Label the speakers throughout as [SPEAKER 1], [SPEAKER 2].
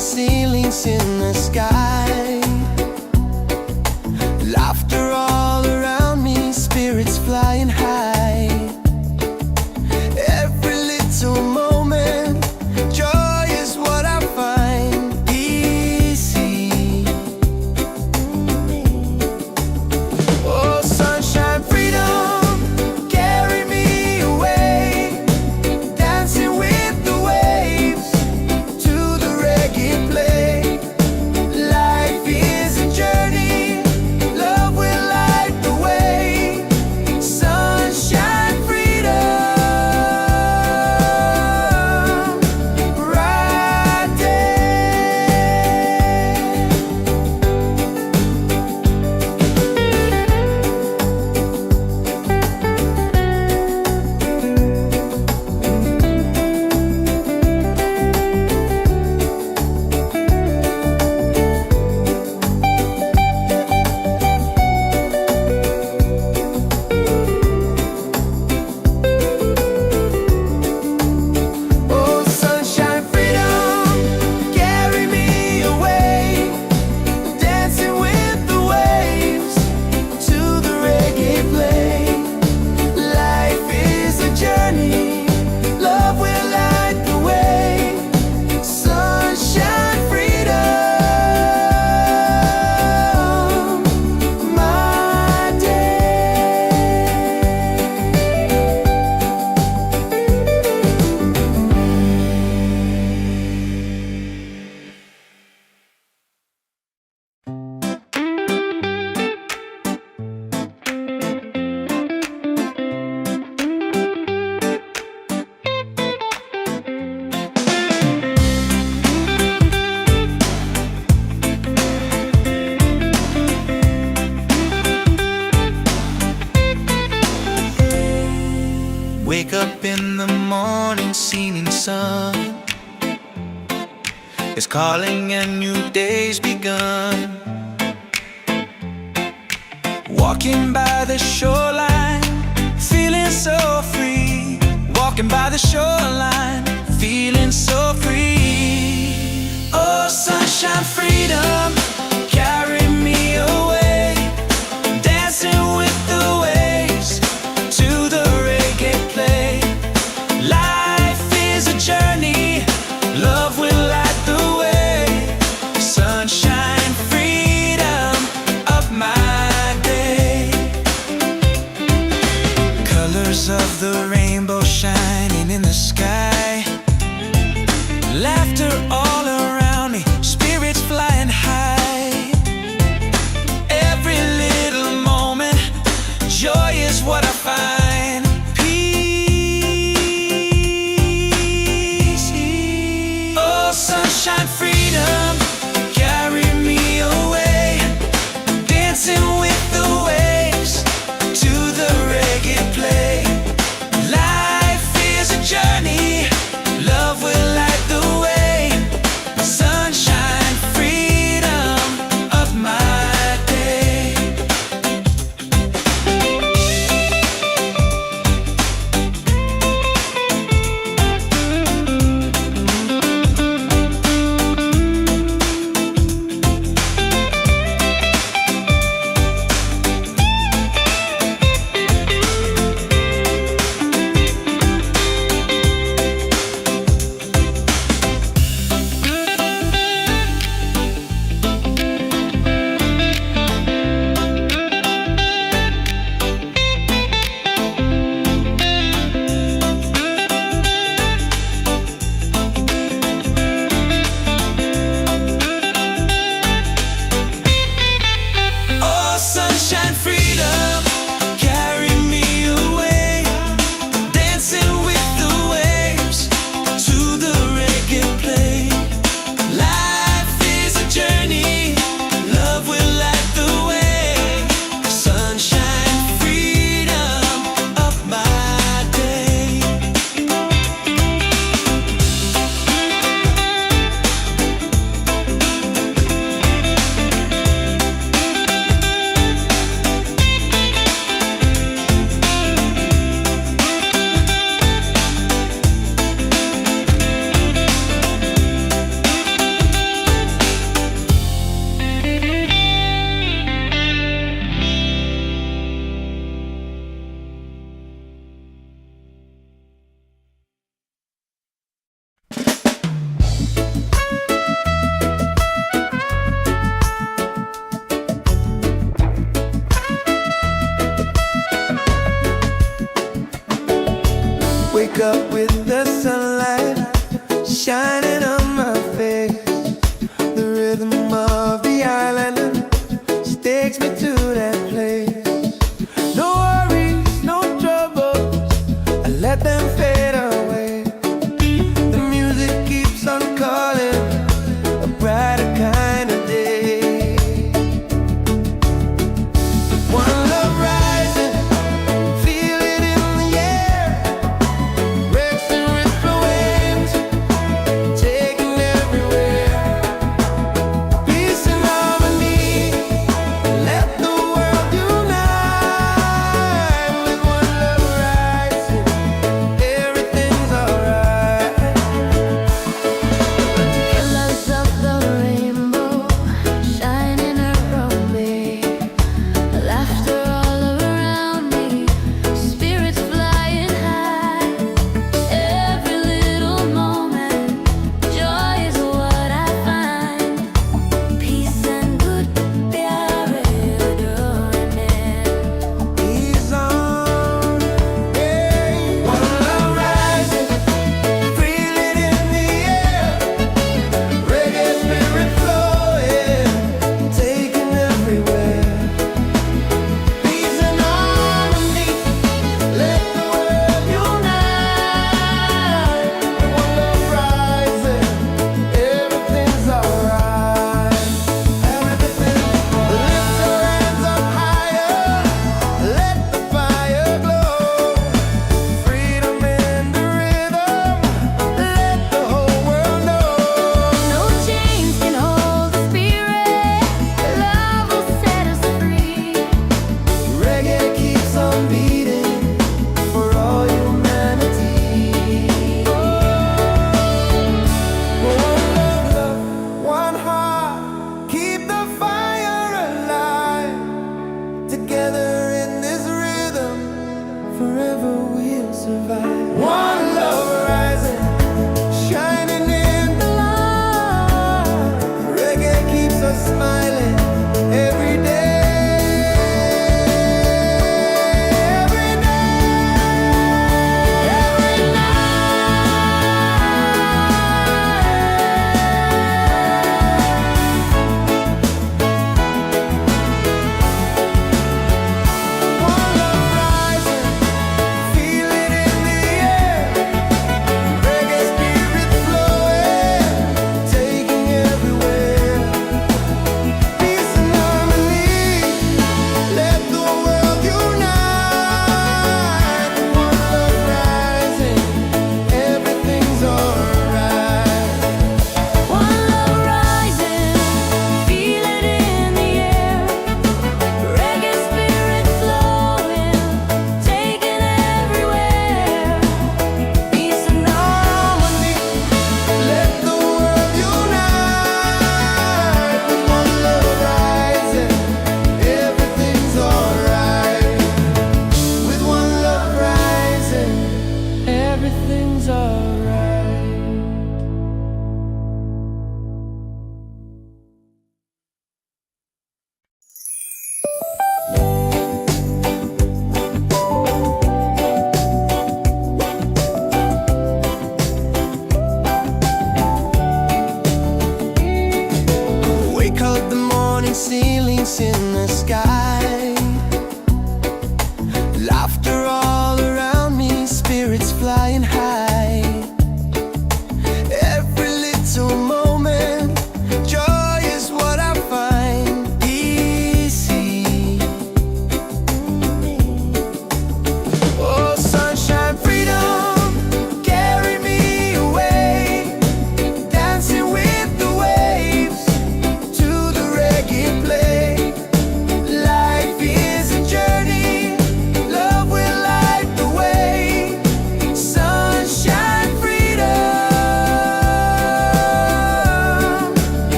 [SPEAKER 1] falling ceilings in the sky. Laughter all around me, spirits flying high. Every little moment, joy is what I find. Easy. Oh, sunshine, freedom, carry me away. Dancing with the waves to the reggae play. Life is a journey, love will light the way. Sunshine, freedom, right there. Oh, sunshine, freedom, carry me away. Dancing with the waves to the reggae play. Life is a journey, love will light the way. Sunshine, freedom, my day.
[SPEAKER 2] Wake up in the morning, seeing sun is calling and new day's begun. Walking by the shoreline, feeling so free. Walking by the shoreline, feeling so free. Oh, sunshine, freedom, carry me away. Dancing with the waves to the reggae play. Life is a journey, love will light the way. Sunshine, freedom of my day. Colors of the rainbow shining in the sky.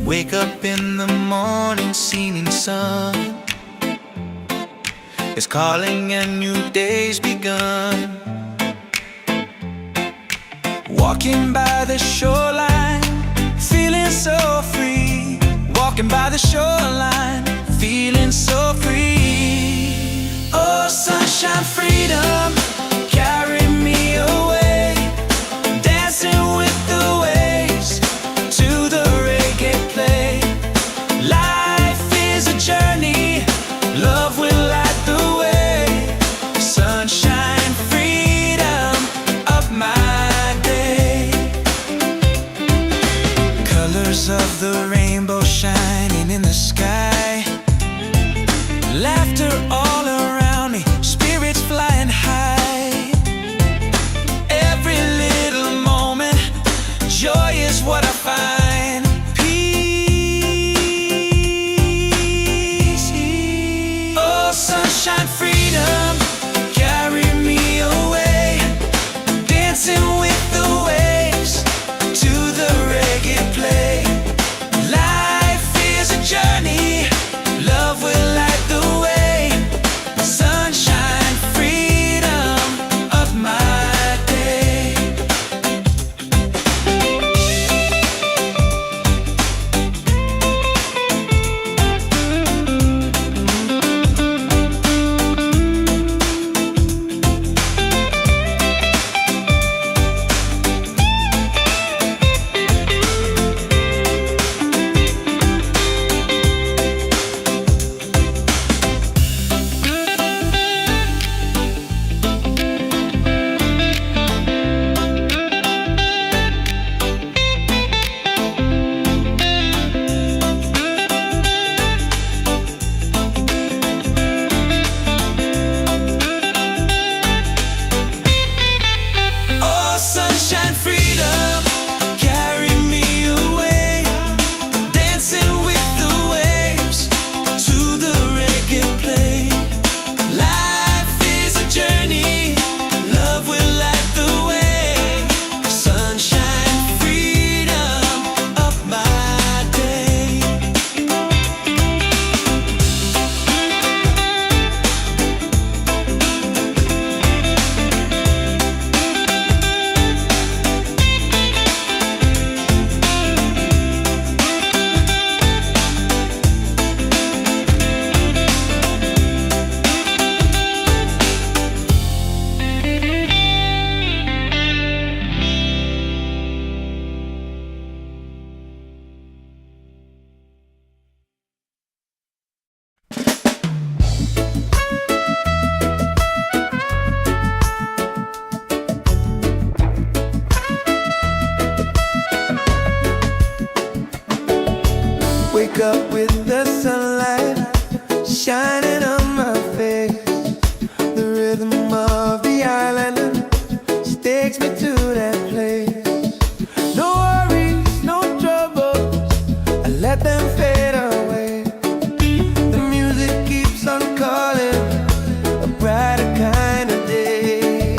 [SPEAKER 2] Wake up in the morning, seeing sun is calling and new day's begun. Walking by the shoreline, feeling so free. Walking by the shoreline, feeling so free. Oh, sunshine, freedom, carry me away. Dancing with the waves to the reggae play. Life is a journey, love will light the way. Sunshine, freedom of my day. Colors of the rainbow shining in the sky. Laughter all around me, spirits flying high. Every little moment, joy is what I find. Peace. Oh, sunshine, freedom, carry me away. Dancing with the waves to the reggae play. Life is a journey, love will light the way. Sunshine, freedom of my day. Oh, sunshine, freedom, carry me away. Dancing with the waves to the reggae play. Life is a journey, love will light the way. Sunshine, freedom of my day.
[SPEAKER 1] Wake up with the sunlight shining on my face. The rhythm of the island just takes me to that place. No worries, no troubles, I let them fade away. The music keeps on calling, a brighter kind of day.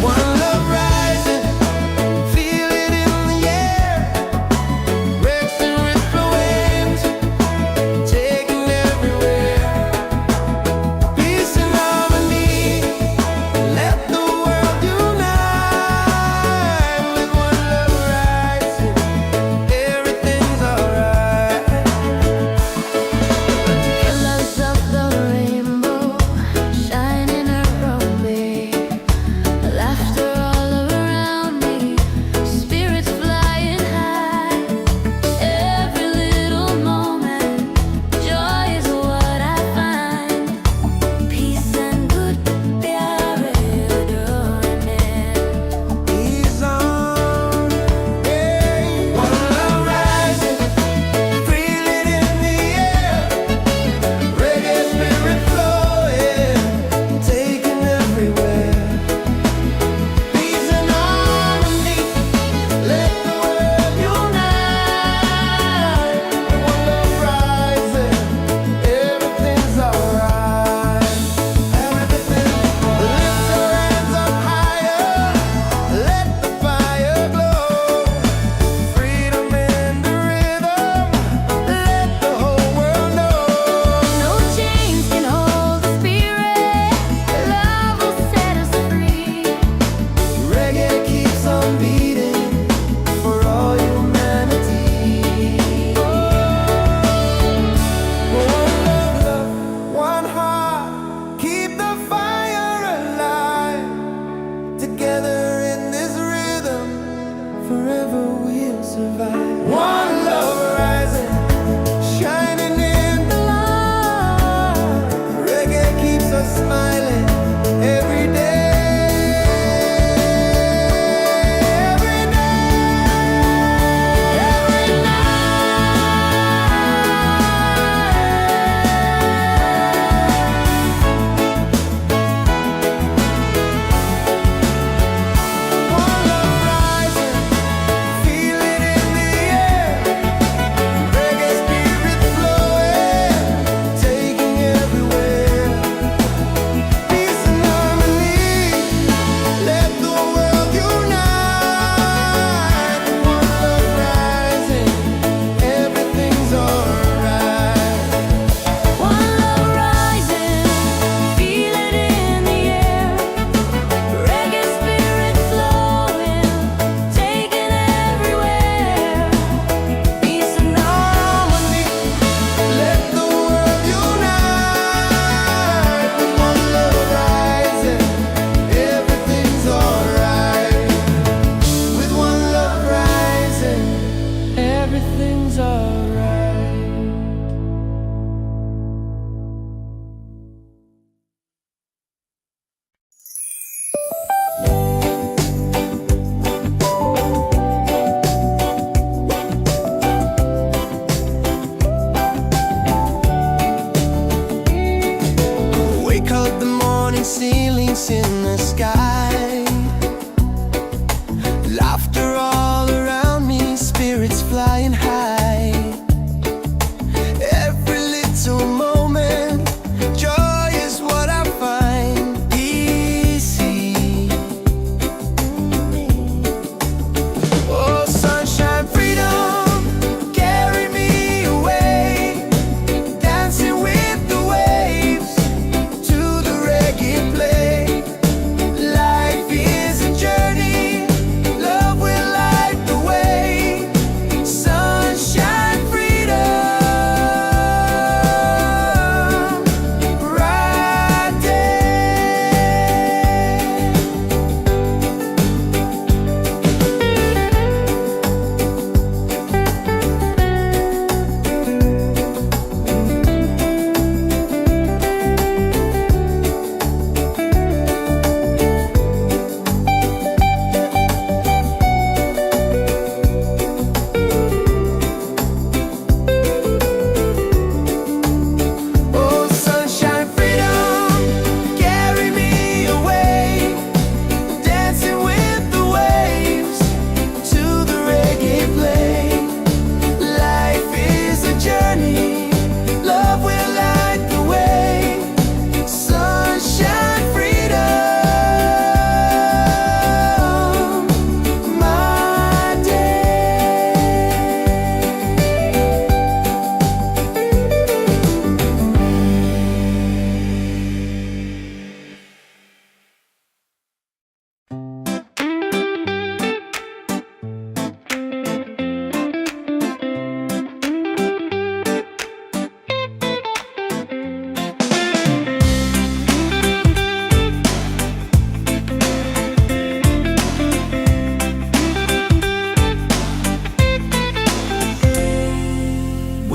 [SPEAKER 1] One love rising, feel it in the air. Breaks and ripple waves, taking everywhere. Peace and harmony, let the world unite. With one love rising, every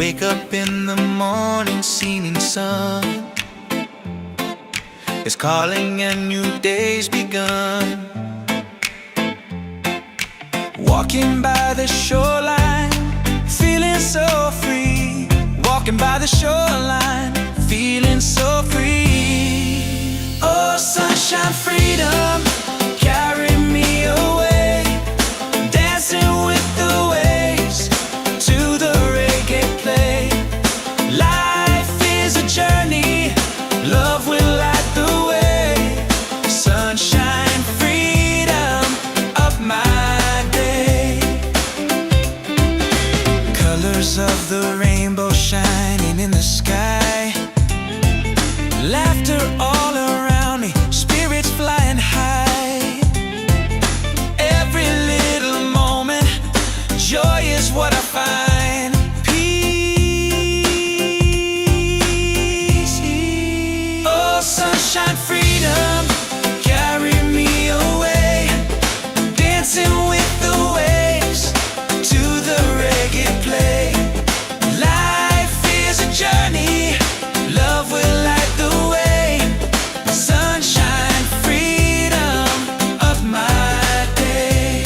[SPEAKER 2] Wake up in the morning, seeing sun is calling and new day's begun. Walking by the shoreline, feeling so free. Walking by the shoreline, feeling so free. Oh, sunshine, freedom, carry me away. Dancing with the waves to the reggae play. Life is a journey, love will light the way. Sunshine, freedom of my day. Colors of the rainbow shining in the sky. Laughter all around me, spirits flying high. Every little moment, joy is what I find. Peace. Oh, sunshine, freedom, carry me away. Dancing with the waves to the reggae play. Life is a journey, love will light the way. Sunshine, freedom of my day.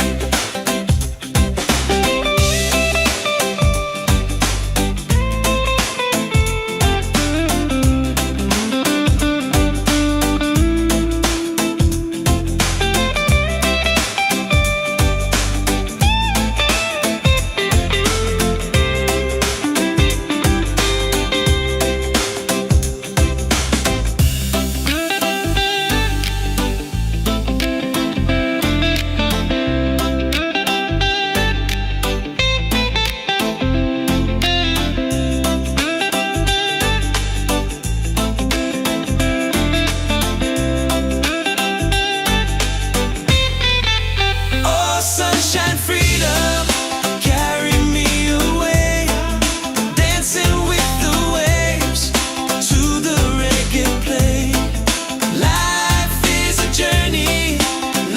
[SPEAKER 2] Oh, sunshine, freedom, carry me away. Dancing with the waves to the reggae play. Life is a journey,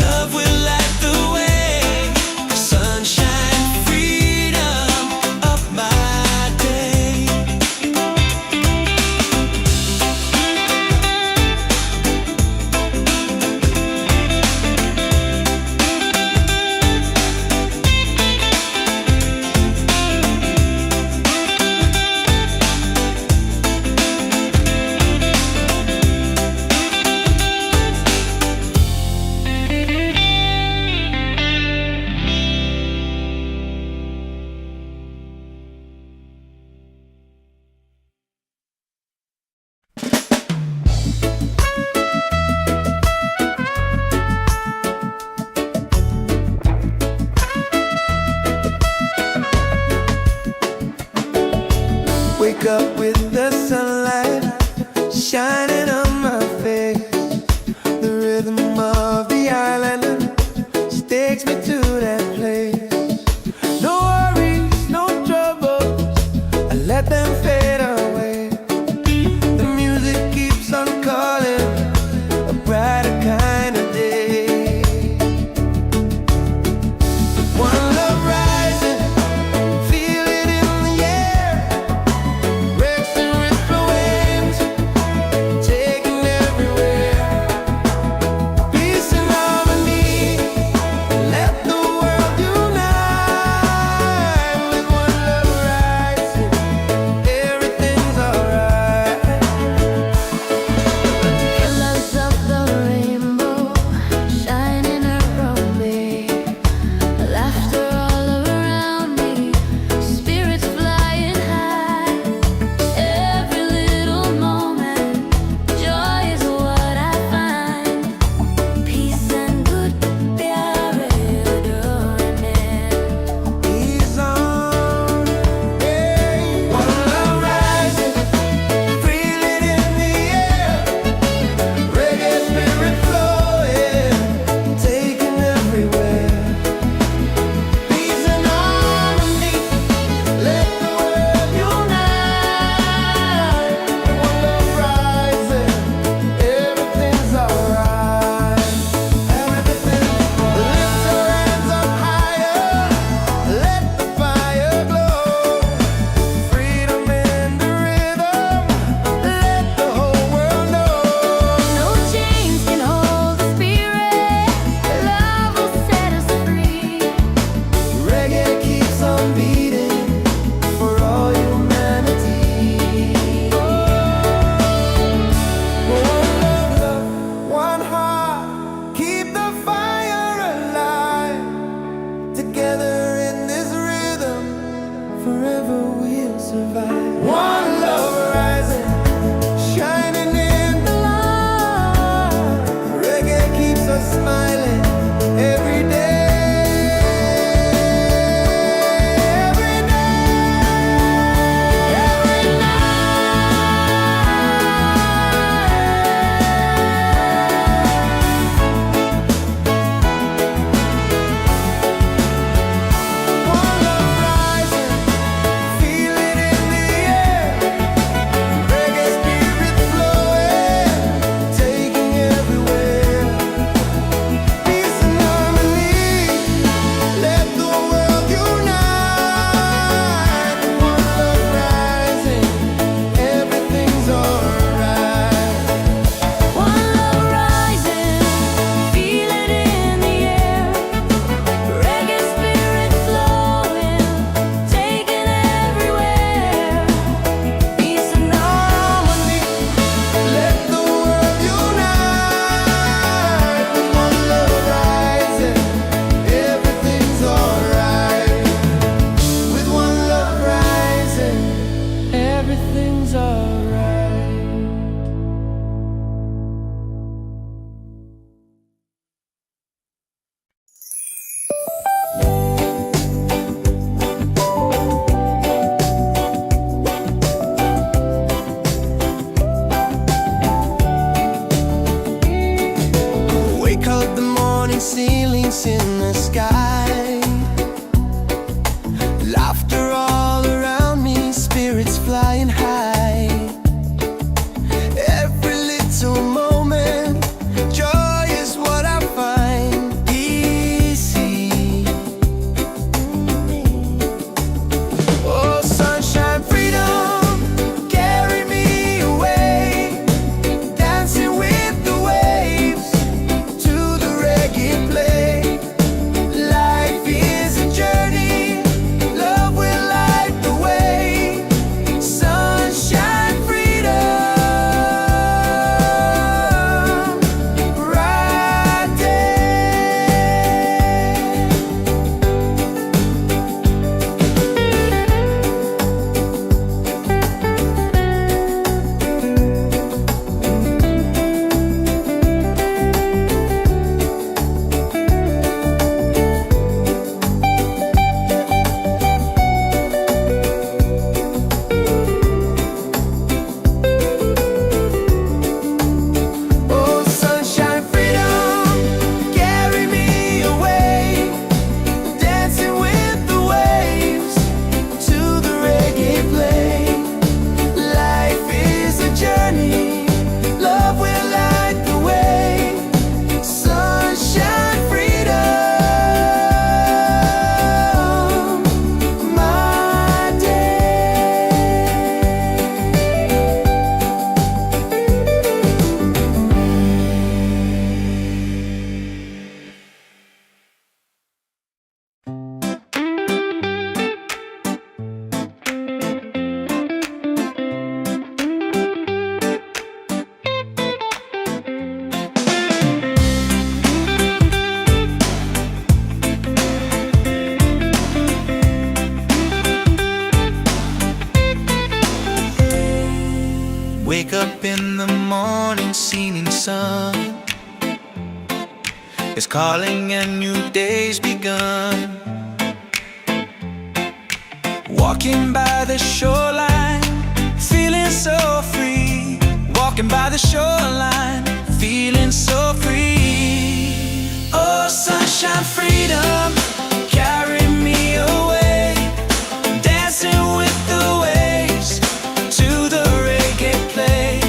[SPEAKER 2] love will light the way. Sunshine, freedom of my day.
[SPEAKER 1] Wake up with the sunlight shining on my face. The rhythm of the island just takes me to that place. No worries, no troubles, I let them fade away. The music keeps on calling, a brighter kind of day. One love rising, feel it in the air. Rexing with survive. One love rising, shining in the light. Reggae keeps us smiling every day. Ceilings in the sky, laughter all around me, spirits flying high. Every little moment, joy is what I find. Easy. Oh, sunshine, freedom, carry me away, dancing with the waves to the reggae play. Life is a journey, love will light the way. Sunshine, freedom, right Oh, sunshine, freedom, carry me away, dancing with the waves to the reggae play. Life is a journey, love will light the way. Sunshine, freedom, my day.
[SPEAKER 2] Wake up in the morning, seeing sun is calling and new day's begun. Walking by the shoreline, feeling so free. Walking by the shoreline, feeling so free. Oh, sunshine, freedom, carry me away, dancing with the waves to the reggae play.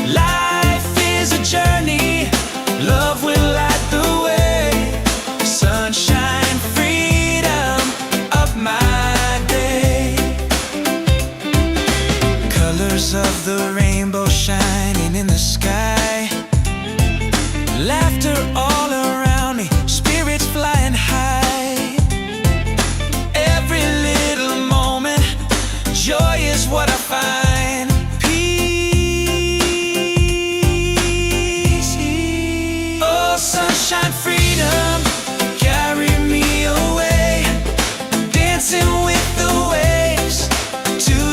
[SPEAKER 2] Life is a journey, love will light the way. Sunshine, freedom of my day. Colors of the rainbow shining in the sky, laughter all around me, spirits flying high. Every little moment, joy is what I find. Peace. Oh, sunshine, freedom, carry me away, dancing with the waves to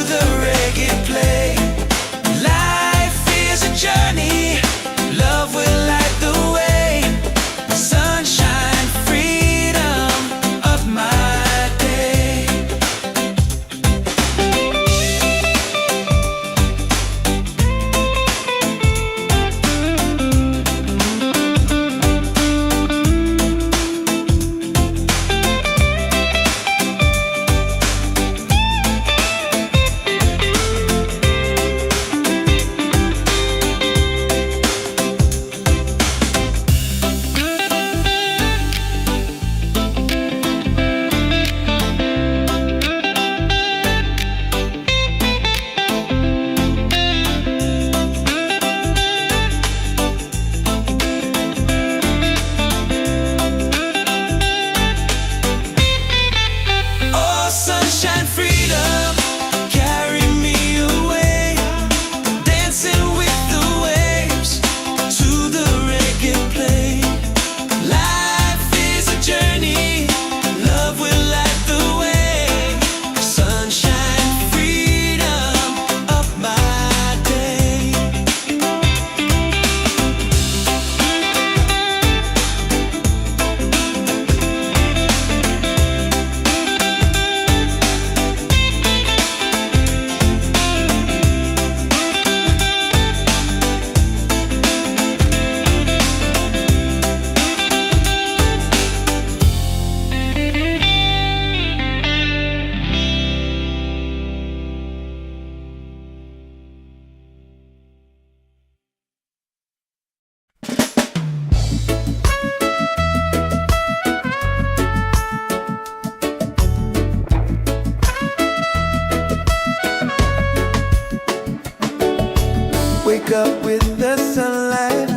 [SPEAKER 1] wake up with the sunlight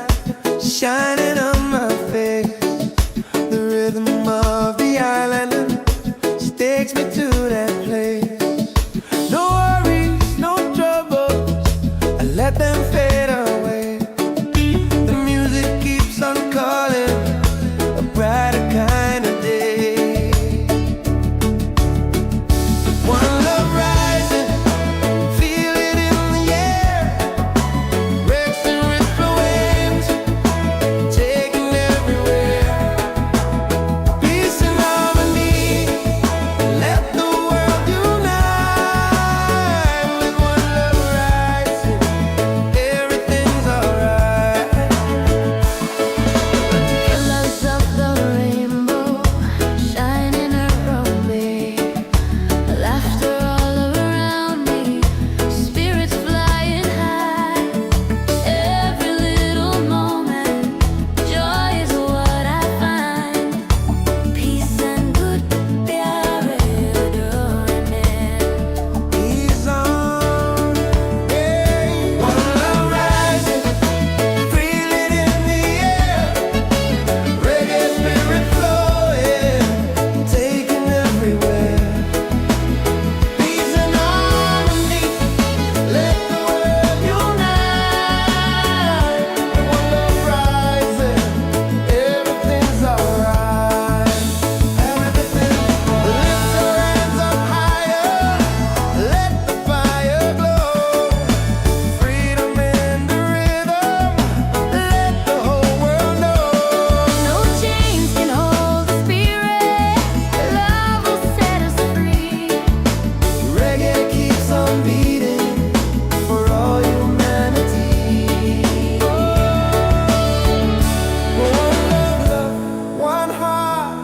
[SPEAKER 1] shining on my face. The rhythm of the island takes me to that place. No worries, no troubles, I let them fade away. The music keeps on calling, a brighter kind of day. One love rising, feel it in the air. Breaks and ripple waves, taking everywhere. Peace and harmony, let the world unite. With one love rising, everything's alright.
[SPEAKER 3] Colors of the rainbow shining around me, laughter all around me, spirits flying high. Every little moment, joy is what I find. Peace and good pyare doing.
[SPEAKER 1] He's on, yeah. One love rising, feel it in the air. Reggae spirit flowing, taking everywhere. Peace and harmony, let the world unite. One love rising, everything's alright. Everything, lift your hands up higher, let the fire glow. Freedom in the rhythm, let the whole world know.
[SPEAKER 3] No chains can hold the spirit, love will set us free.
[SPEAKER 1] Reggae keeps on beating for all humanity. One love, one heart,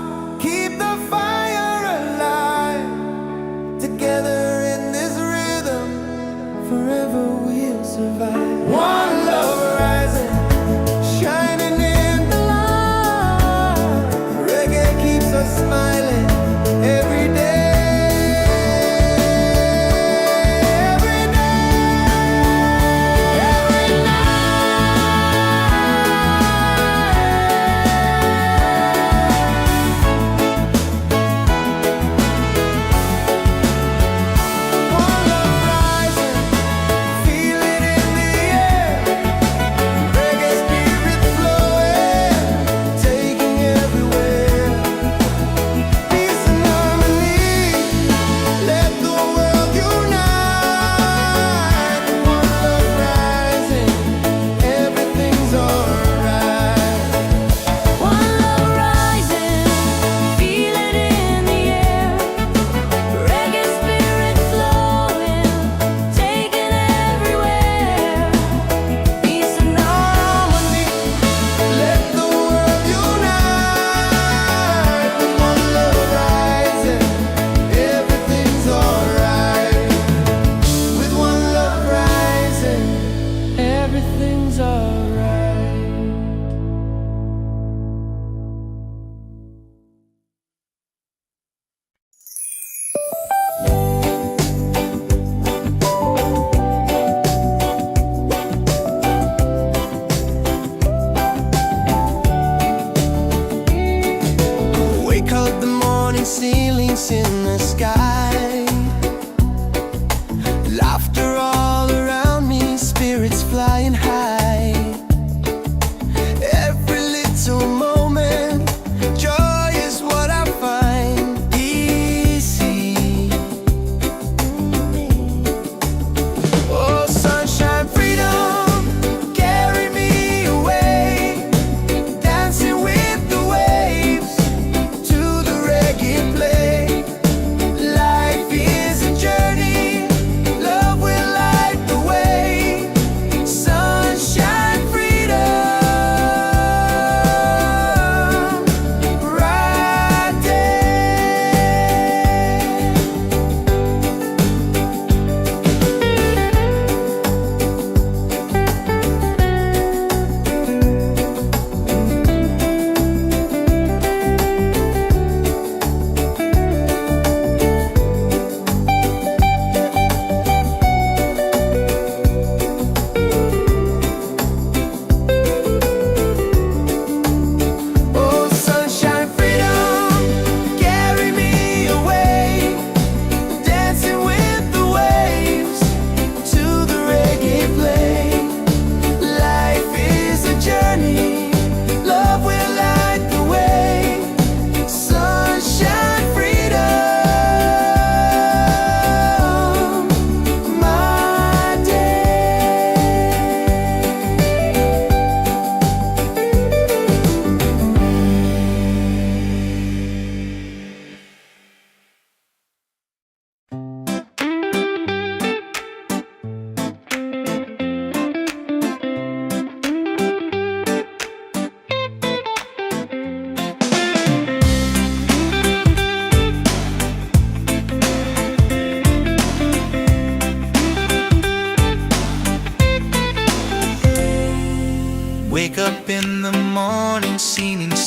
[SPEAKER 1] keep the fire alive. Together in this rhythm, forever we'll survive. One love rising, shining in the light. Reggae keeps us smiling every day. Every day, every night. One love rising, feel it in the air.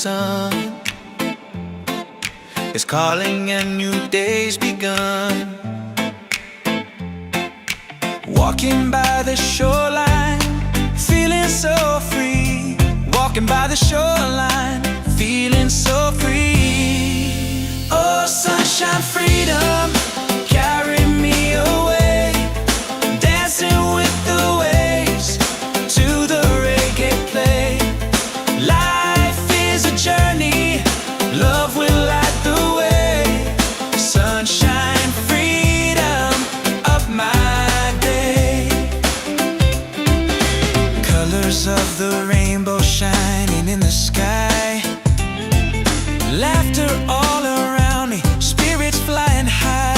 [SPEAKER 2] sun is calling and new day's begun. Walking by the shoreline, feeling so free. Walking by the shoreline, feeling so free. Oh, sunshine, freedom, carry me away. Dancing with the waves to the reggae play. Life is a journey, love will light the way. Sunshine, freedom of my day. Colors of the rainbow shining in the sky. Laughter all around me, spirits flying high.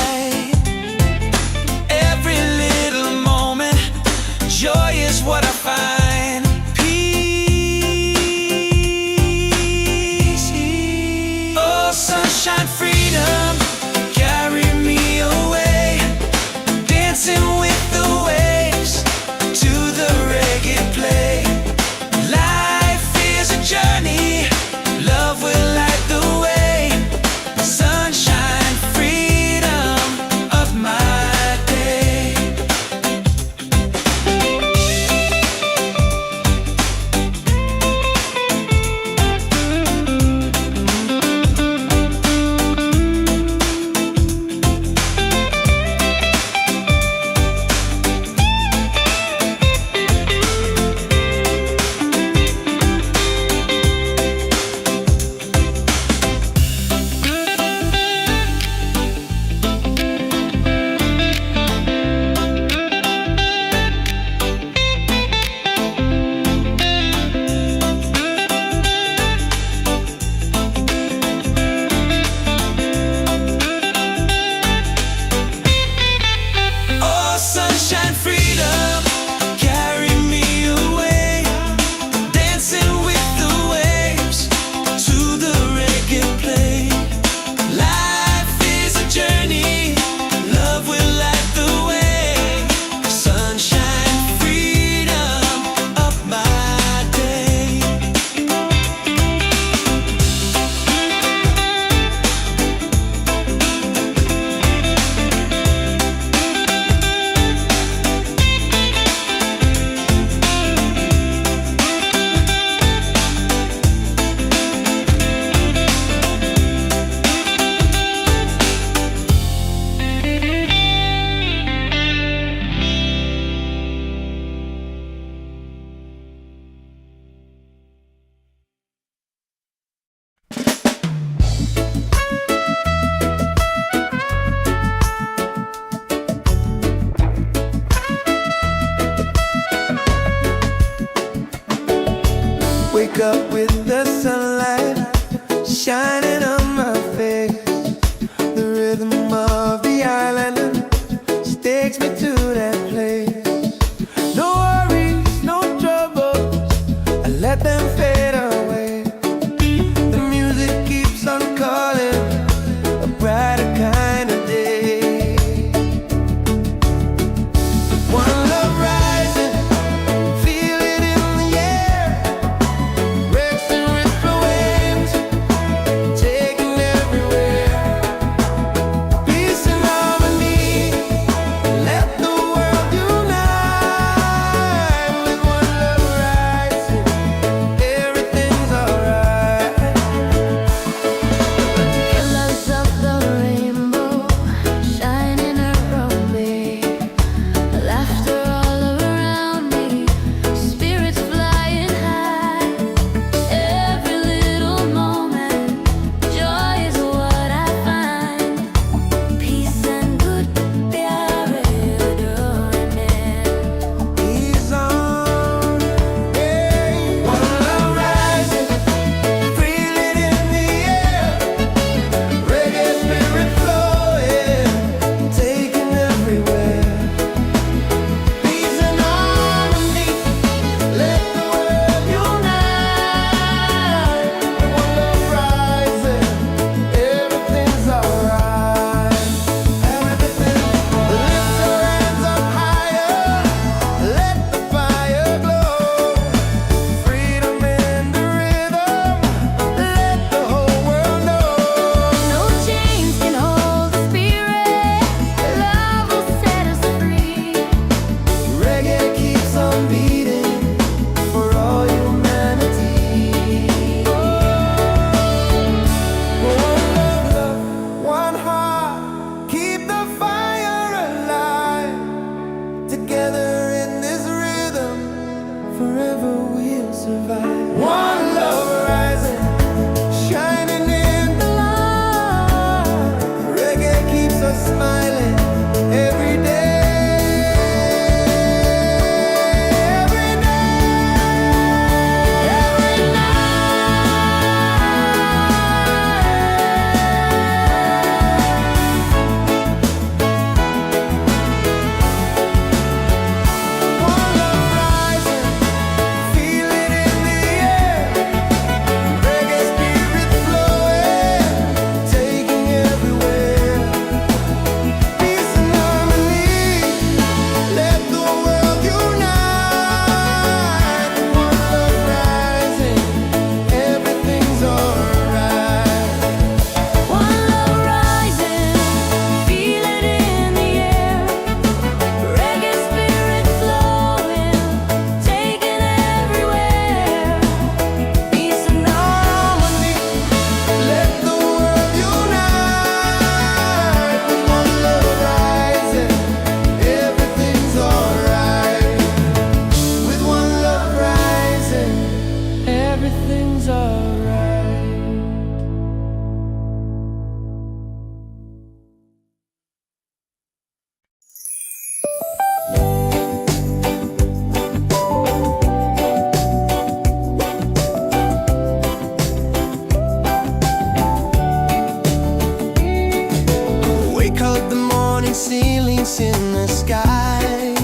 [SPEAKER 1] feelings in the sky.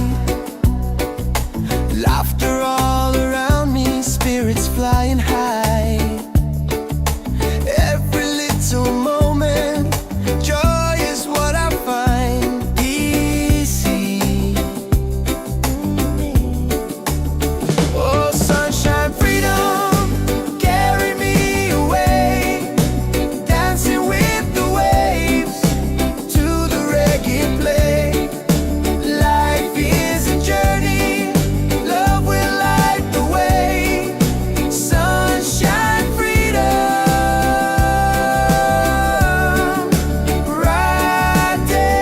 [SPEAKER 1] Laughter all around me, spirits flying high. Every little moment, joy is what I find easy. Oh, sunshine, freedom, carry me away, dancing with the waves to the reggae play. Life is a journey, love will light the way. Sunshine, freedom, right there.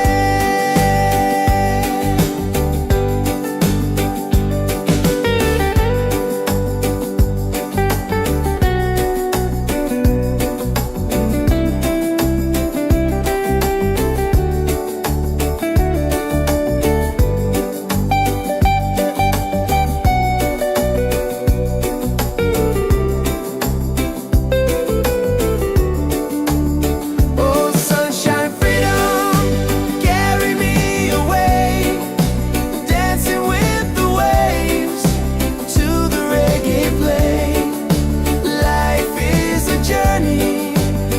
[SPEAKER 1] Oh, sunshine, freedom, carry me away, dancing with the waves to the reggae play. Life is a journey,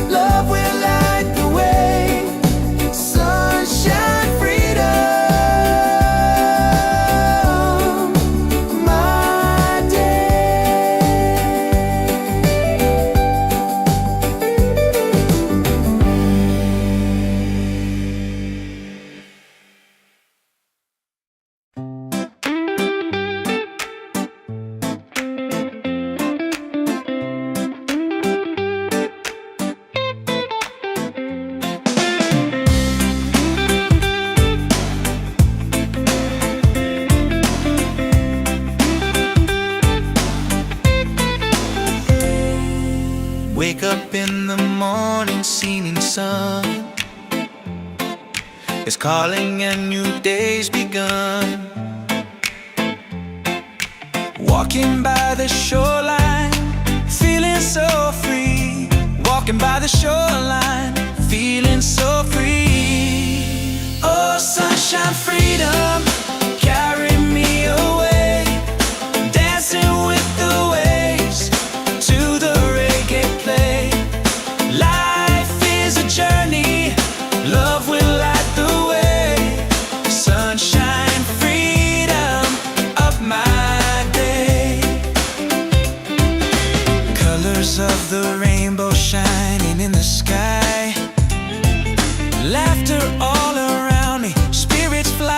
[SPEAKER 1] love will light the way. Sunshine, freedom, my day.
[SPEAKER 2] Wake up in the morning, seeing sun is calling and new day's begun. Walking by the shoreline, feeling so free. Walking by the shoreline, feeling so free. Oh, sunshine, freedom, carry me away, dancing with the waves to the reggae play. Life is a journey, love will light the way. Sunshine, freedom, of my day. Colors of the rainbow shining in the sky. Laughter all around me, spirits fly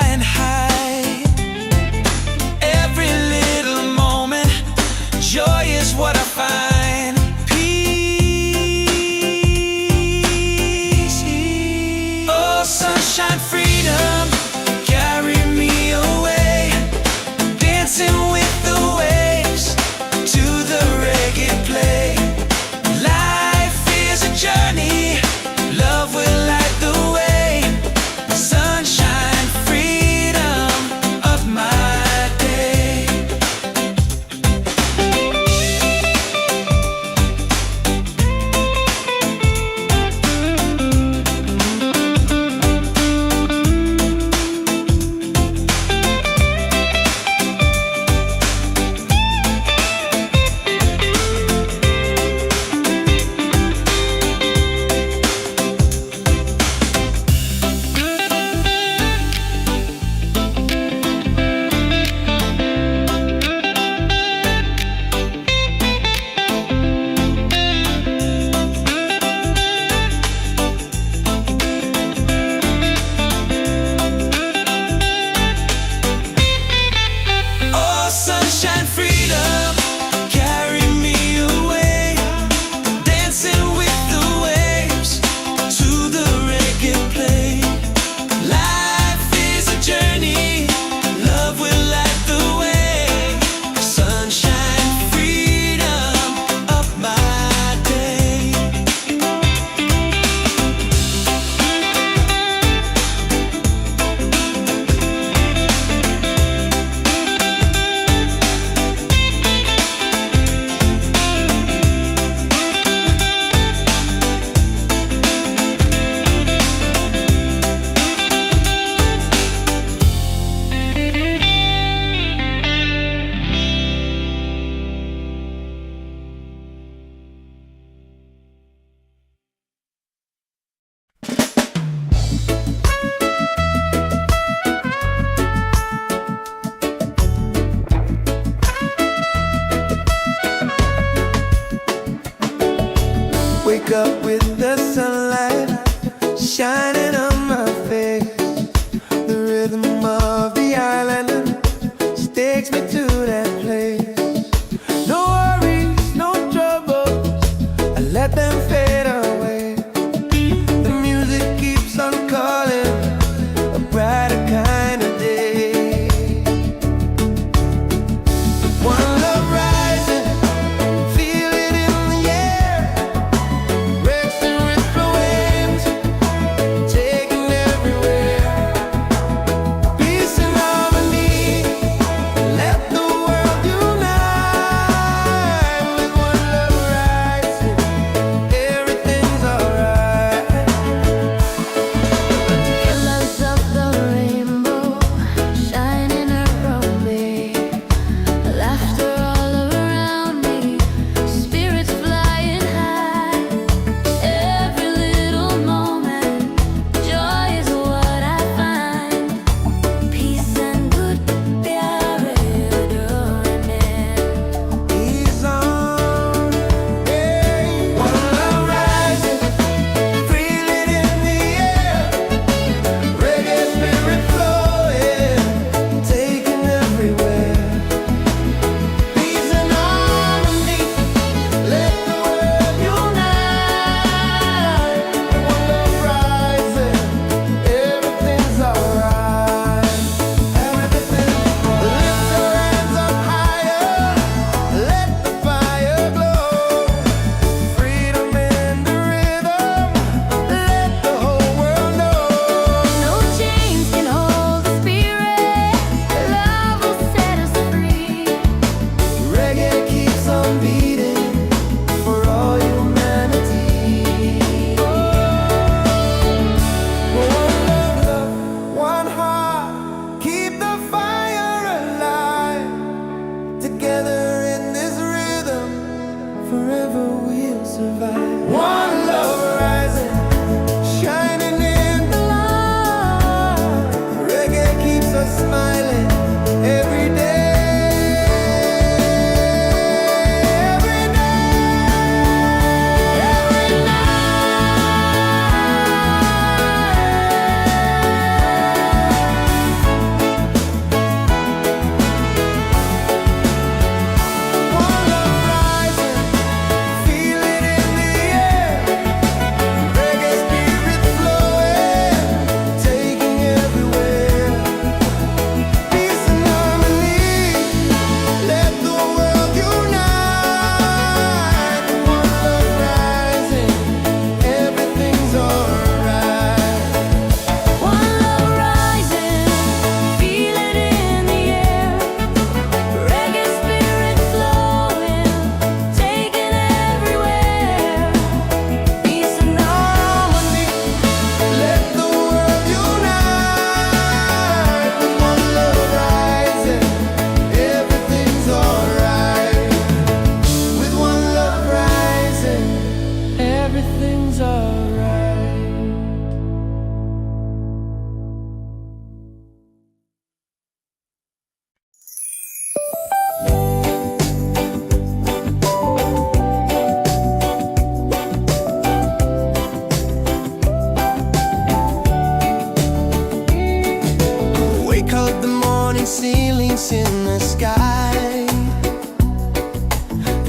[SPEAKER 1] falling ceilings in the sky.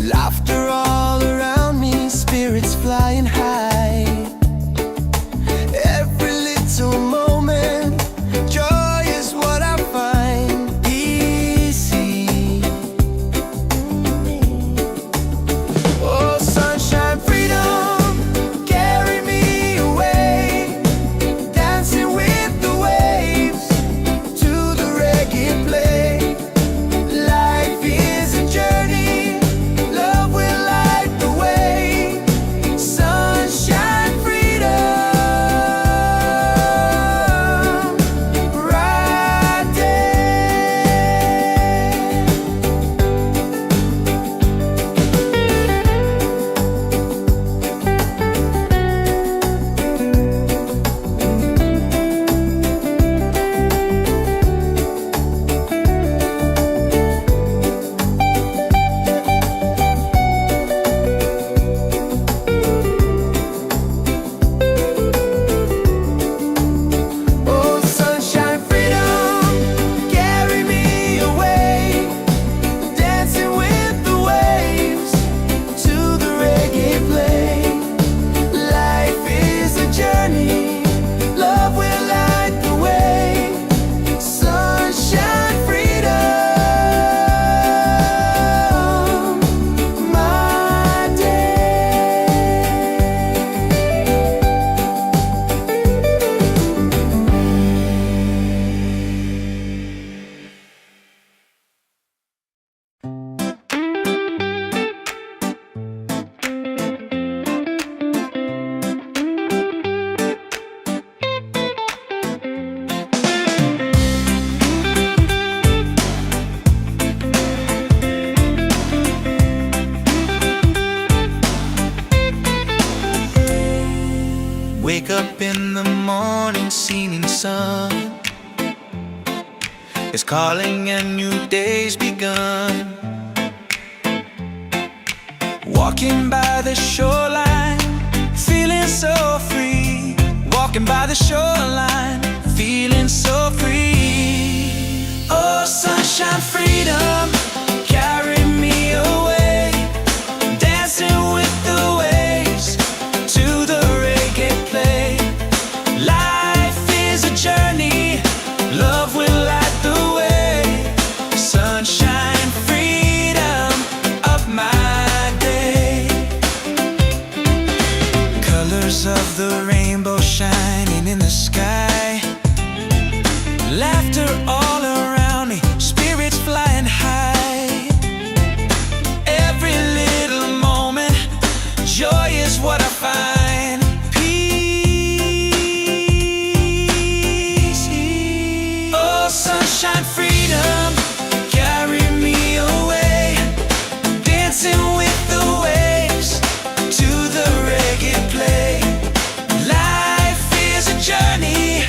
[SPEAKER 1] Laughter all around me, spirits flying high. Every little moment, joy is what I find easy. Oh, sunshine, freedom, carry me away, dancing with the waves to the reggae play. Life is a journey, love will light the way. Sunshine, freedom, right there. Oh, sunshine, freedom, carry me away, dancing with the waves to the reggae play. Life is a journey, love will light the way. Sunshine, freedom, my day.
[SPEAKER 2] Wake up in the morning, seeing sun is calling and new day's begun. Walking by the shoreline, feeling so free. Walking by the shoreline, feeling so free. Oh, sunshine, freedom, carry me away, dancing with the waves to the reggae play. Life is a journey, love will light the way. Sunshine, freedom of my day. Colors of the rainbow shining in the sky. Laughter all around me, spirits flying high. Every little moment, joy is what I find. Peace. Oh, sunshine, freedom, carry me away, dancing with the waves to the reggae play. Life is a journey,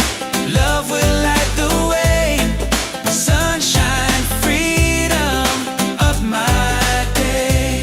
[SPEAKER 2] love will light the way. Sunshine, freedom of my day.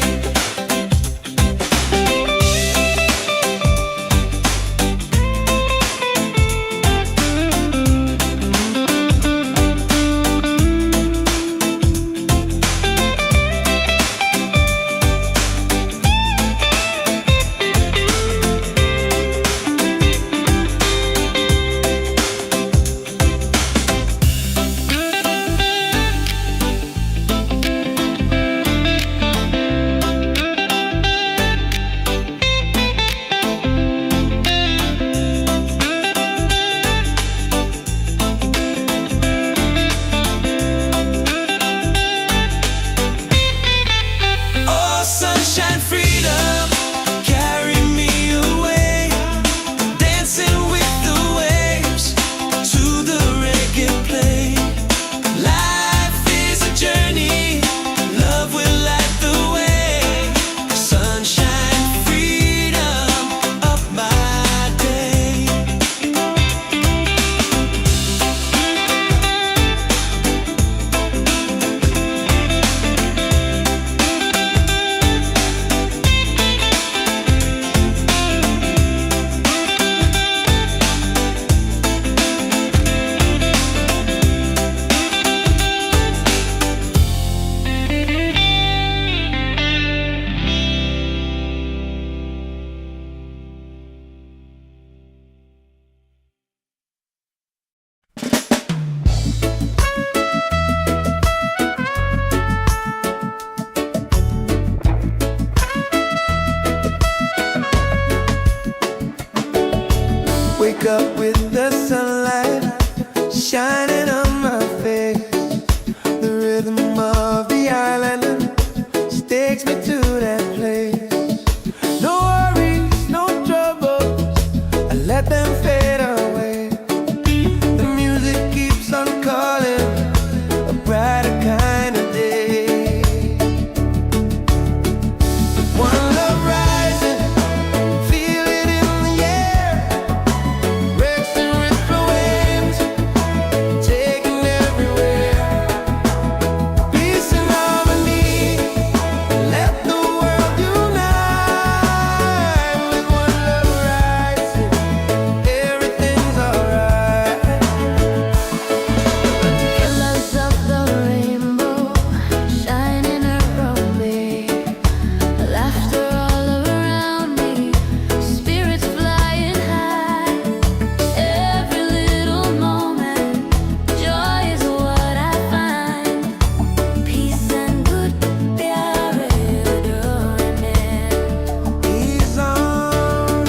[SPEAKER 1] shining on my face. The rhythm of the island just takes me to that place. No worries, no troubles, I let them fade away. The music keeps on calling, a brighter kind of day. One love rising, feel it in the air. Rex and ripple waves, taking everywhere. Peace and harmony, let the world unite. With one love rising, everything's alright.
[SPEAKER 3] Colors of the rainbow shining around me, laughter all around me, spirits flying high. Every little moment, joy is what I find. Peace and good प्यारे डोने
[SPEAKER 1] He's on,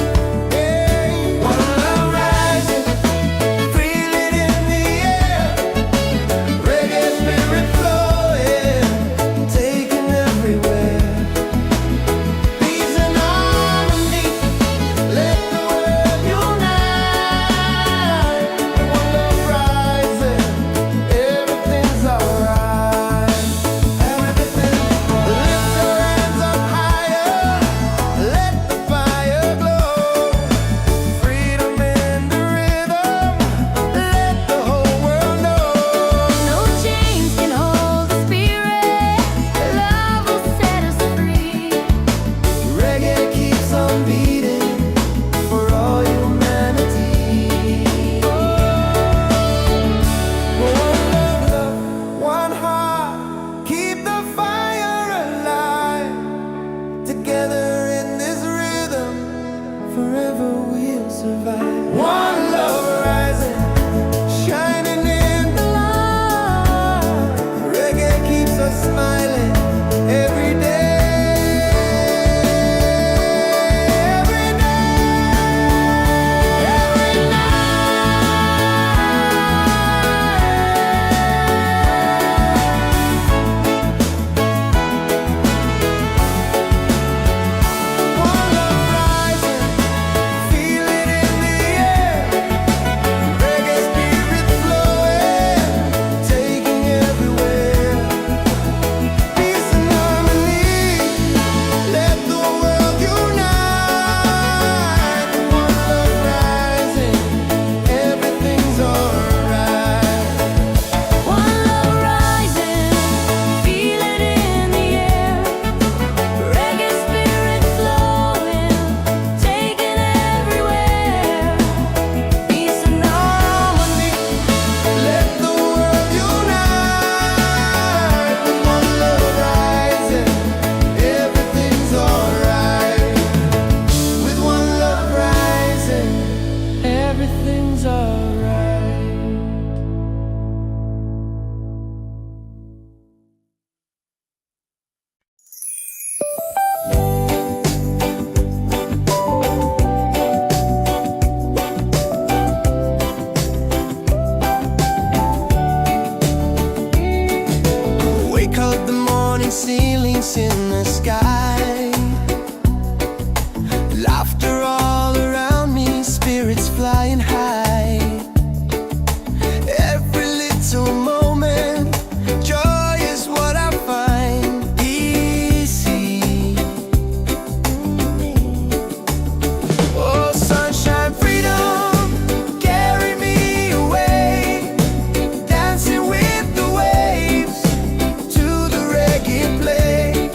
[SPEAKER 1] hey. One love rising, feel it in the air. Reggae spirit flowing, taking everywhere. Peace and harmony, let the world unite. One love rising, everything's alright. Everything, lift your hands up higher, let the fire glow. Freedom in the rhythm, let the whole world know.
[SPEAKER 3] No chains can hold the spirit, love will set us free.
[SPEAKER 1] Reggae keeps on beating for all humanity. One love, one heart, keep the fire alive. Together in this rhythm, forever we'll survive. One love rising, shining in the light. Reggae keeps us smiling every day. Every One love rising, feel it in the air. Reggae spirit flowing, taking everywhere. Peace and harmony, let the world unite. One love rising, everything's alright.
[SPEAKER 3] One love rising, feel it in the air. Reggae spirit flowing, taking everywhere. Peace and harmony,
[SPEAKER 1] Let the world unite. One love rising, everything's alright. With one love rising, everything's alright. Wake up the morning ceilings in the sky. Laughter all around me, spirits flying high. Every little moment, joy is what I find. Easy. Oh, sunshine, freedom, carry me away. Dancing with the waves to the reggae play.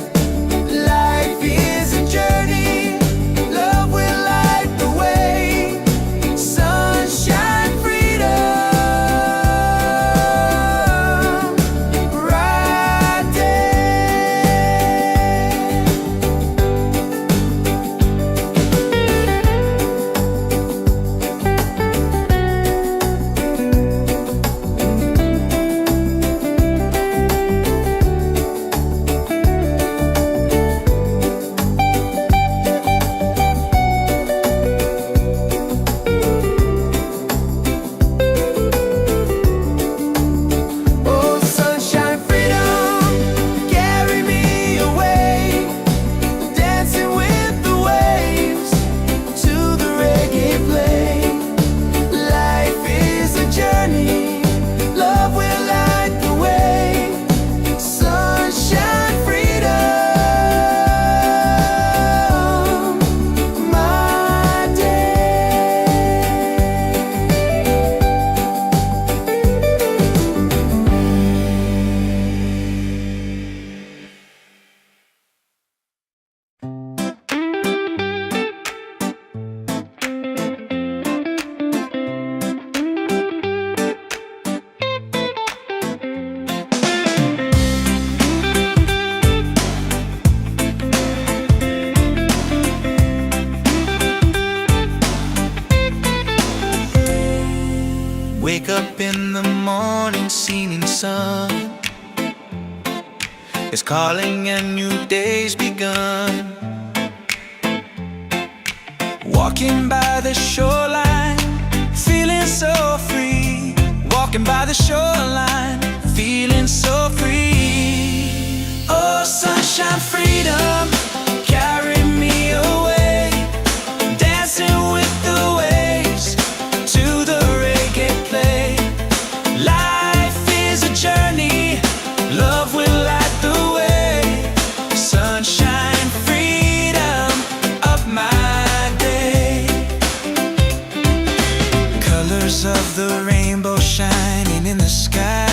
[SPEAKER 2] morning seeming sun is calling and new day's begun. Walking by the shoreline, feeling so free. Walking by the shoreline, feeling so free. Oh, sunshine, freedom, carry me away. Dancing with the waves to the reggae play. Life is a journey, love will light the way. Sunshine, freedom of my day. Colors of the rainbow shining in the sky.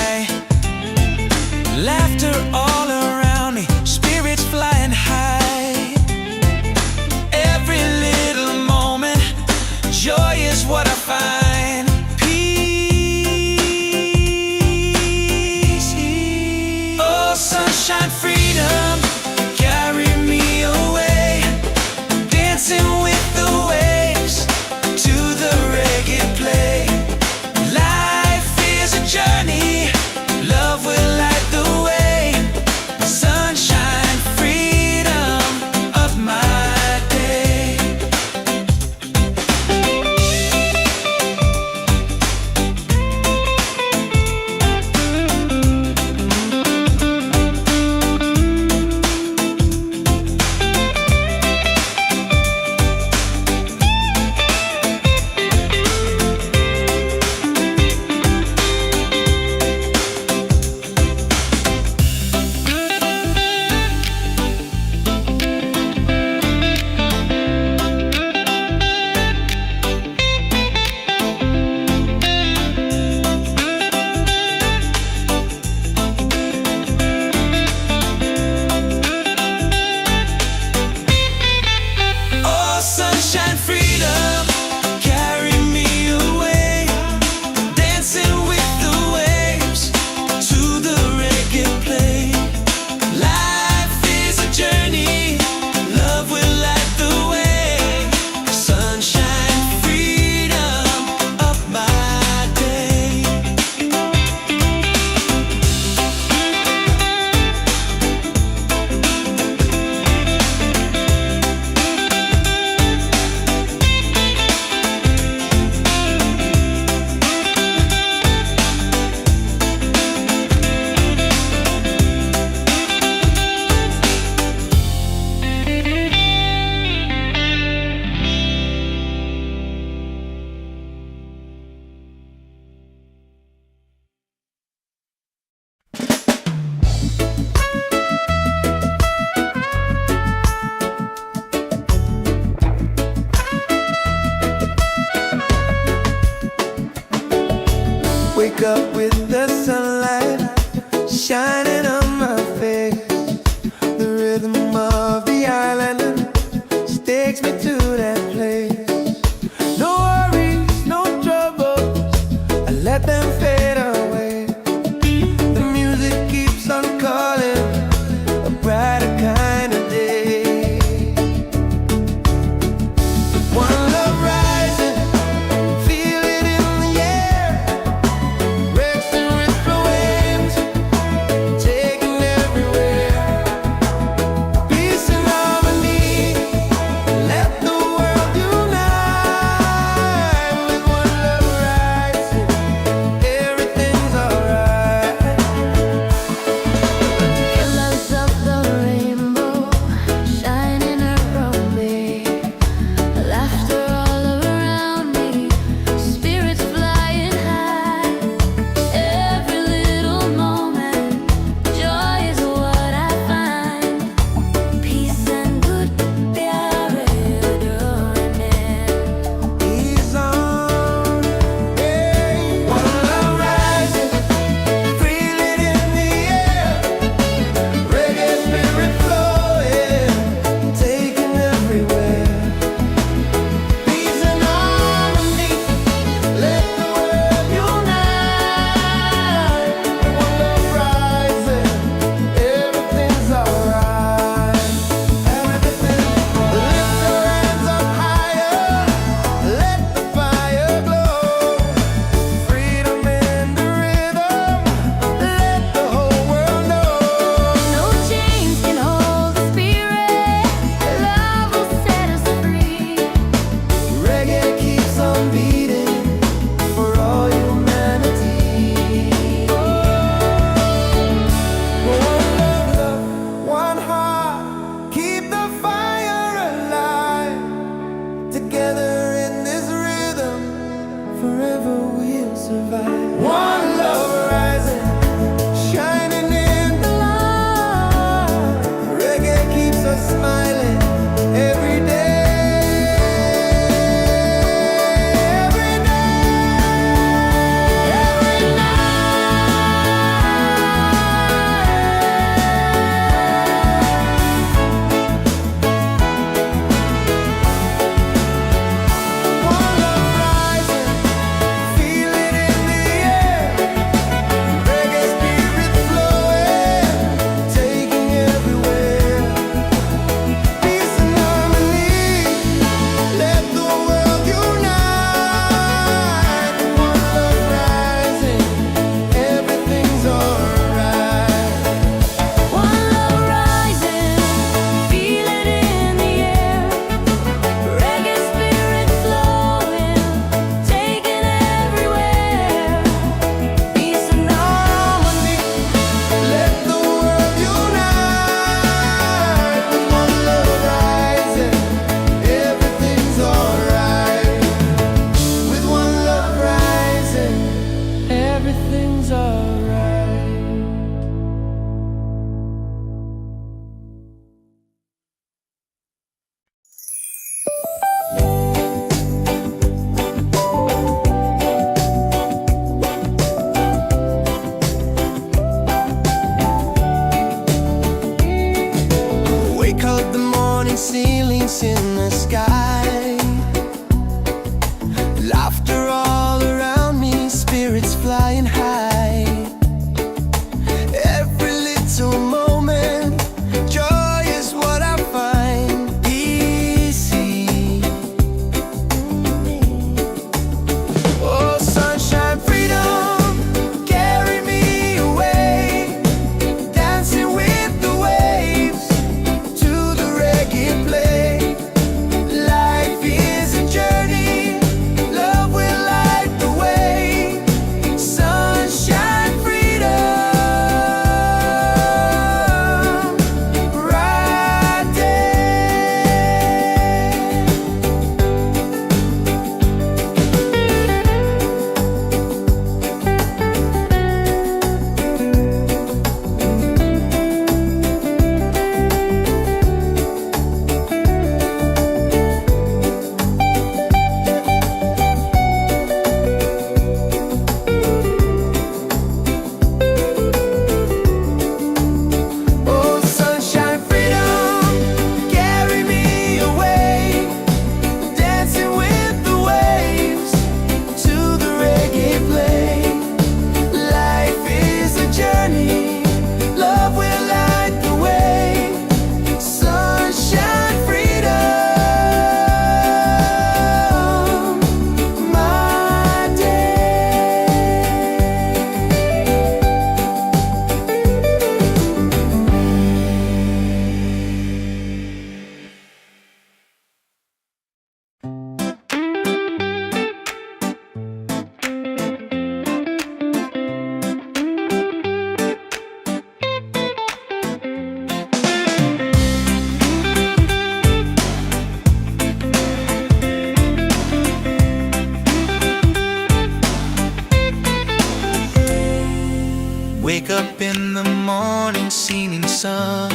[SPEAKER 2] Wake up in the morning, seeing sun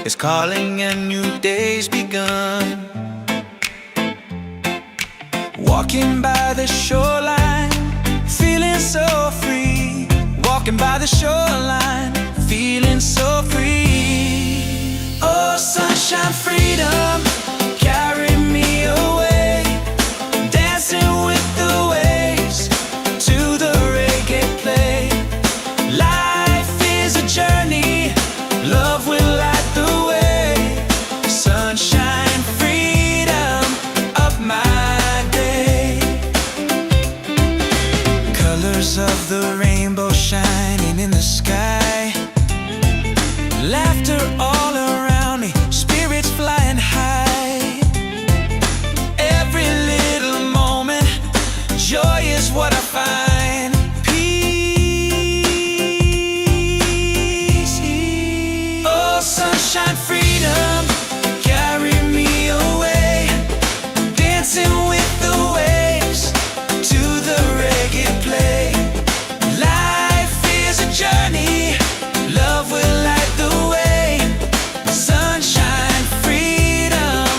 [SPEAKER 2] is calling and new day's begun. Walking by the shoreline, feeling so free. Walking by the shoreline, feeling so free. Oh, sunshine, freedom, carry me away. Dancing with the waves to the reggae play. Life is a journey, love will light the way. Sunshine, freedom of my day. Colors of the rainbow shining in the sky. Laughter all around me, spirits flying high. Every little moment, joy is what I find. Peace. Oh, sunshine, freedom, carry me away. Dancing with the waves to the reggae play. Life is a journey, love will light the way. Sunshine, freedom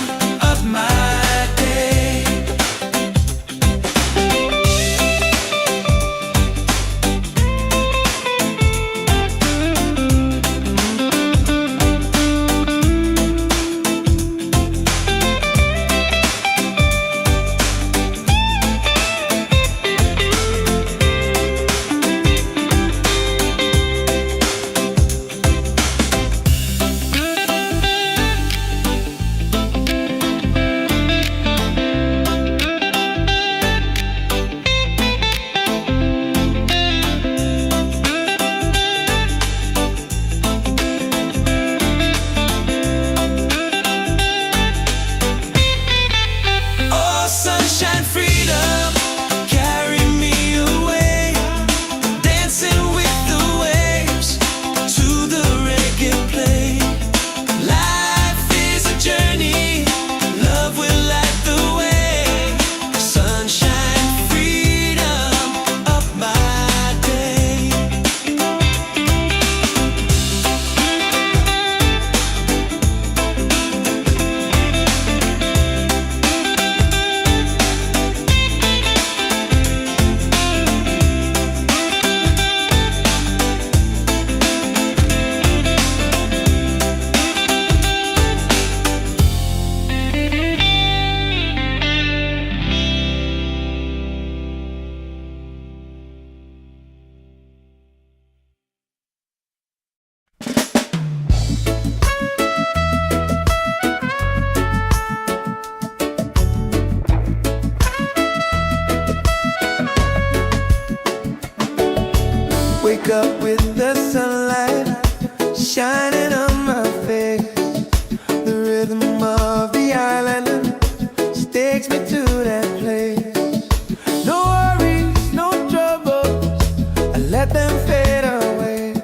[SPEAKER 2] of my day. Oh, sunshine, freedom, carry me away. Dancing with the waves to the reggae play. Life is a journey, love will light the way. Sunshine, freedom of my day.
[SPEAKER 1] Wake up with the sunlight shining on my face. The rhythm of the island takes me to that place. No worries, no troubles, I let them fade away.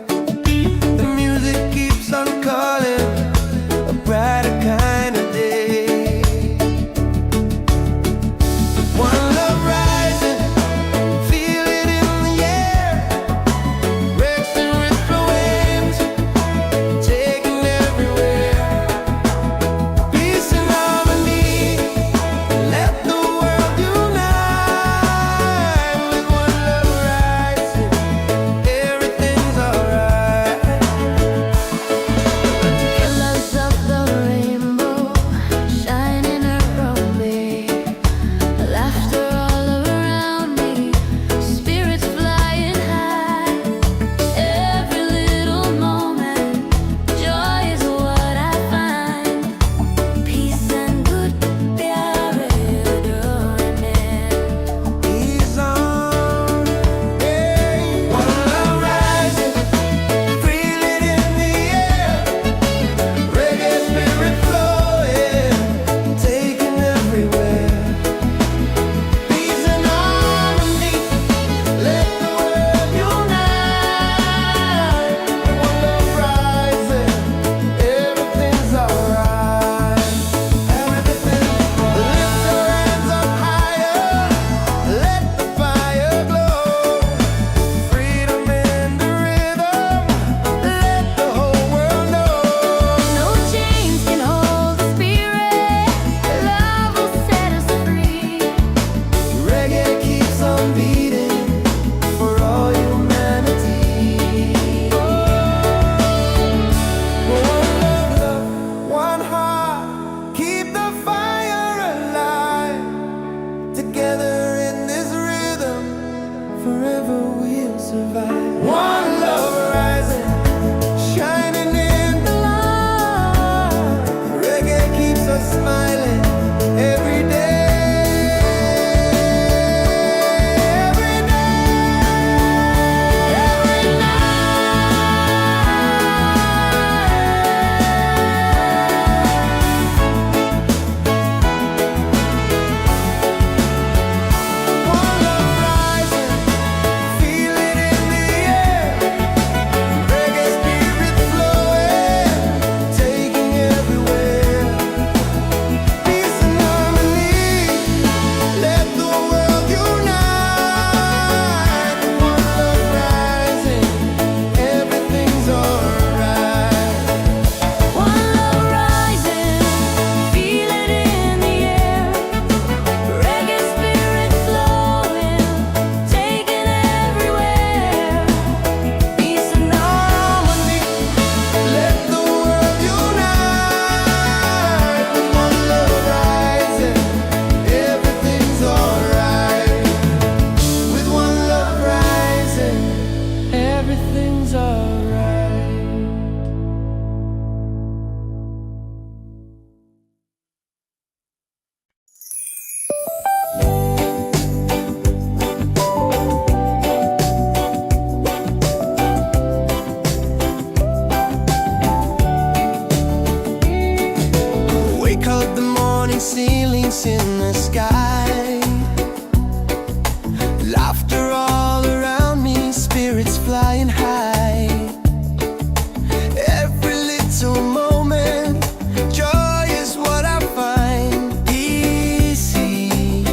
[SPEAKER 1] The music keeps on calling, a brighter kind of day. One love rising, feel it in the air. Racing with the waves, taking everywhere. Peace and harmony, let the world unite. With one love rising, flying high. Every little moment, joy is what I find easy.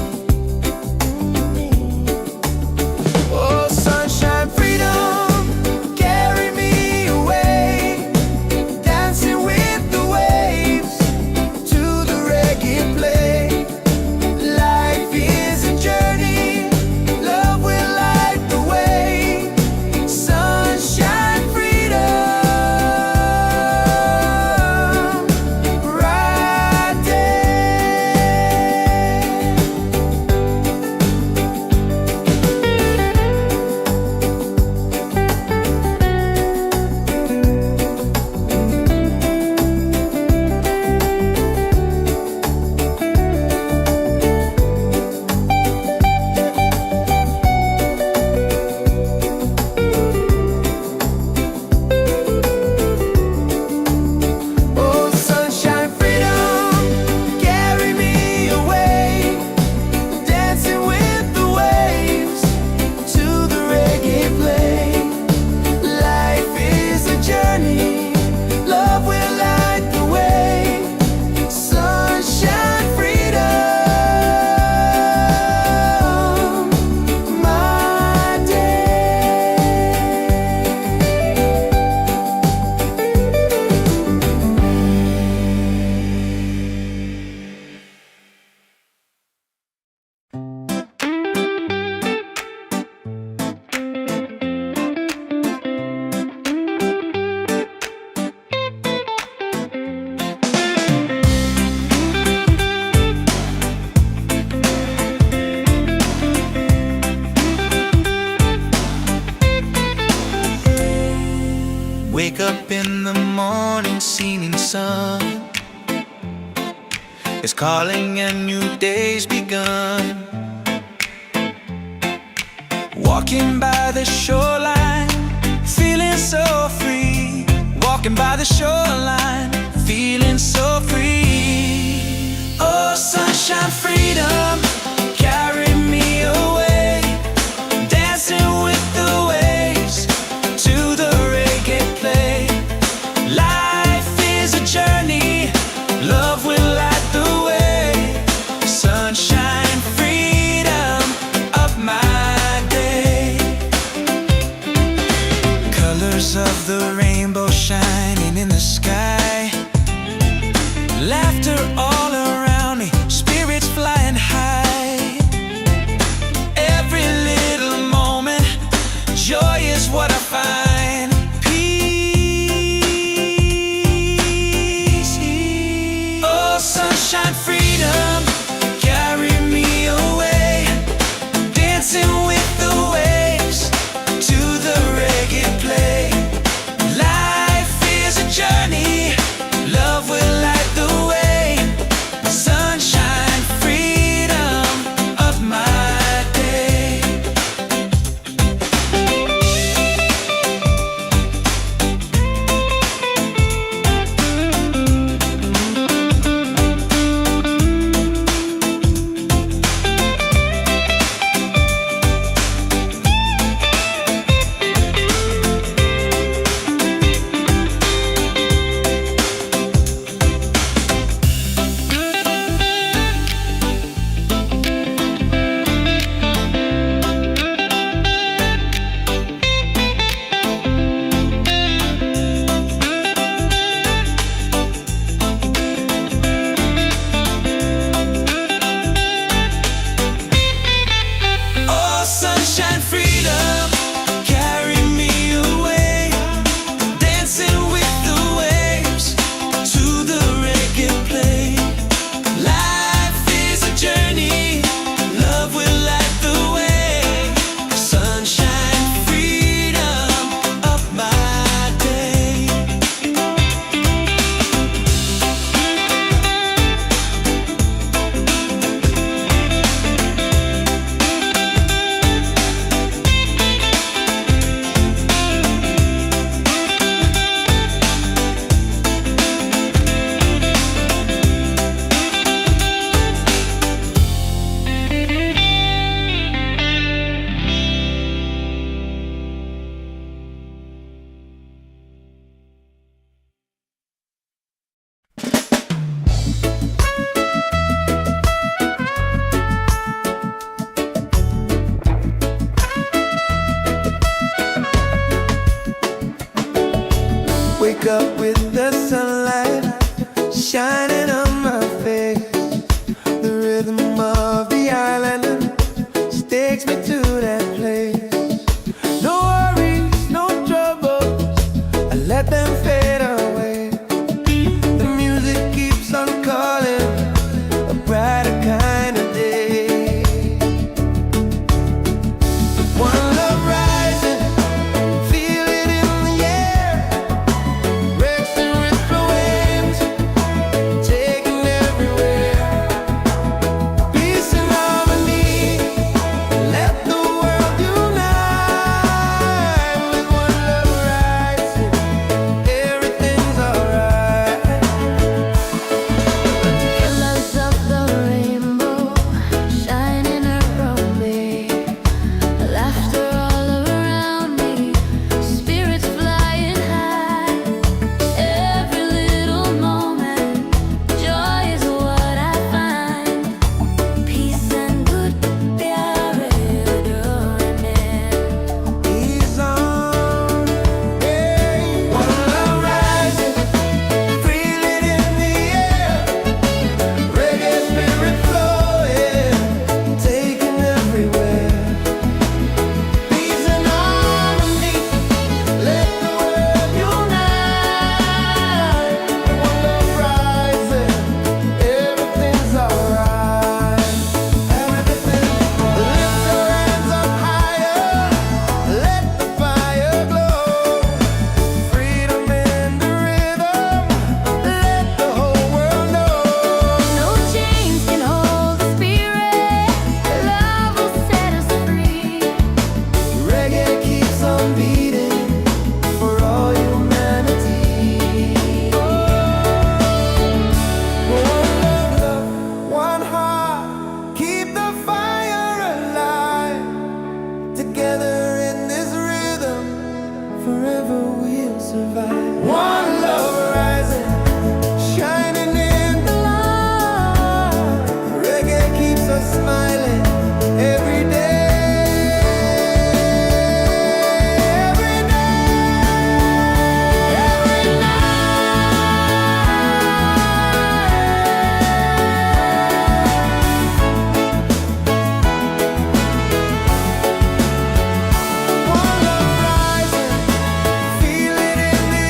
[SPEAKER 1] Oh, sunshine, freedom, carry me away, dancing with the waves to the reggae play. Life is a journey, love will light the way. Sunshine, freedom, right there. Oh, sunshine, freedom, carry me away, dancing with the waves to the reggae play. Life is a journey, love will light the way. Sunshine, freedom, my day.
[SPEAKER 2] Wake up in the morning, seeing sun is calling and new day's begun. Walking by the shoreline, feeling so free. Walking by the shoreline, feeling so free. Oh, sunshine, freedom, carry me away, dancing with the waves to the reggae play. Life is a journey, love will light the way. Sunshine, freedom of my day. Colors of the rainbow shining in the sky. Laughter all around me, spirits flying high. Every little moment, joy is what I find. Peace. Oh, sunshine, freedom, carry me away, dancing with the waves to the reggae play. Life
[SPEAKER 1] up with the sunlight shining on my face. The rhythm of the island just takes me to that place. No worries, no troubles, I let them fade away. The music keeps on calling, a brighter kind of day. One love rising, feel it in the air. Breaks and ripple waves, taking everywhere. Peace and harmony, let the world unite. With one love rising, everything's alright.
[SPEAKER 3] Colors of the rainbow shining around me, laughter all around me, spirits flying high. Every little moment, joy is what I find. Peace and good प्यारे डोने
[SPEAKER 1] He's on, yeah. One love rising, feel it in the air. Reggae spirit flowing, taking everywhere. Peace and harmony, let the world unite. One love rising, everything's alright. Everything's lift your hands up higher, let the fire glow. Freedom in the rhythm, let the whole world know.
[SPEAKER 3] No chains can hold the spirit, love will set us free.
[SPEAKER 1] Reggae keeps on beating for all humanity. One love, one heart, keep the fire alive. Together in this rhythm, forever we'll survive. One love rising, shining in the light. Reggae keeps us smiling every day. Every night, every night. One love rising, feel it in the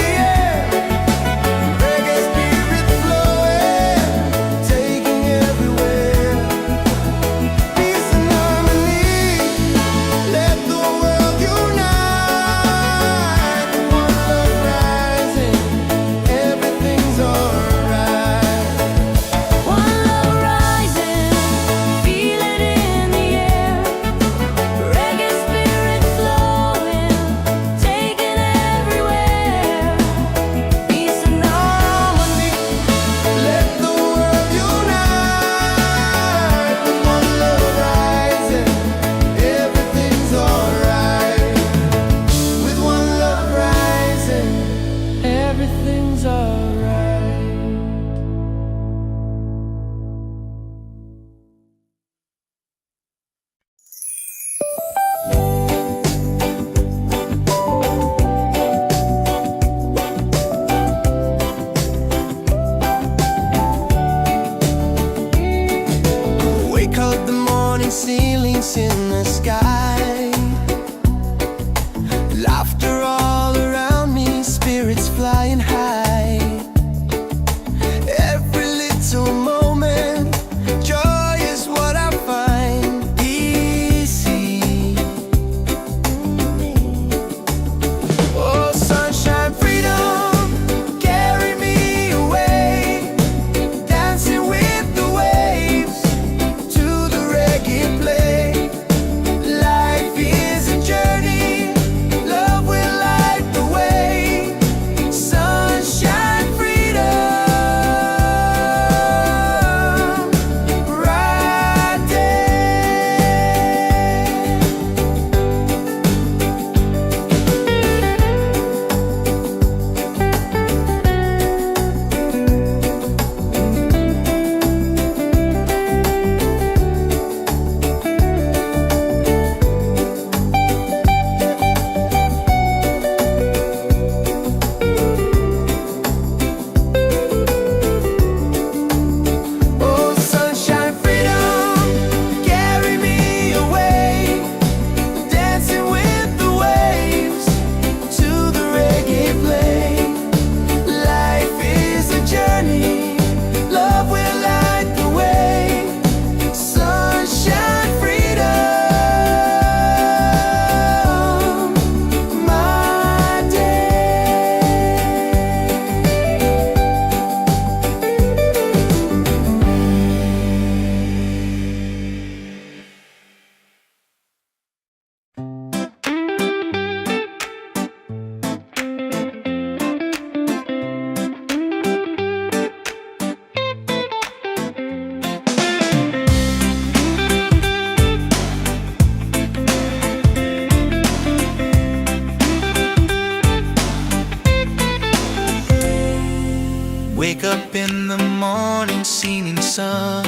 [SPEAKER 2] Wake up in the morning, seeing sun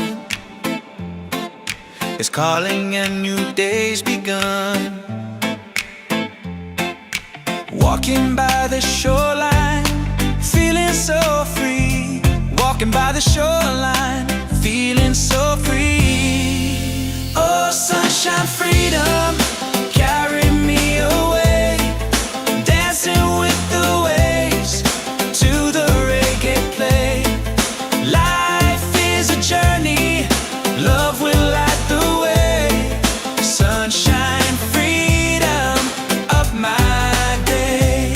[SPEAKER 2] is calling and new day's begun. Walking by the shoreline, feeling so free. Walking by the shoreline, feeling so free. Oh, sunshine, freedom, carry me away. Dancing with the waves to the reggae play. Life is a journey, love will light the way. Sunshine, freedom, up my day.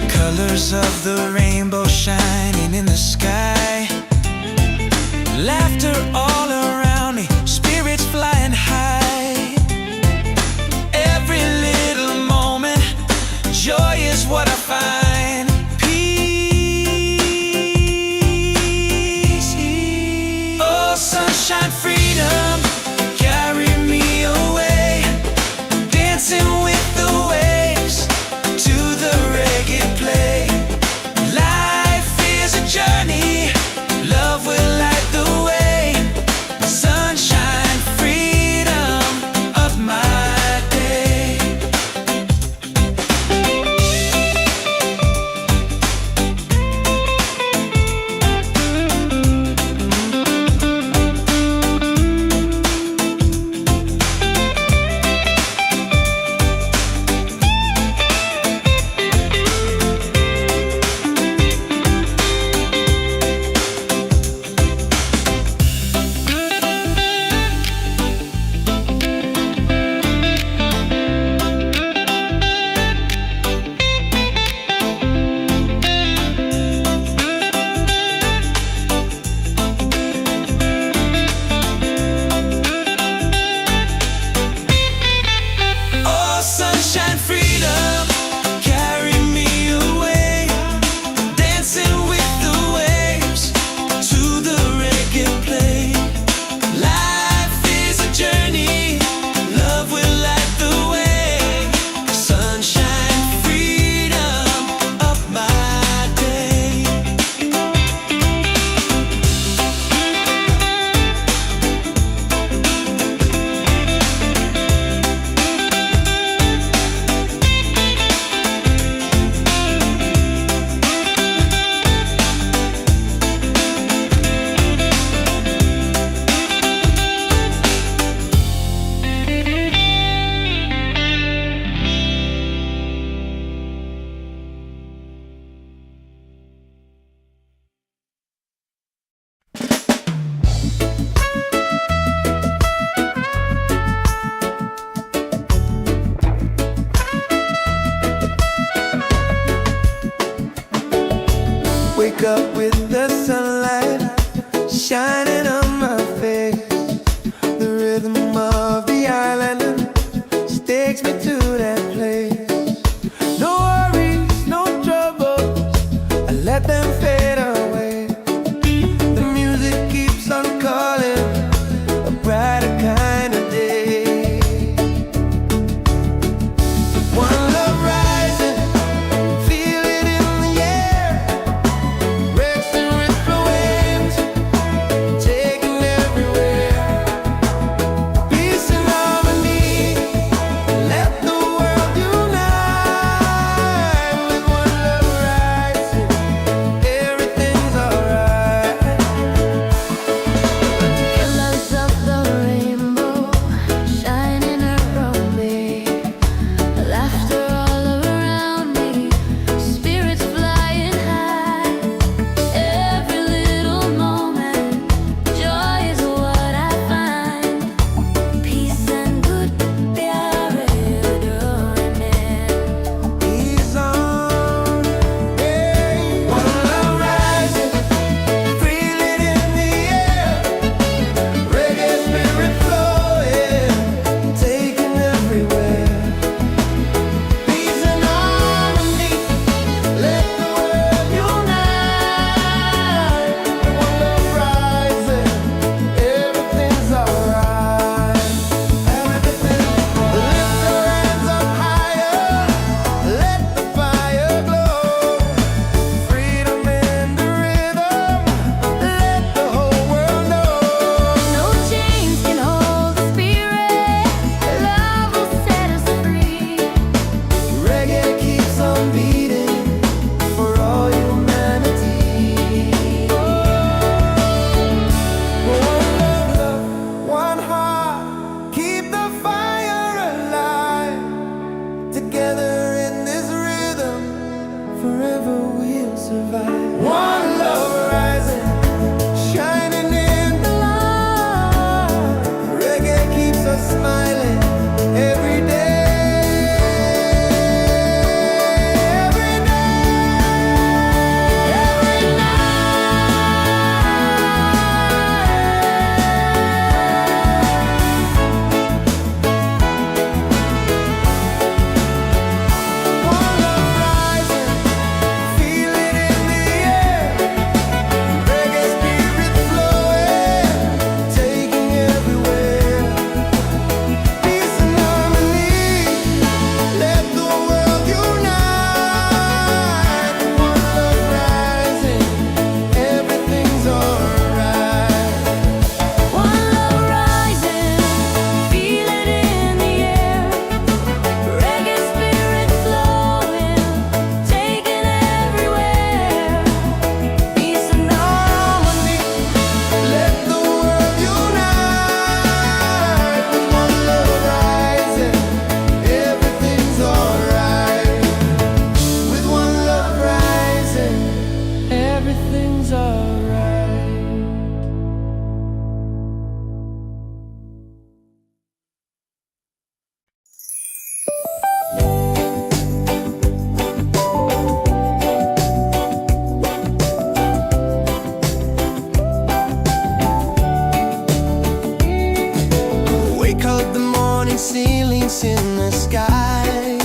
[SPEAKER 2] Colors of the rainbow shining in the sky. Laughter all around me, spirits flying high.
[SPEAKER 1] together in this rhythm, forever we'll survive. One love rising, shining in the light. Reggae keeps us smiling every day. Ceilings in the sky,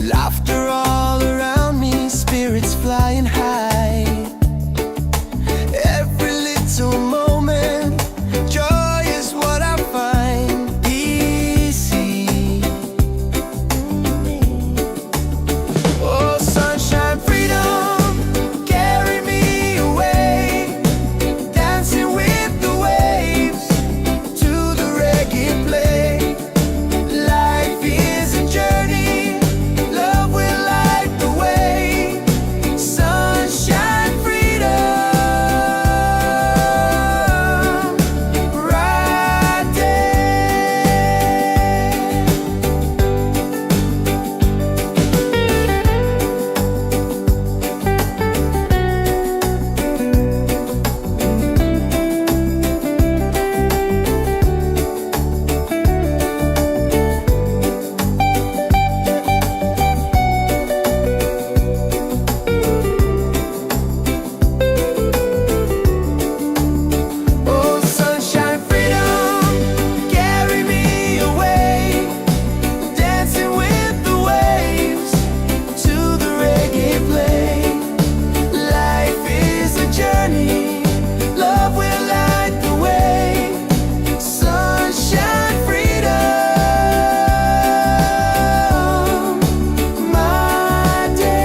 [SPEAKER 1] laughter all around me, spirits flying high. Every little moment, joy is what I find easy. Oh, sunshine, freedom, carry me away, dancing with the waves to the reggae play. Life is a journey, love will light the way. Sunshine, freedom, right there. Oh, sunshine, freedom, carry me away, dancing with the waves to the reggae play. Life is a journey, love will light the way. Sunshine, freedom, my day.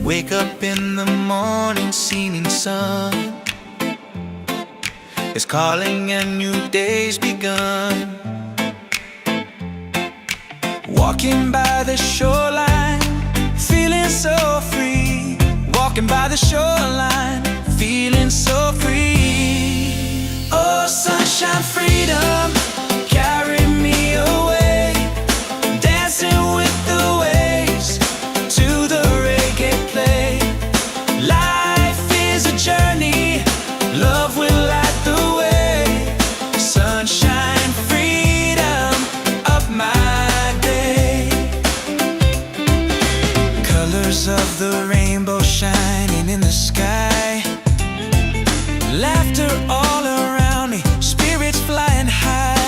[SPEAKER 2] Wake up in the morning, seeing sun is calling and new day's begun. Walking by the shoreline, feeling so free. Walking by the shoreline, feeling so free. Oh, sunshine, freedom, carry me away, dancing with the waves to the reggae play. Life is a journey, love will light the way. Sunshine, freedom, of my day. Colors of the rainbow shining in the sky, laughter all around me, spirits flying high.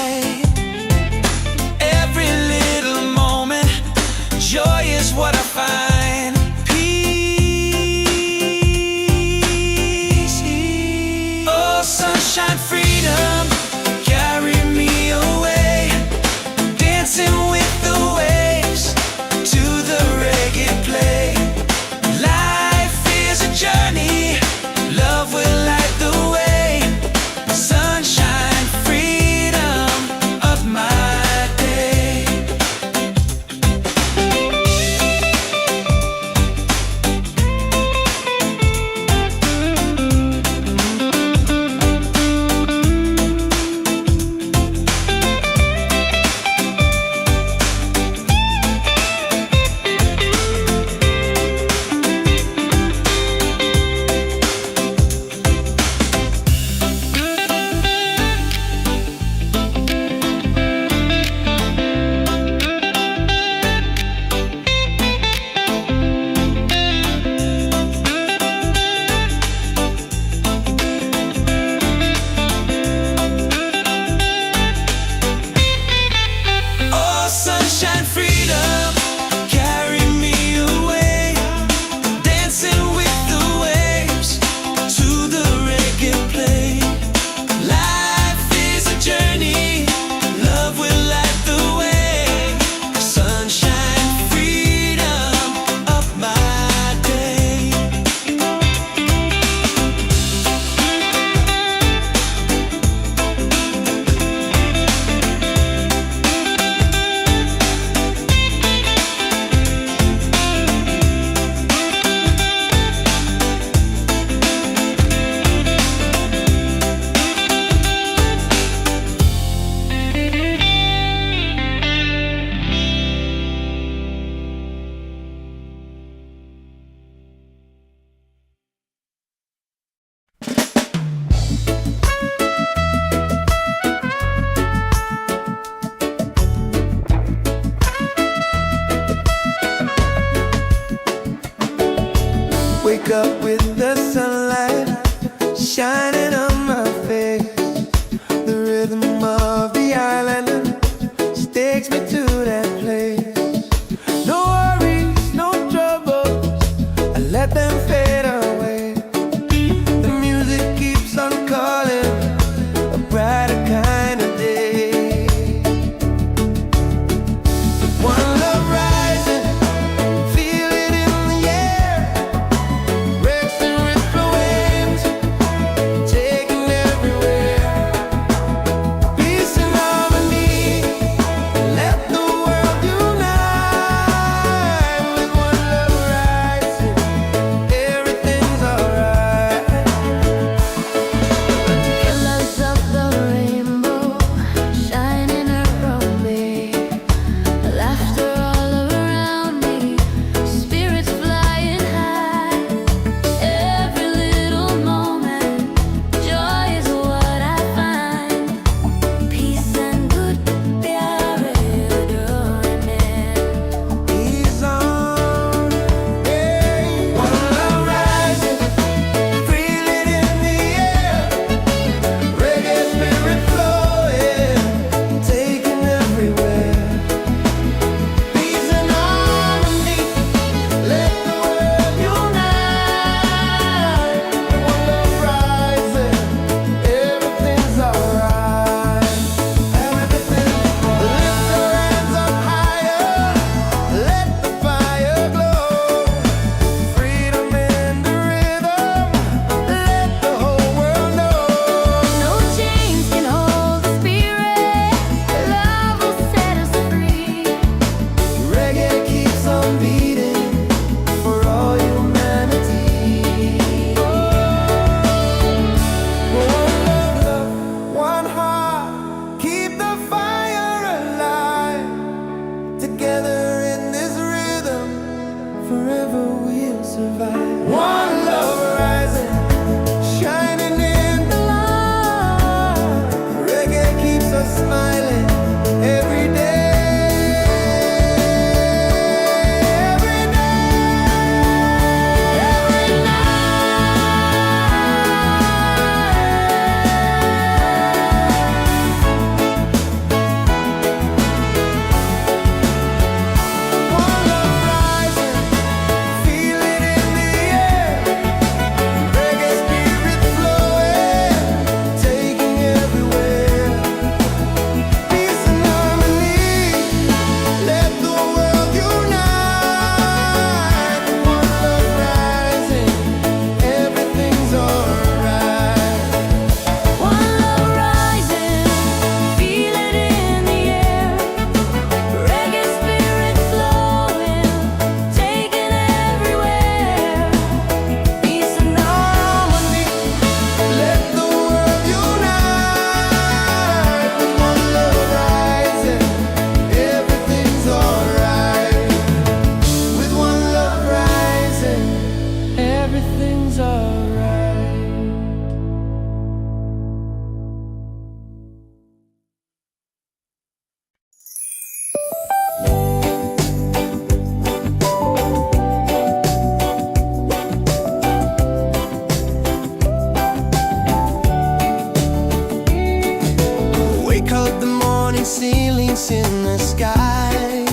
[SPEAKER 1] feelings in the sky.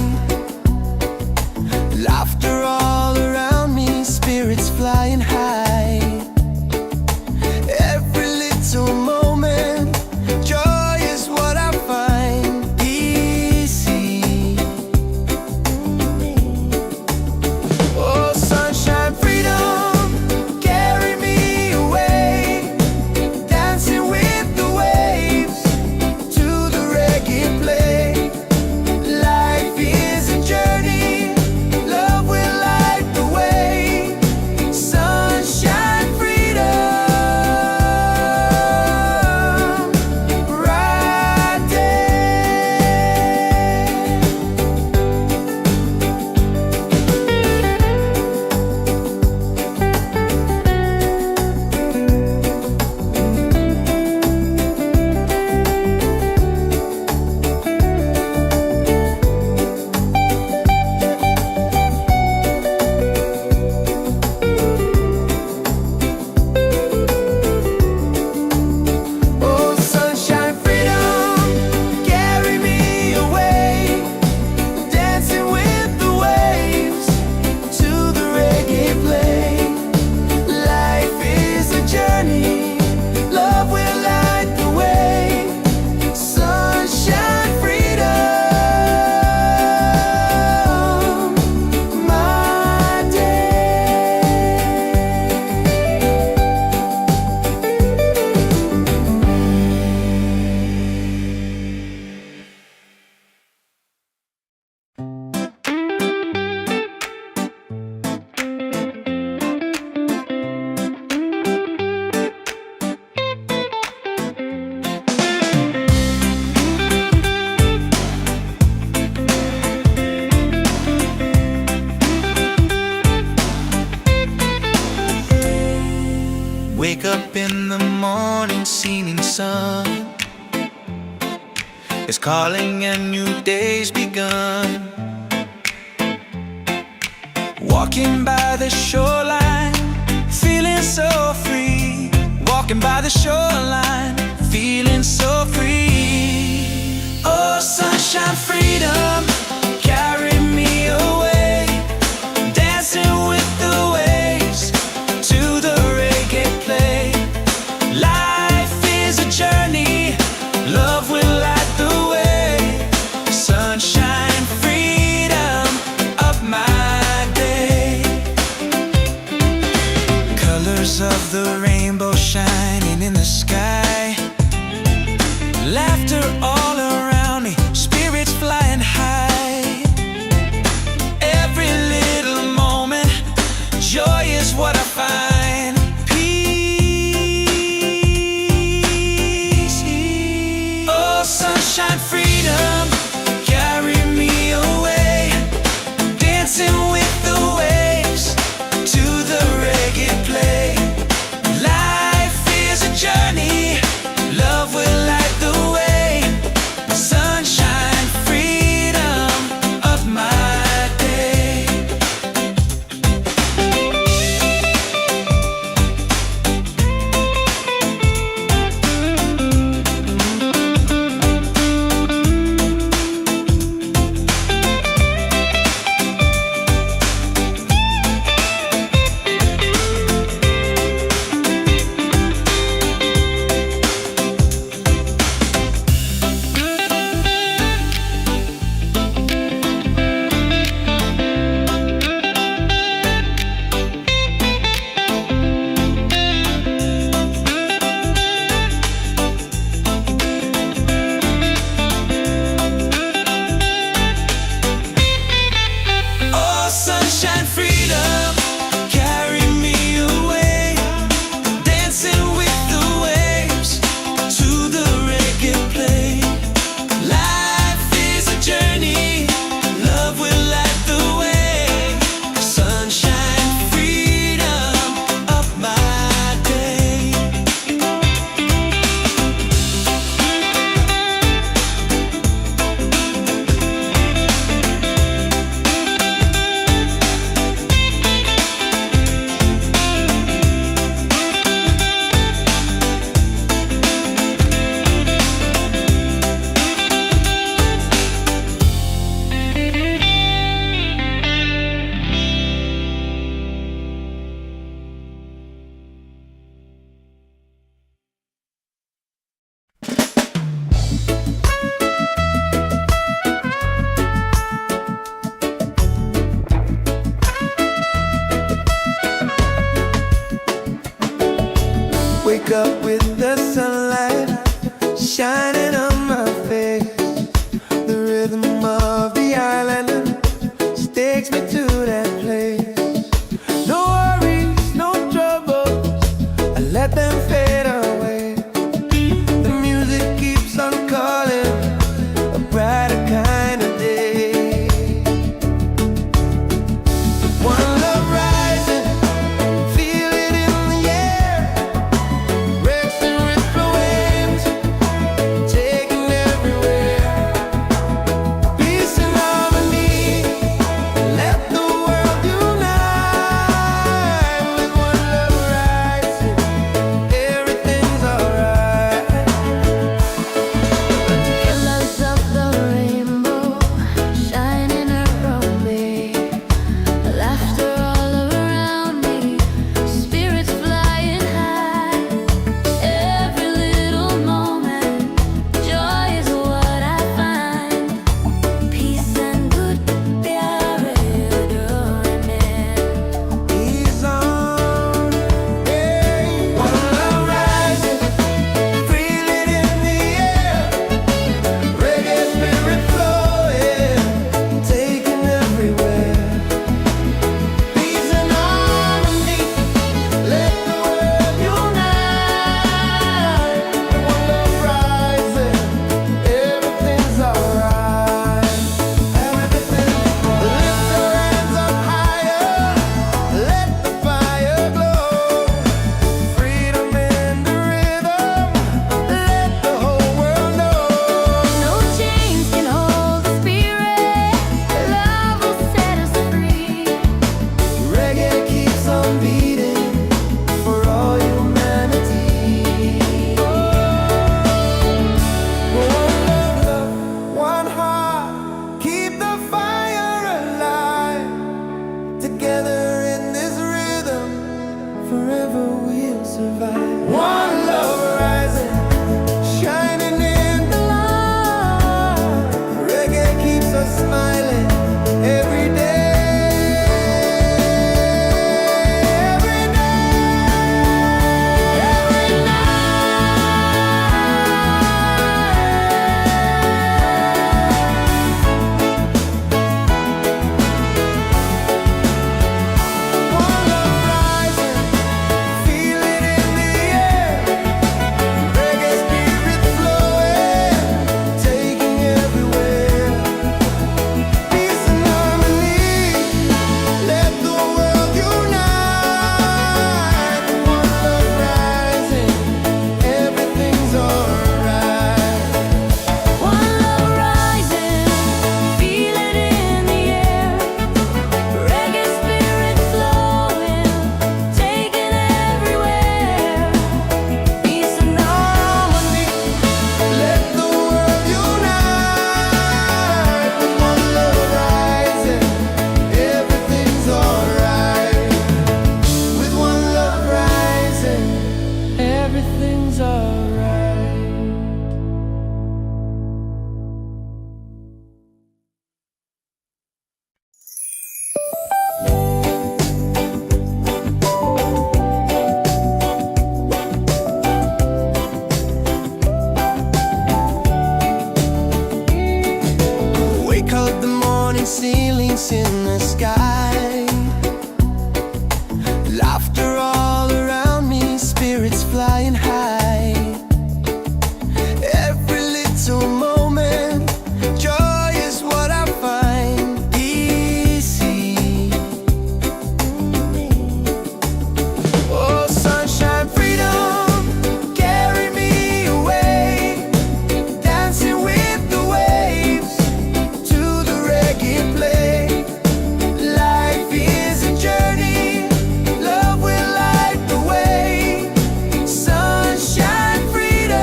[SPEAKER 1] Laughter all around me, spirits flying high. Every little moment, joy is what I find easy. Oh, sunshine, freedom, carry me away, dancing with the waves to the reggae play. Life is a journey, love will light the way. Sunshine, freedom, right there. Oh, sunshine, freedom, carry me away, dancing with the waves to the reggae play. Life is a journey, love will light the way. Sunshine, freedom, my day.
[SPEAKER 2] Wake up in the morning, seeing sun is calling and new day's begun. Walking by the shoreline, feeling so free. Walking by the shoreline, feeling so free. Oh, sunshine, freedom, carry me away, dancing with the waves to the reggae play. Life is a journey, love will light the way. Sunshine, freedom, up my day. Colors of the rainbow shining in the sky. Laughter all around me, spirits flying high.
[SPEAKER 1] falling ceilings in the sky. Laughter all around me, spirits flying high. Every little moment, joy is what I find easy. Oh, sunshine, freedom, carry me away, dancing with the waves to the reggae play. Life is a journey, love will light the way. Sunshine, freedom,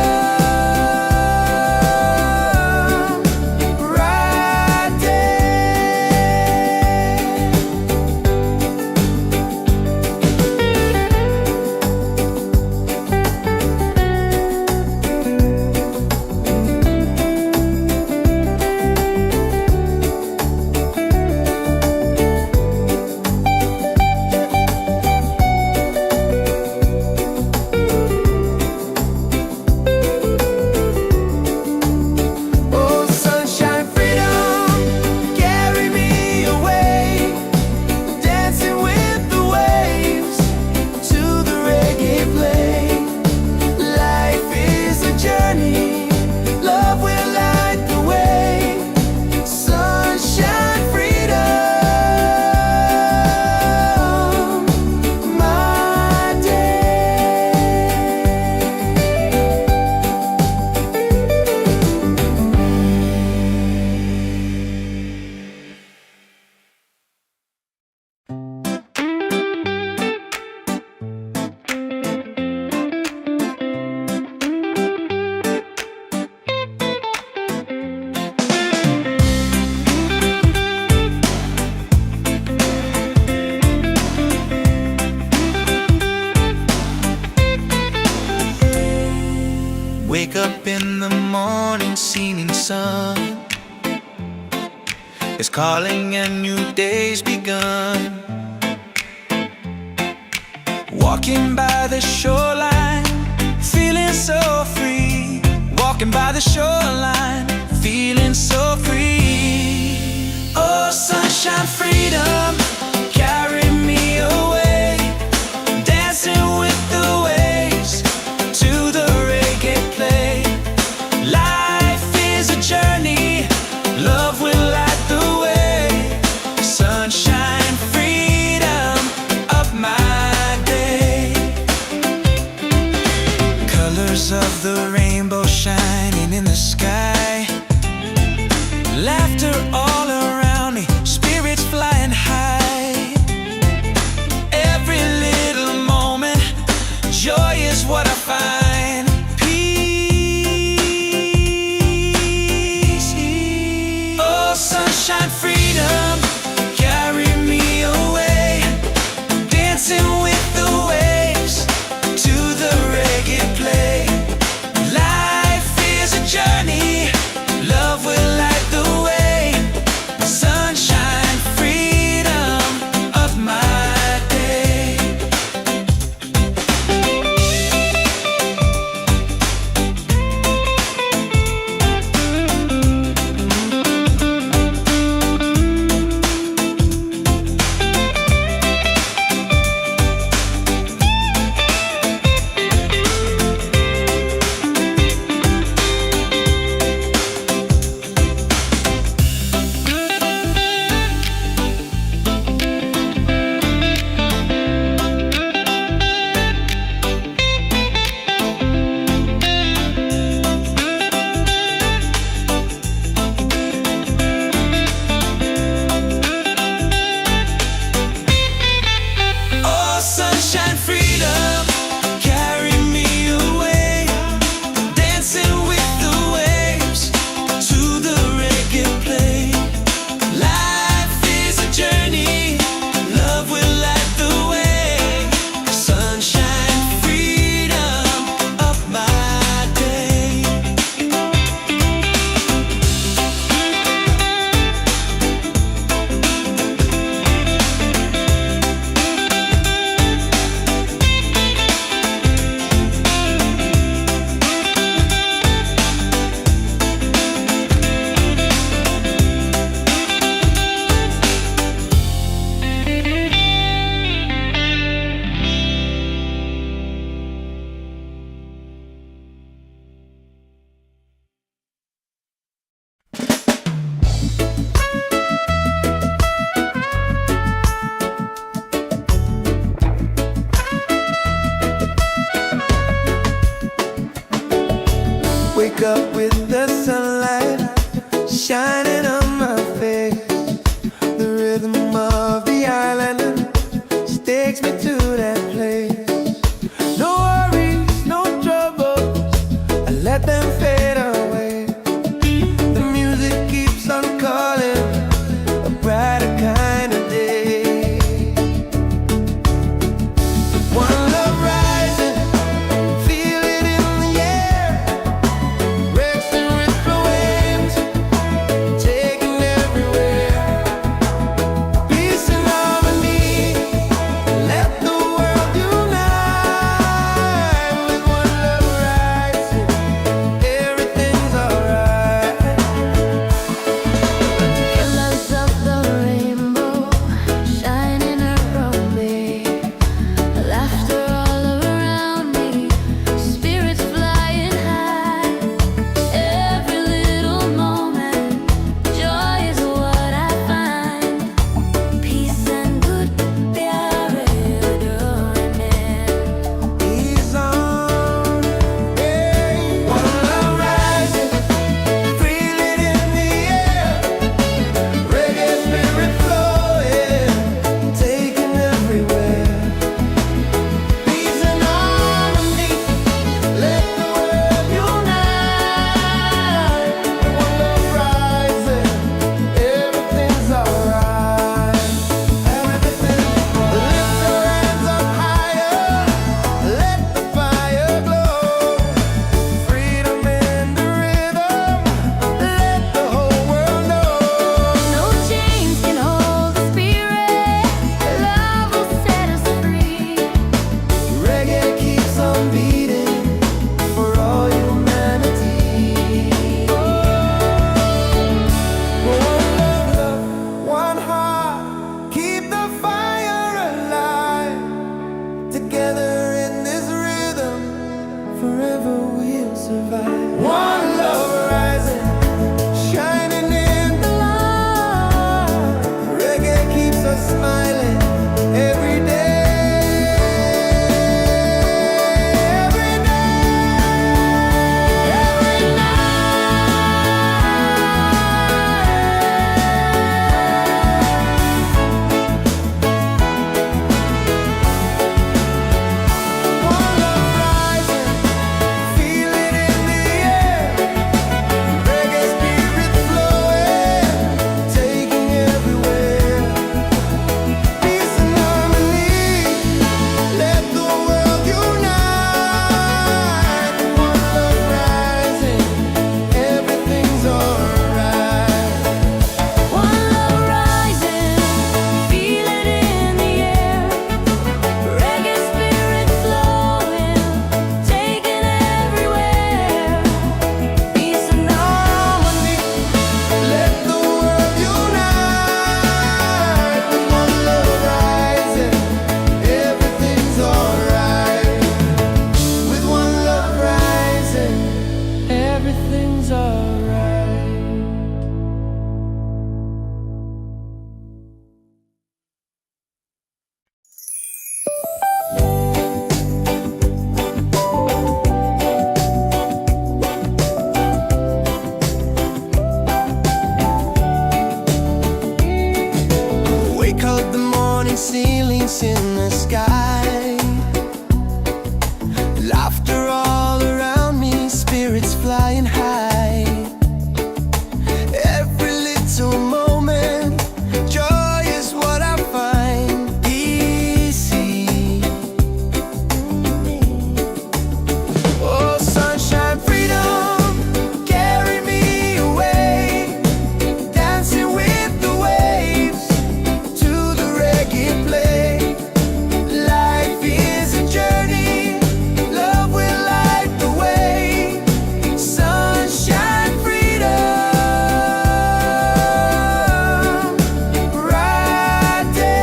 [SPEAKER 1] right there. Oh, sunshine, freedom, carry me away, dancing with the waves to the reggae play. Life is a journey, love will light the way. Sunshine, freedom, my day.
[SPEAKER 2] Wake up in the morning, seeing sun is calling and new day's begun. Walking by the shoreline, feeling so free. Walking by the shoreline, feeling so free. Oh, sunshine, freedom, carry me away, dancing with the waves to the reggae play. Life is a journey, love will light the way. Sunshine, freedom of my day. Colors of the rainbow shining in the sky.
[SPEAKER 1] ceilings in the sky. Laughter all around me, spirits flying high. Every little moment, joy is what I find easy. Oh, sunshine, freedom, carry me away, dancing with the waves to the reggae play. Life is a journey, love will light the way. Sunshine, freedom, right there.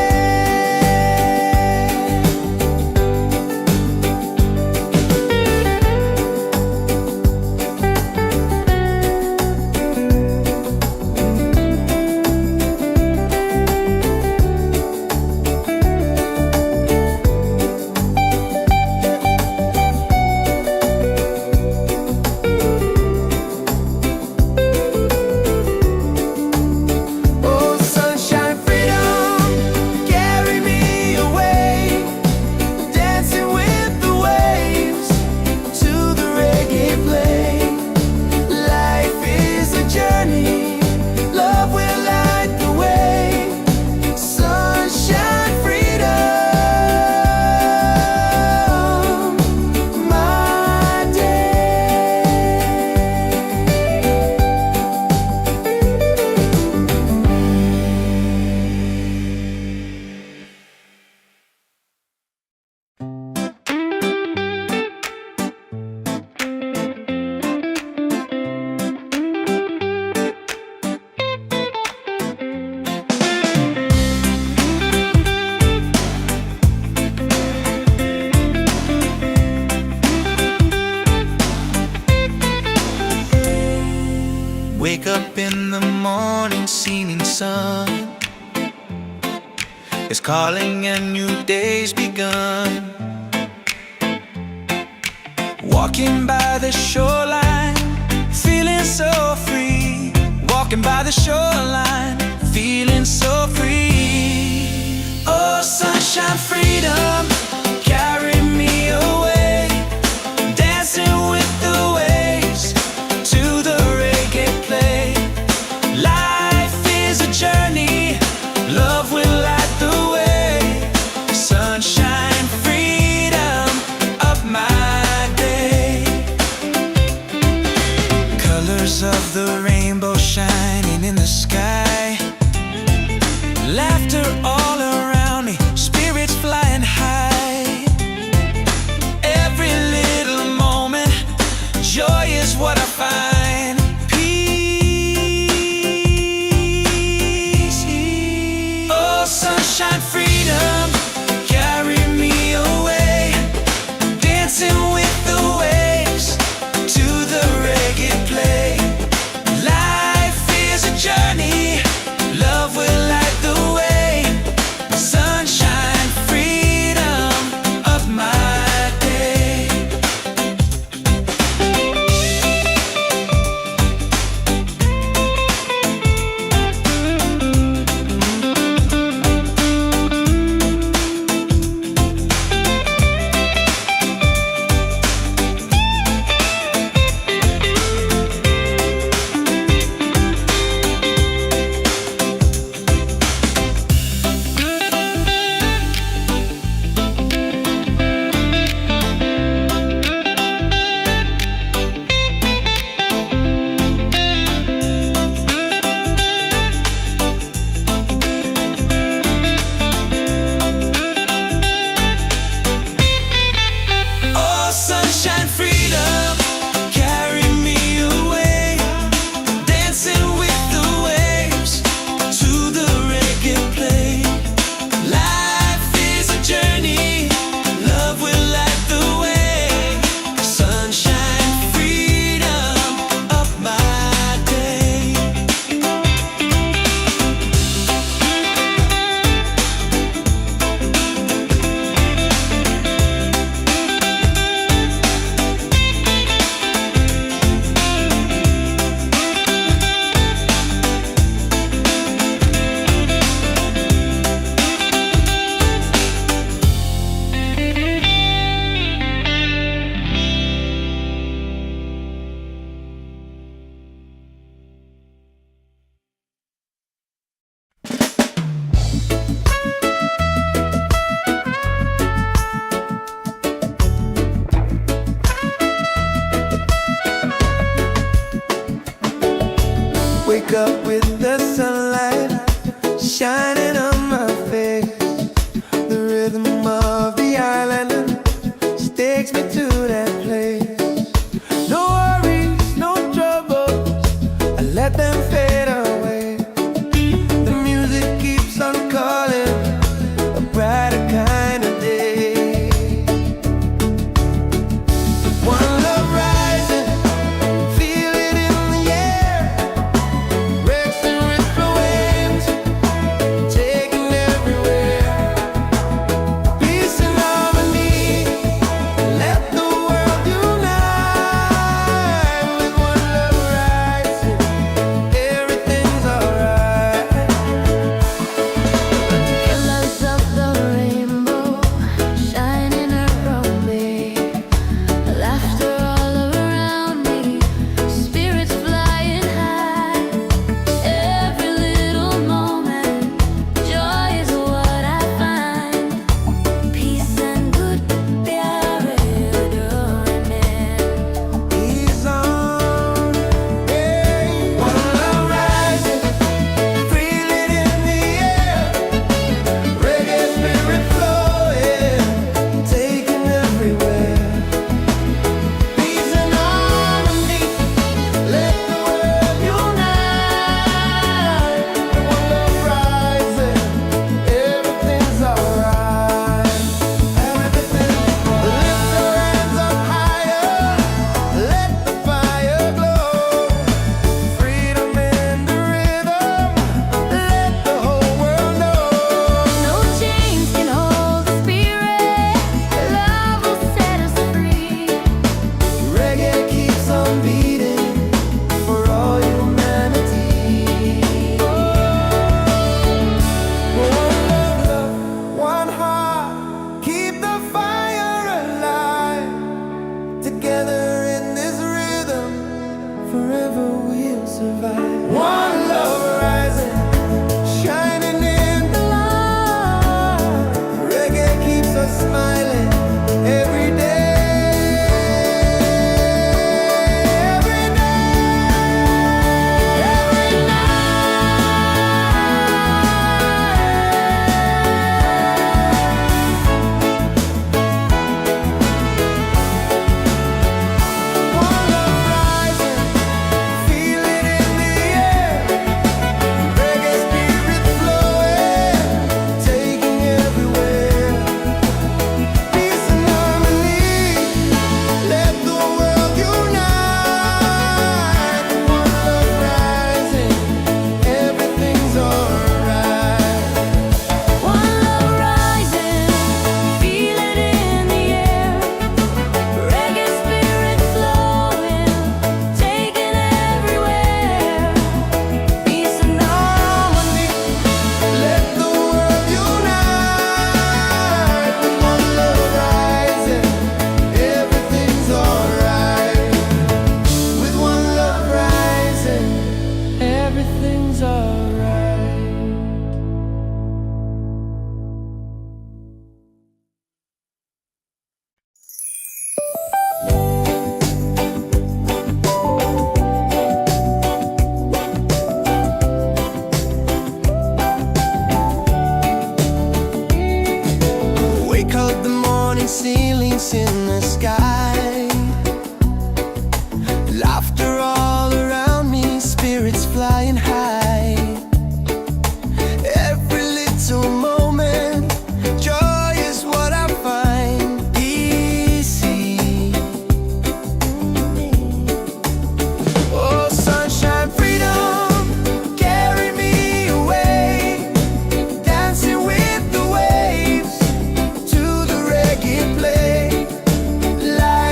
[SPEAKER 1] Oh, sunshine, freedom, carry me away, dancing with the waves to the reggae play. Life is a journey, love will light the way. Sunshine, freedom, my day.
[SPEAKER 2] Wake up in the morning, seeing sun is calling and new day's begun. Walking by the shoreline, feeling so free. Walking by the shoreline, feeling so free. Oh, sunshine, freedom, carry me away, dancing with the waves to the reggae play. Life is a journey, love will light the way. Sunshine, freedom, of my day. Colors of the rainbow shining in the sky. Laughter all around me, spirits flying high. Every little moment, joy is what I find. Peace. Oh, sunshine, freedom, carry me away, dancing with the waves to the reggae play. Life is a journey, love will light the way.
[SPEAKER 1] shining on my face. The rhythm of the island just takes me to that place. No worries, no troubles, I let them fade away. The music keeps on calling, a brighter kind of day. One love rising, feel it in the air. Wrecks and ripple waves, taking everywhere. Peace and harmony, let the world unite. With one love rising, everything's alright.
[SPEAKER 3] Colors of the rainbow shining around me, laughter all around me, spirits flying high. Every little moment, joy is what I find. Peace and good प्यारे डोरे में.
[SPEAKER 1] He's on, yeah. One love rising, feel it in the air. Reggae spirit flowing, taking everywhere. Peace and harmony, let the world unite. One love rising, everything's alright. Everything's lift your hands up higher, let the fire glow. Freedom in the rhythm, let the whole world know.
[SPEAKER 3] No chains can hold the spirit. Love will set us free.
[SPEAKER 1] Reggae keeps on beating for all humanity. One love, one heart, keep the fire alive. Together in this rhythm, forever we'll survive. One love rising, shining in the light. Reggae keeps us smiling every day. Every One love rising, feel it in the air. Reggae spirit flowing, taking everywhere. Peace and harmony, let the world unite. One love rising, everything's alright.
[SPEAKER 3] One love rising, feel it in the air. Reggae spirit flowing, taking everywhere. Peace and harmony.
[SPEAKER 1] Let the world unite. With one love rising, everything's alright. With one love rising, everything's alright. Wake up the morning ceilings in the sky. Laughter all around me, spirits flying high. Every little moment, joy is what I find. Easy. Oh, sunshine, freedom, carry me away. Dancing with the waves to the reggae play. Light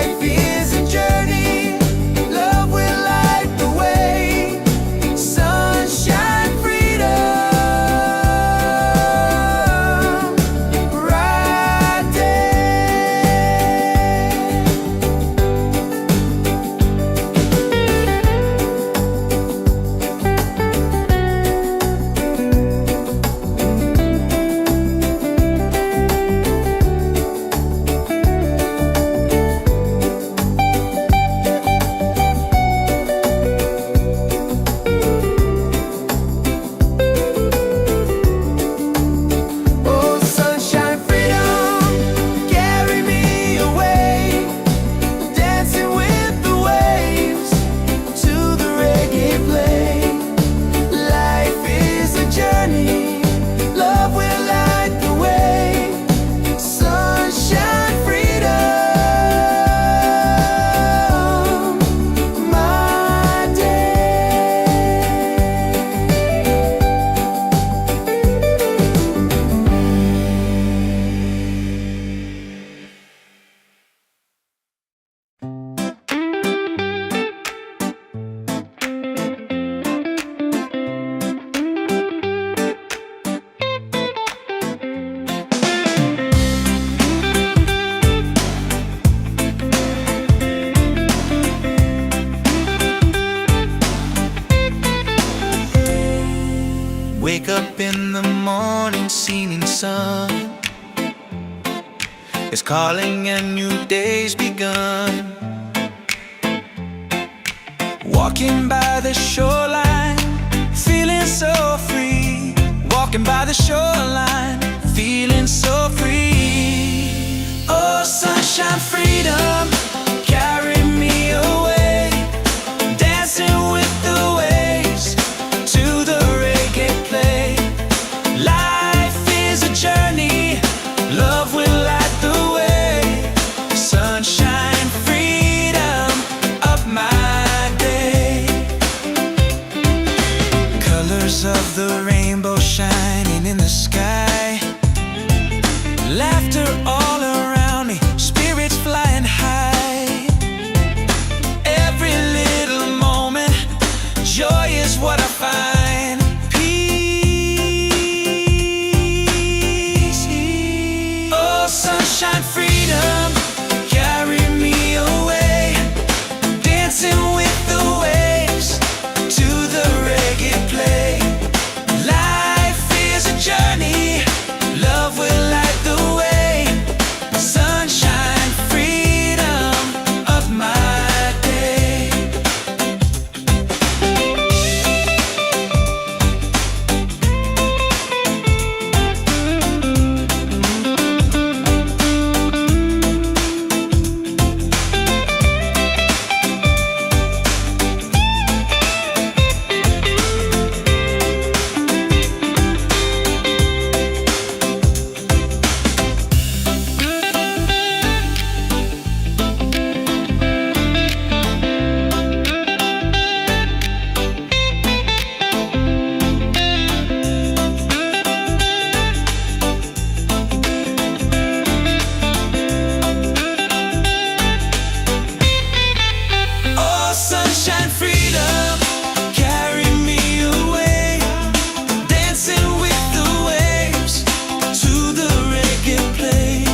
[SPEAKER 2] Wake up in the morning, seeing sun is calling and new day's begun. Walking by the shoreline, feeling so free. Walking by the shoreline, feeling so free. Oh, sunshine, freedom, carry me away. Dancing with the waves to the reggae play. Life is a journey, love will light the way. Sunshine, freedom, up my day. Colors of the rainbow shining in the sky. Laughter all around me, spirits flying high. Every little moment, joy is what I find. Peace. Oh, sunshine, freedom, carry me away. Dancing with the waves to the reggae play. Life is a journey, love will light the way. Sunshine, freedom, of my day. Oh, sunshine, freedom, carry me away. Dancing with the waves to the reggae play.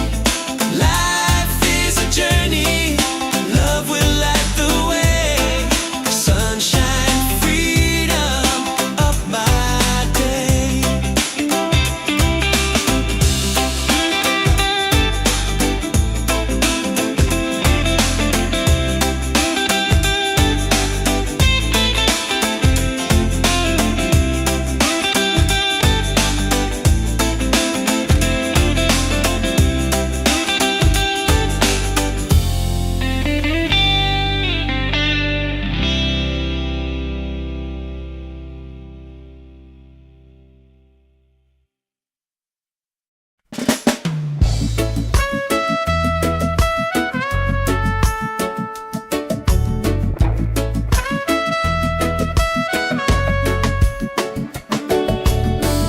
[SPEAKER 2] Life is a journey, love will light the way. Sunshine, freedom, of my day.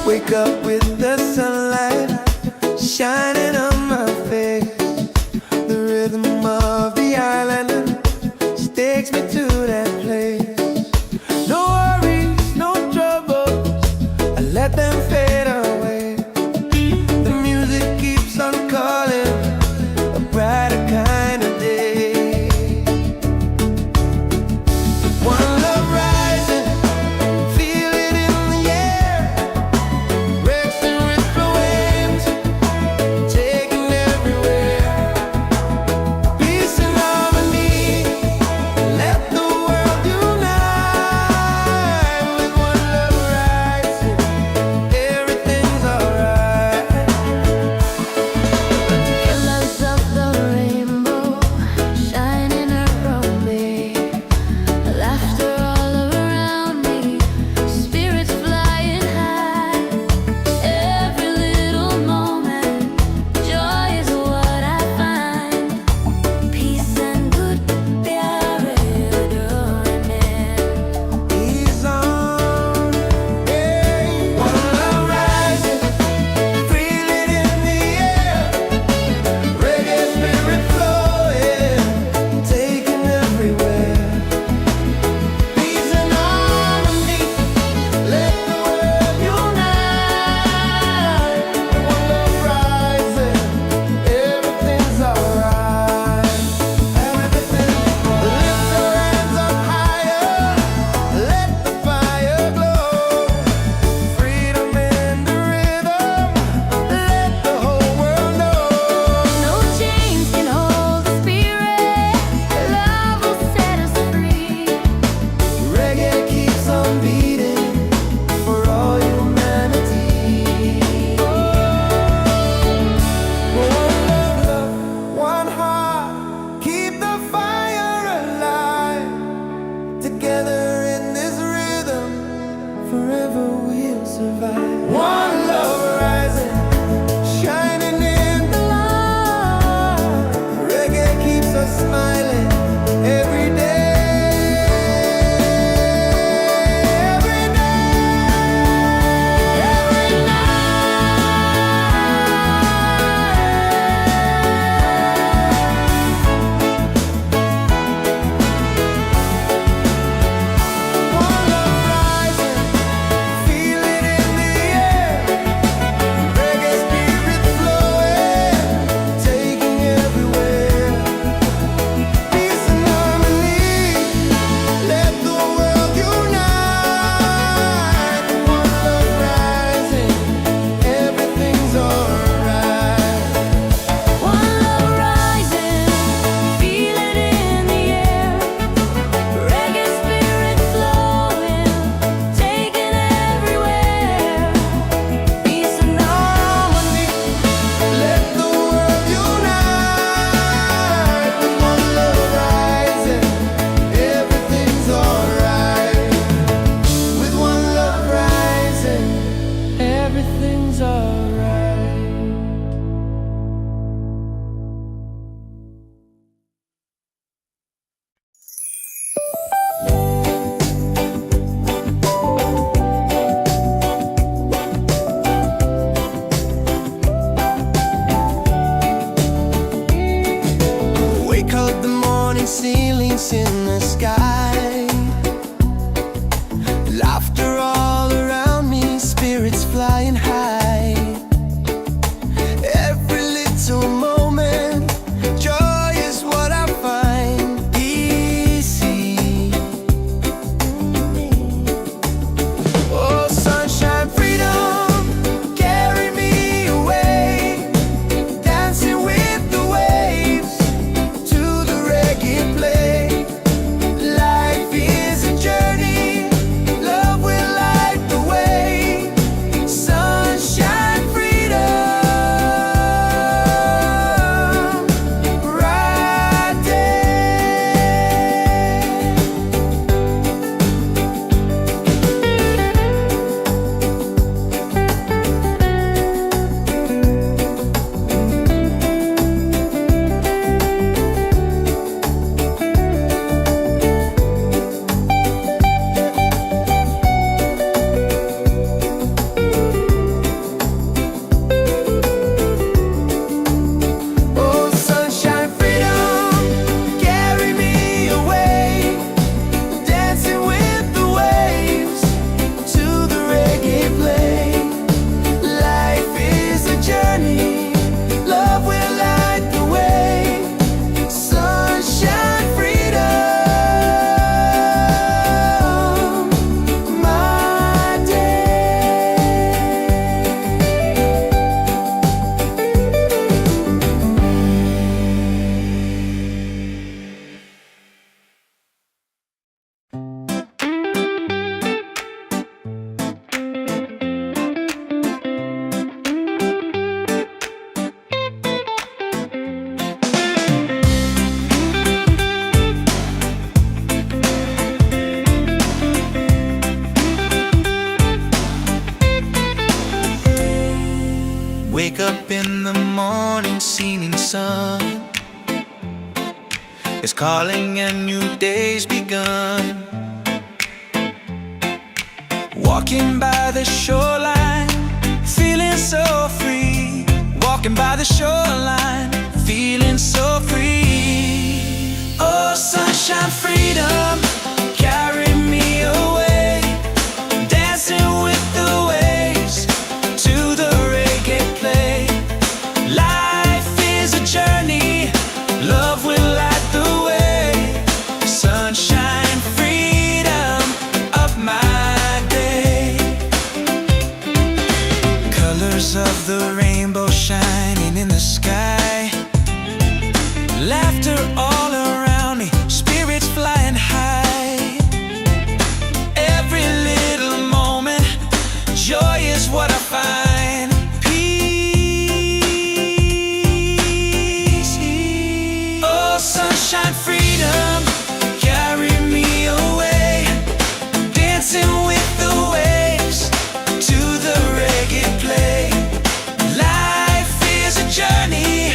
[SPEAKER 1] Wake up with the sunlight shining on my face. The rhythm of the island takes me to that place. No worries, no troubles, I let them fade away. The music keeps on calling, a brighter kind of day. One love rising, feel it in the air. Racing with the waves, taking everywhere. Peace and harmony, let the world unite. With one love rising, every flying high. Every little moment, joy is what I find easy. Oh, sunshine, freedom, carry me away, dancing with the waves to the reggae play. Life is a journey, love will light the way. Sunshine, freedom, right there. Oh, sunshine, freedom, carry me away, dancing with the waves to the reggae play. Life is a journey, love will light the way. Sunshine, freedom, my day.
[SPEAKER 2] Wake up in the morning, seeing sun is calling and new day's begun. Walking by the shoreline, feeling so free. Walking by the shoreline, feeling so free. Oh, sunshine, freedom, carry me away, dancing with the waves to the reggae play. Life is a journey, love will light the way. Sunshine, freedom, of my day. Colors of the rainbow shining in the sky. Laughter all around me, spirits flying high. Every little moment, joy is what I find. Peace. Oh, sunshine, freedom, carry me away, dancing with the waves to the reggae play. Life is a journey,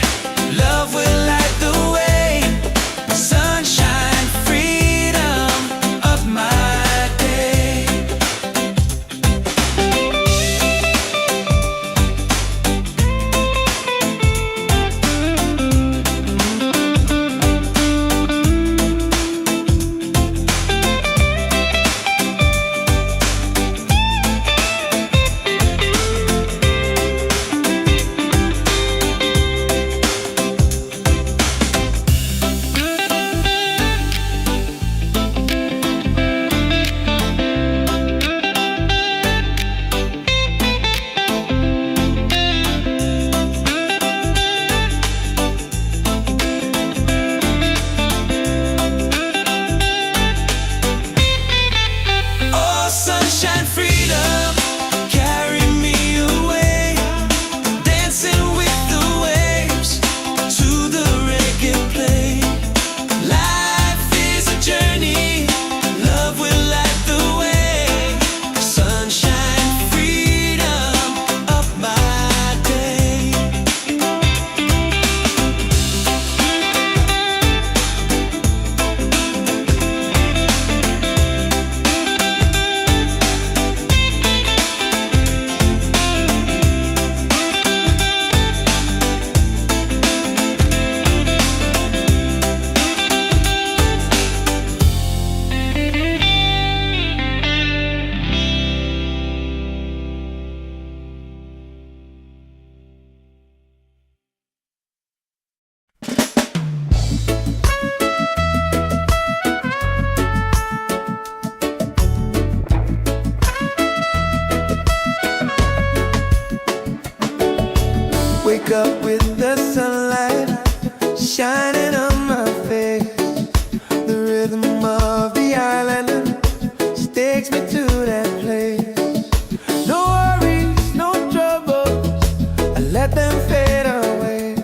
[SPEAKER 2] love will light the way. Sunshine, freedom, of my day.
[SPEAKER 1] wake up with the sunlight shining on my face. The rhythm of the island takes me to that place. No worries, no troubles, I let them fade away.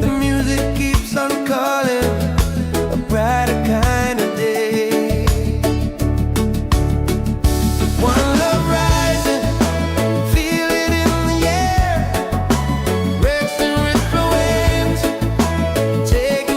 [SPEAKER 1] The music keeps on calling, a brighter kind of day. One love rising, feel it in the air. Rexing with the waves, taking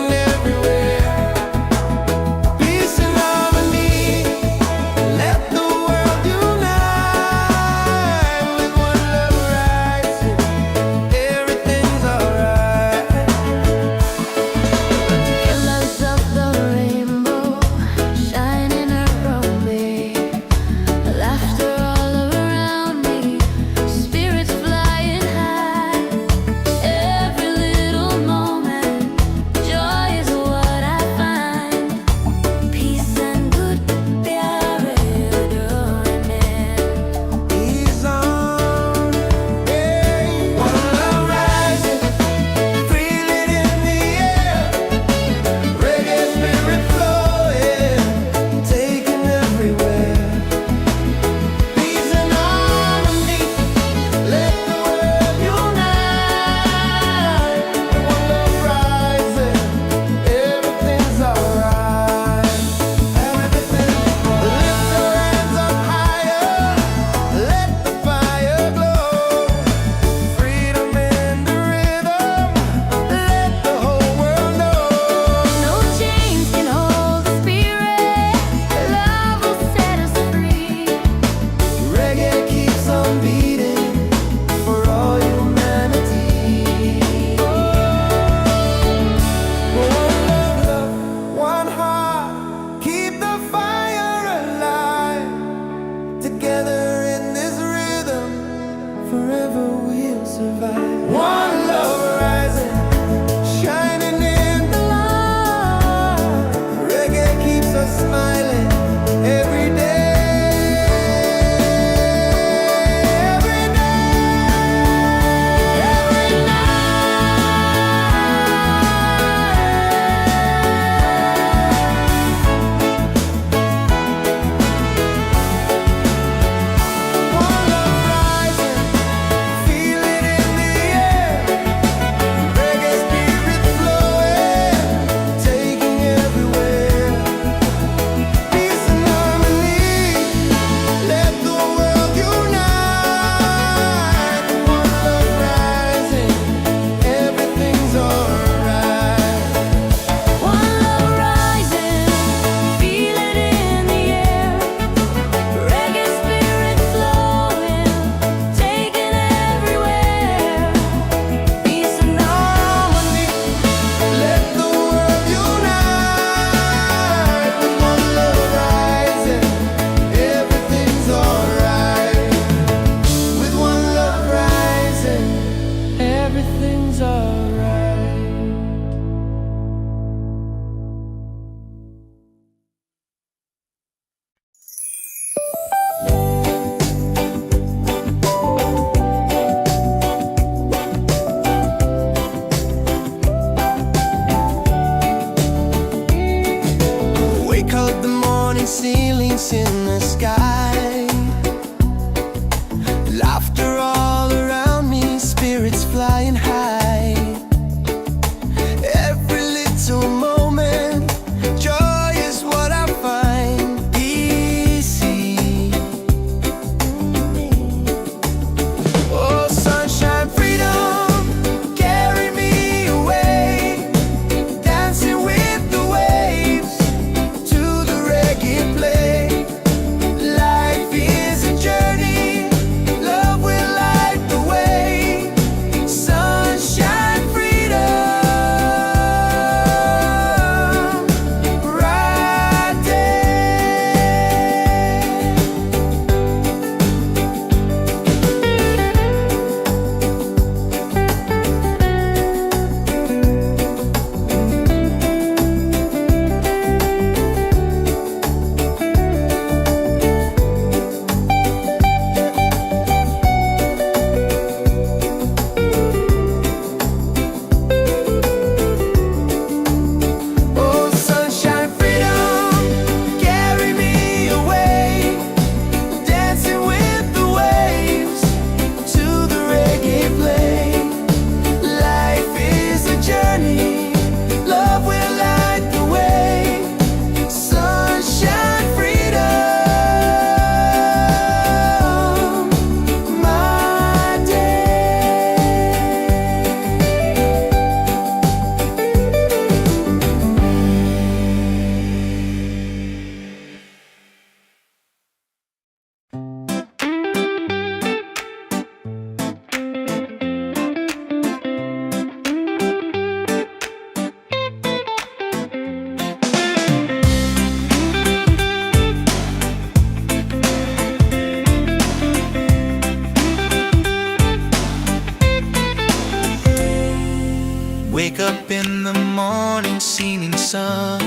[SPEAKER 2] Wake up in the morning, singing sun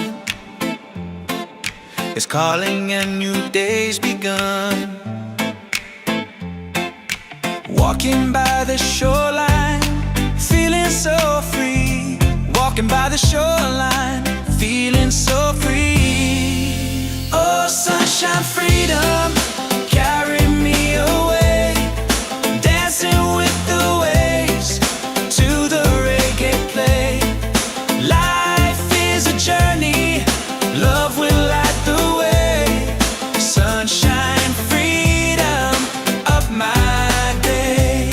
[SPEAKER 2] is calling and new day's begun. Walking by the shoreline, feeling so free. Walking by the shoreline, feeling so free. Oh, sunshine, freedom, carry me away. Dancing with the waves to the reggae play. Life is a journey, love will light the way. Sunshine, freedom, up my day.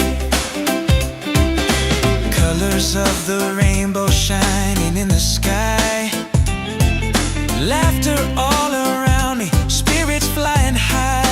[SPEAKER 2] Colors of the rainbow shining in the sky. Laughter all around me, spirits flying high.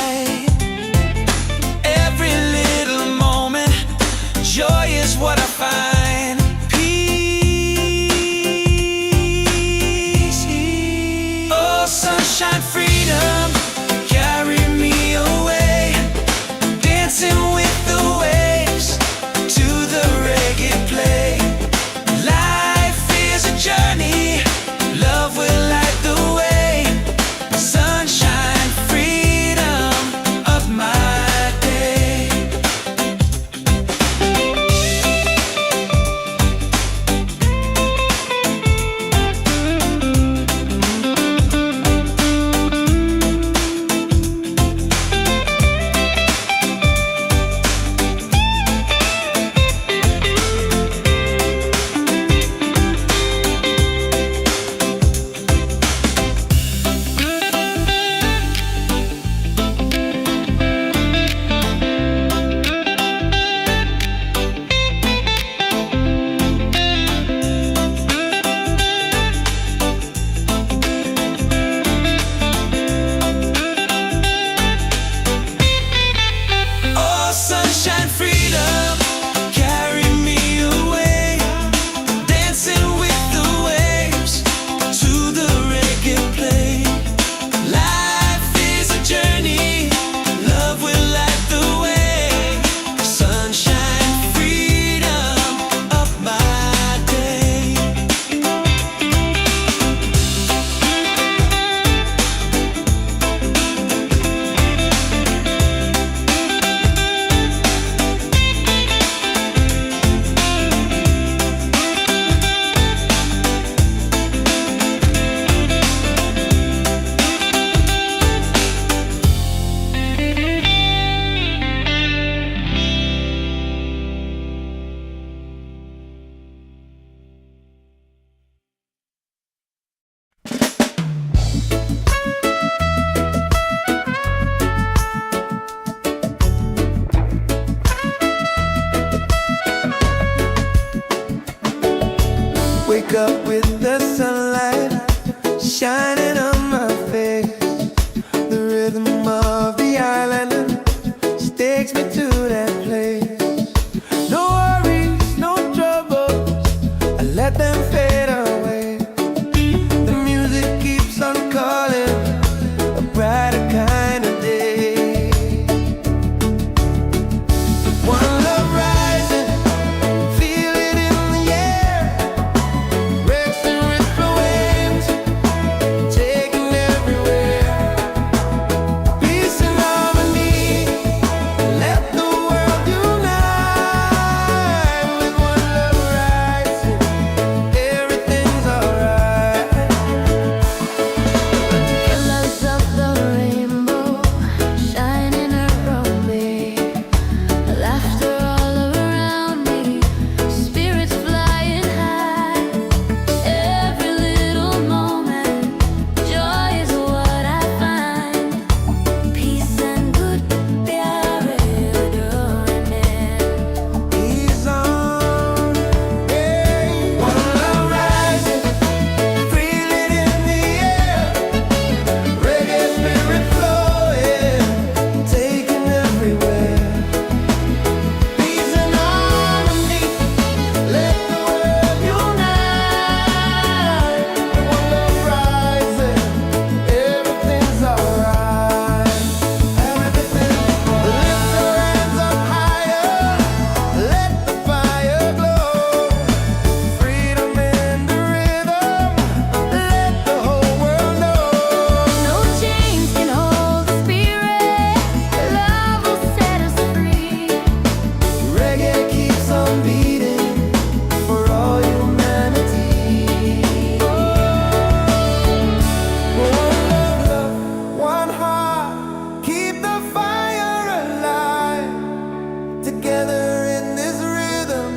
[SPEAKER 1] together in this rhythm,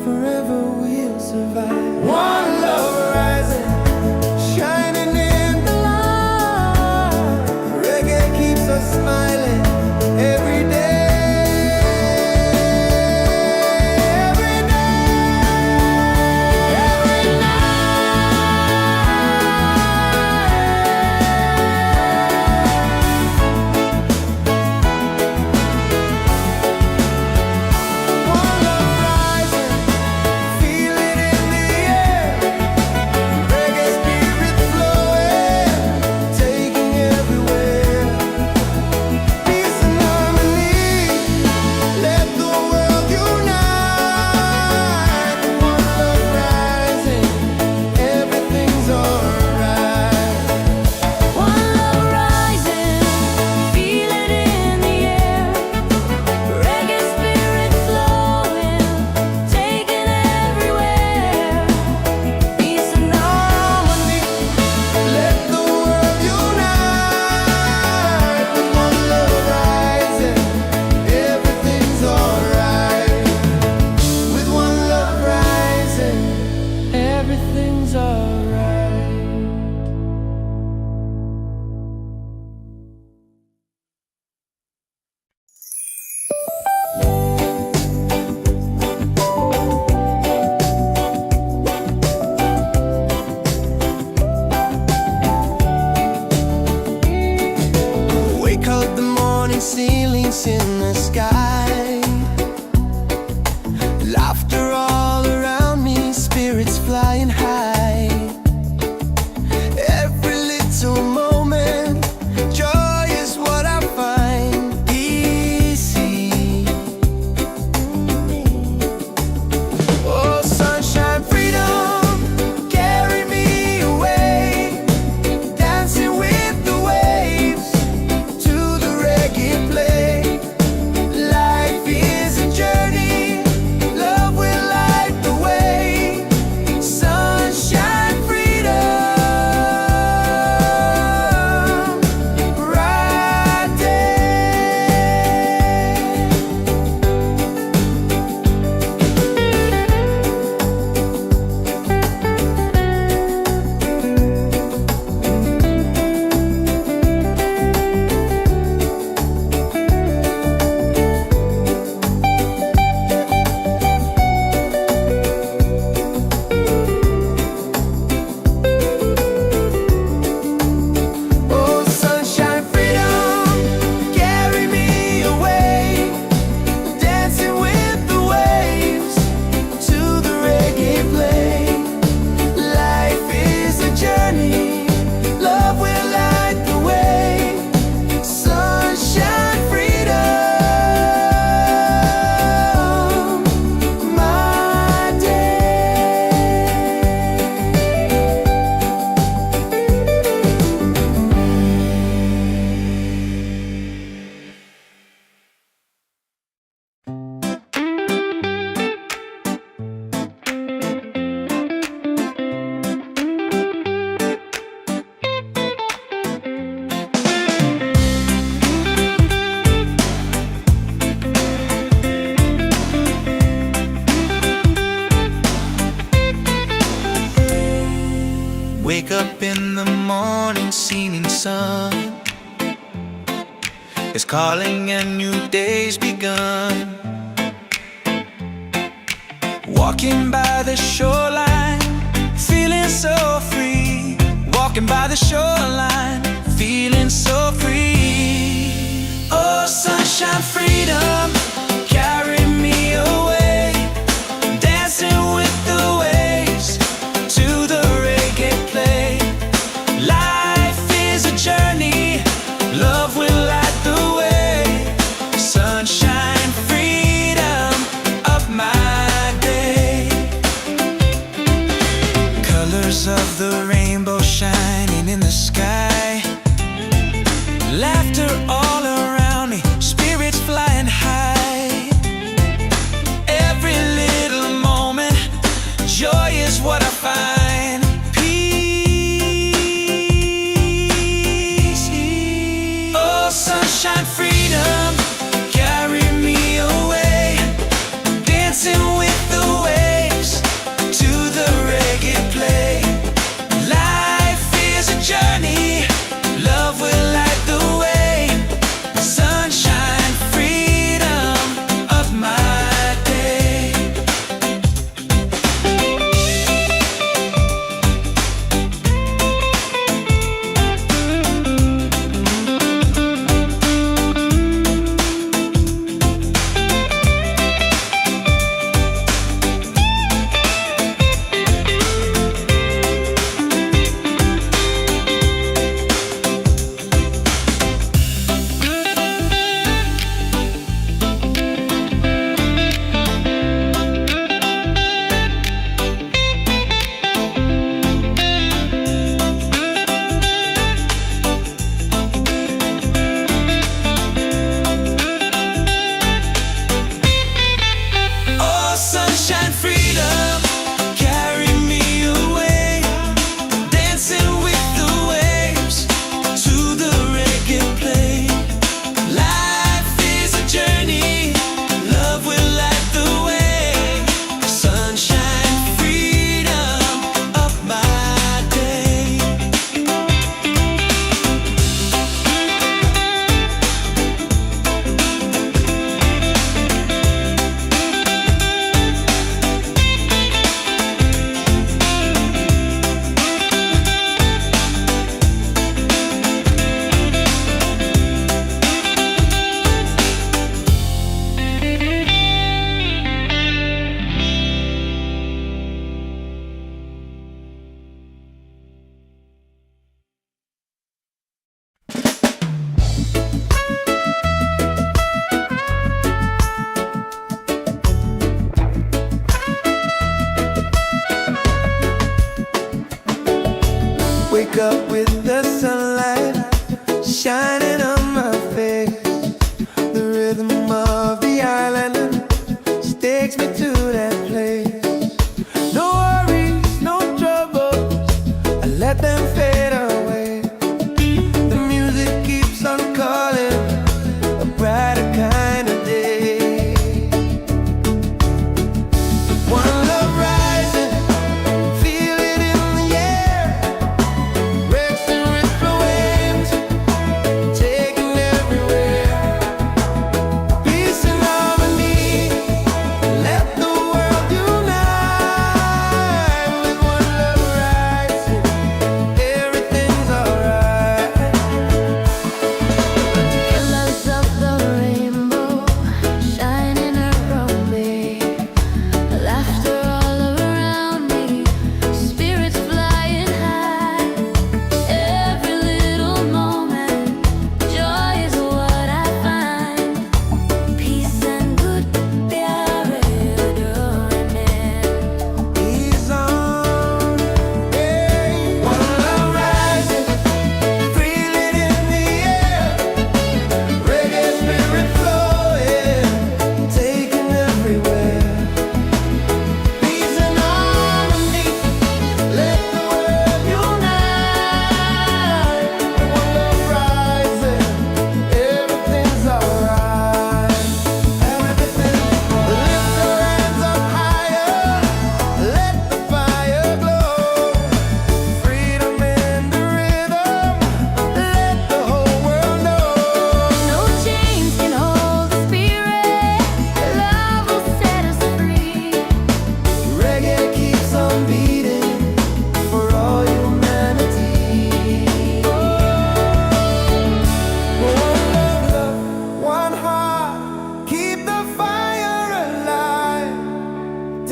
[SPEAKER 1] forever we'll survive. One love rising, shining in the light. Reggae keeps us smiling every day. Ceilings in the sky, laughter all around me, spirits flying high. Every little moment, joy is what I find easy. Oh, sunshine, freedom, carry me away, dancing with the waves to the reggae play. Life is a journey, love will light the way. Sunshine, freedom, right there. Oh, sunshine, freedom, carry me away, dancing with the waves to the reggae play. Life is a journey, love will light the way. Sunshine, freedom, my day.
[SPEAKER 2] Wake up in the morning, seeing sun is calling and new day's begun. Walking by the shoreline, feeling so free. Walking by the shoreline, feeling so free. Oh, sunshine, freedom, carry me away, dancing with the waves to the reggae play. Life is a journey, love will light the way. Sunshine, freedom of my day. Colors of the rainbow shining in the sky, laughter all around me, spirits flying high.
[SPEAKER 1] takes me to that place. No worries, no troubles, I let them fade away. The music keeps on calling, a brighter kind of day. One love rising, feel it in the air. Rex and ripple waves, taking everywhere. Peace and harmony, let the world unite. With one love rising, everything's alright.
[SPEAKER 3] Colors of the rainbow shining around me, laughter all around me, spirits flying high. Every little moment, joy is what I find. Peace and good प्यारे डोरने.
[SPEAKER 1] He's on, hey. One love rising, feel it in the air. Reggae spirit flowing, taking everywhere. Peace and harmony, let the world unite. One love rising, everything's alright. Everything, lift your hands up higher, let the fire glow. Freedom in the rhythm, let the whole world know.
[SPEAKER 3] No chains can hold the spirit. Love will set us free.
[SPEAKER 1] Reggae keeps on beating for all humanity. One love, one heart, keep the fire alive.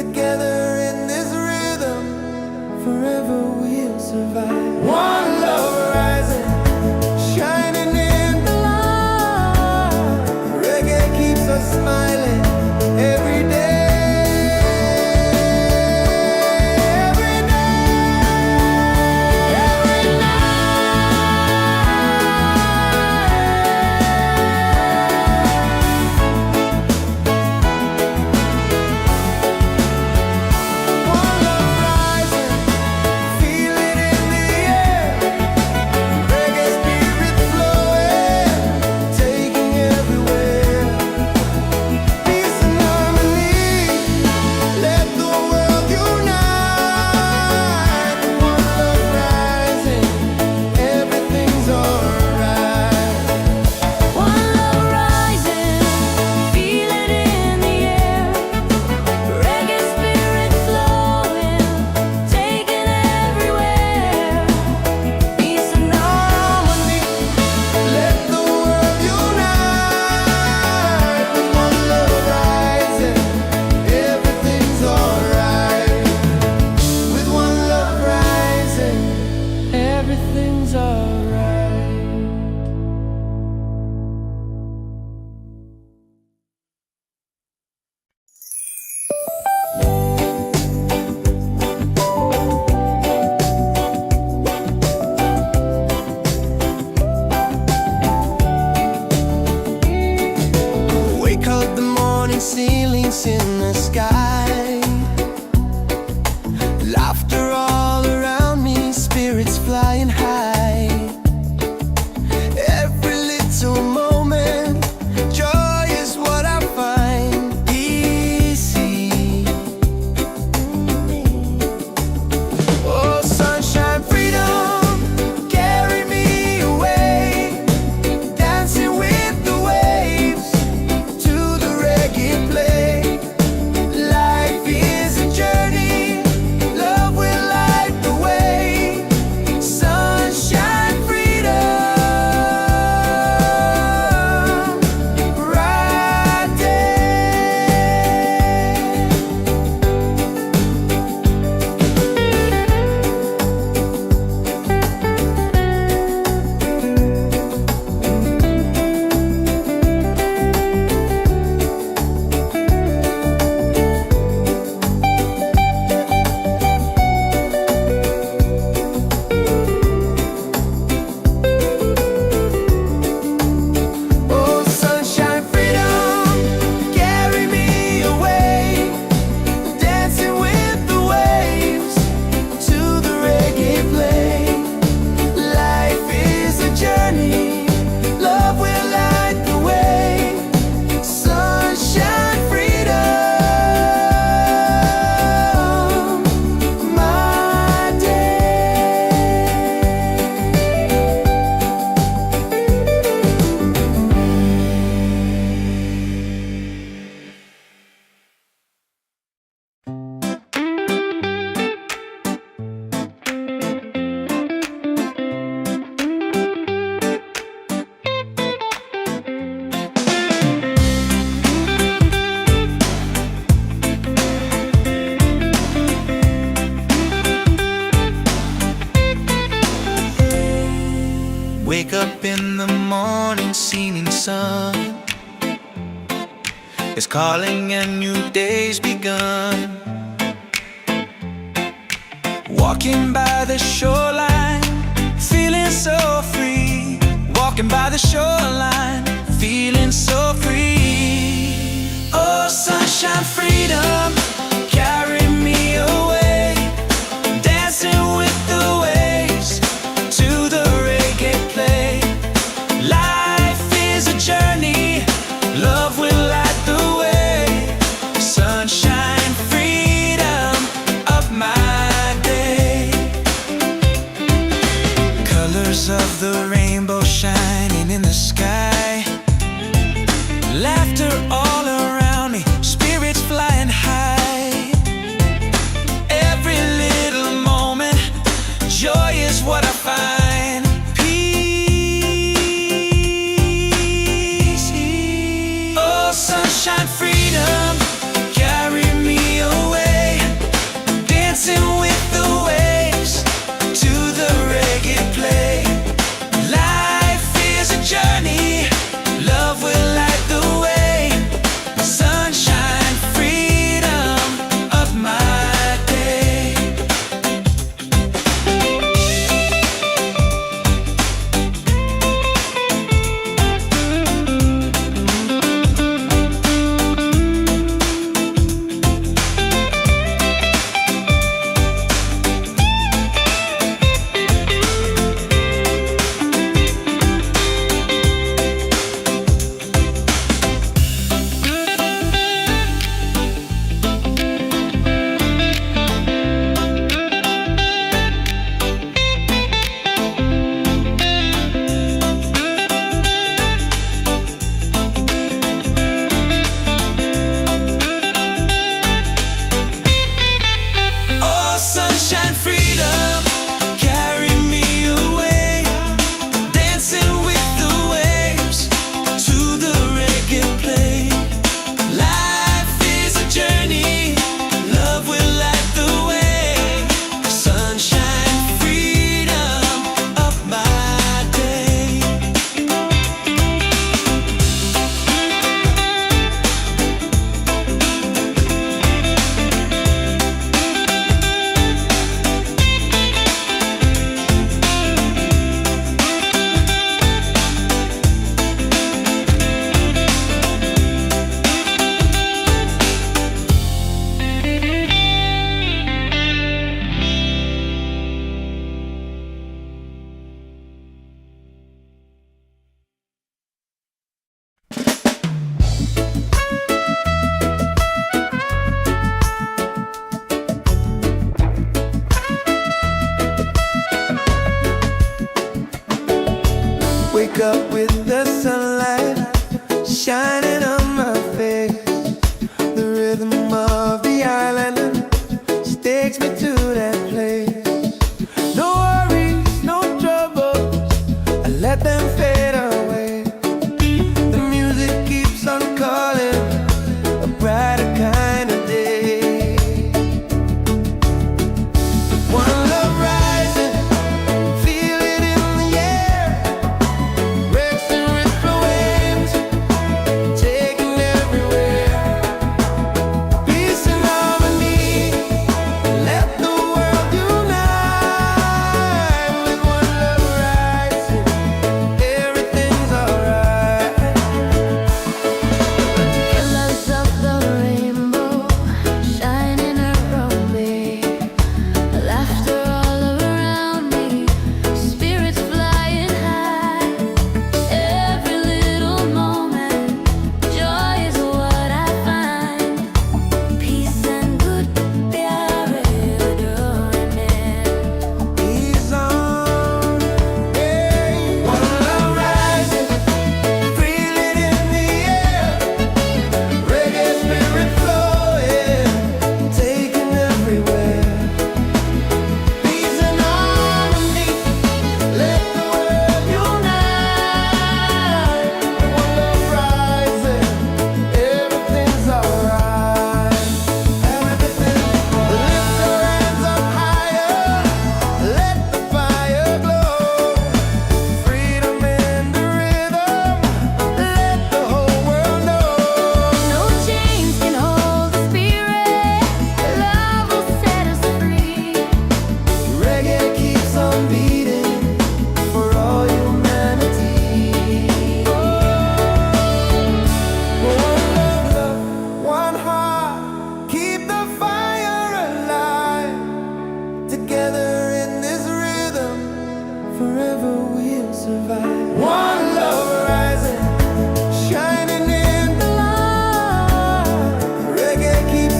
[SPEAKER 1] Together in this rhythm, forever we'll survive. One love rising, shining in the light. Reggae keeps us smiling every day. Every day, every One love rising, feel it in the air. Reggae spirit flowing, taking everywhere. Peace and harmony, let the world unite. One love rising, everything's alright.
[SPEAKER 3] One love rising, feel it in the air. Reggae spirit flowing, taking everywhere. Peace and harmony.
[SPEAKER 1] Let the world unite. With one love rising, everything's alright. With one love rising, everything's alright. Wake up the morning, ceilings in the sky. Laughter all around me, spirits flying high. Every little moment, joy is what I find. Easy. Oh, sunshine, freedom, carry me away. Dancing with the waves to the reggae play. Like
[SPEAKER 2] in the morning, seeming sun is calling and new day's begun. Walking by the shoreline, feeling so free. Walking by the shoreline, feeling so free. Oh, sunshine, freedom, carry me away. Dancing with the waves to the reggae play. Life is a journey, love will light the way. Sunshine, freedom of my day. Colors of the rainbow shining in the sky. Laughter all around me, spirits fly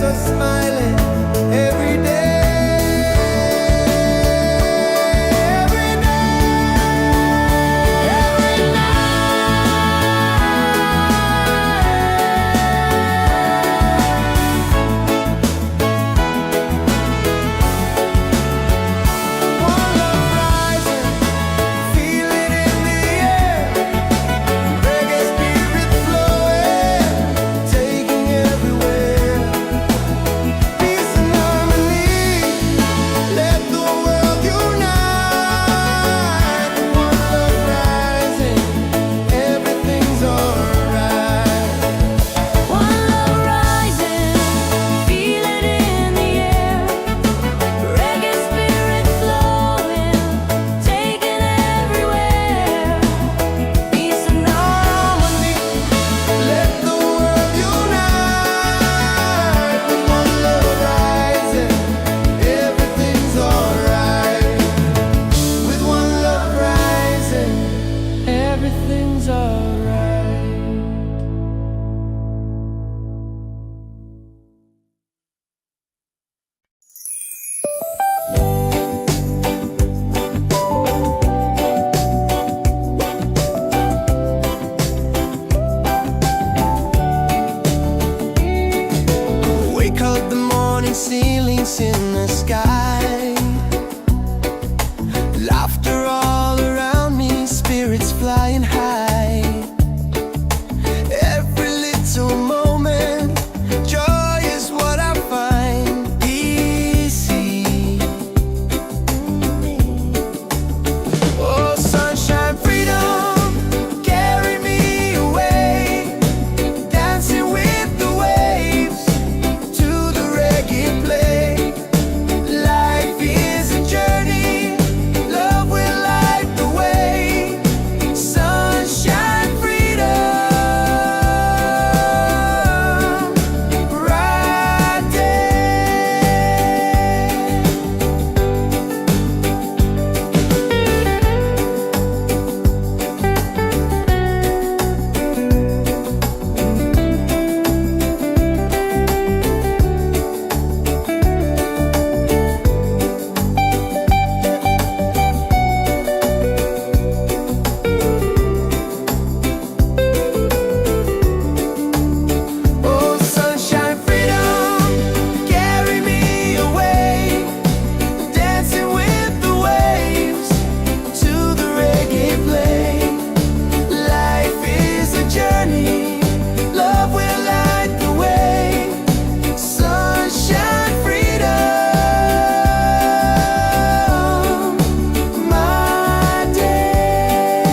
[SPEAKER 1] us smiling every day. Every One love rising, feel it in the air. Reggae spirit flowing, taking everywhere. Peace and harmony, let the world unite. One love rising, everything's alright.
[SPEAKER 3] One love rising, feel it in the air. Reggae spirit flowing, taking everywhere. Peace and harmony.
[SPEAKER 1] Let the world unite. One love rising, everything's alright. With one love rising, everything's alright. Wake up the morning, ceilings in the sky. Laughter all around me, spirits flying high. Every little moment, joy is what I find. Easy. Oh, sunshine, freedom, carry me away. Dancing with the waves to the reggae play. Life is a journey, love will light the way. Sunshine, freedom, right Oh, sunshine, freedom, carry me away. Dancing with the waves to the reggae play. Life is a journey, love will light the way. Sunshine, freedom, my day.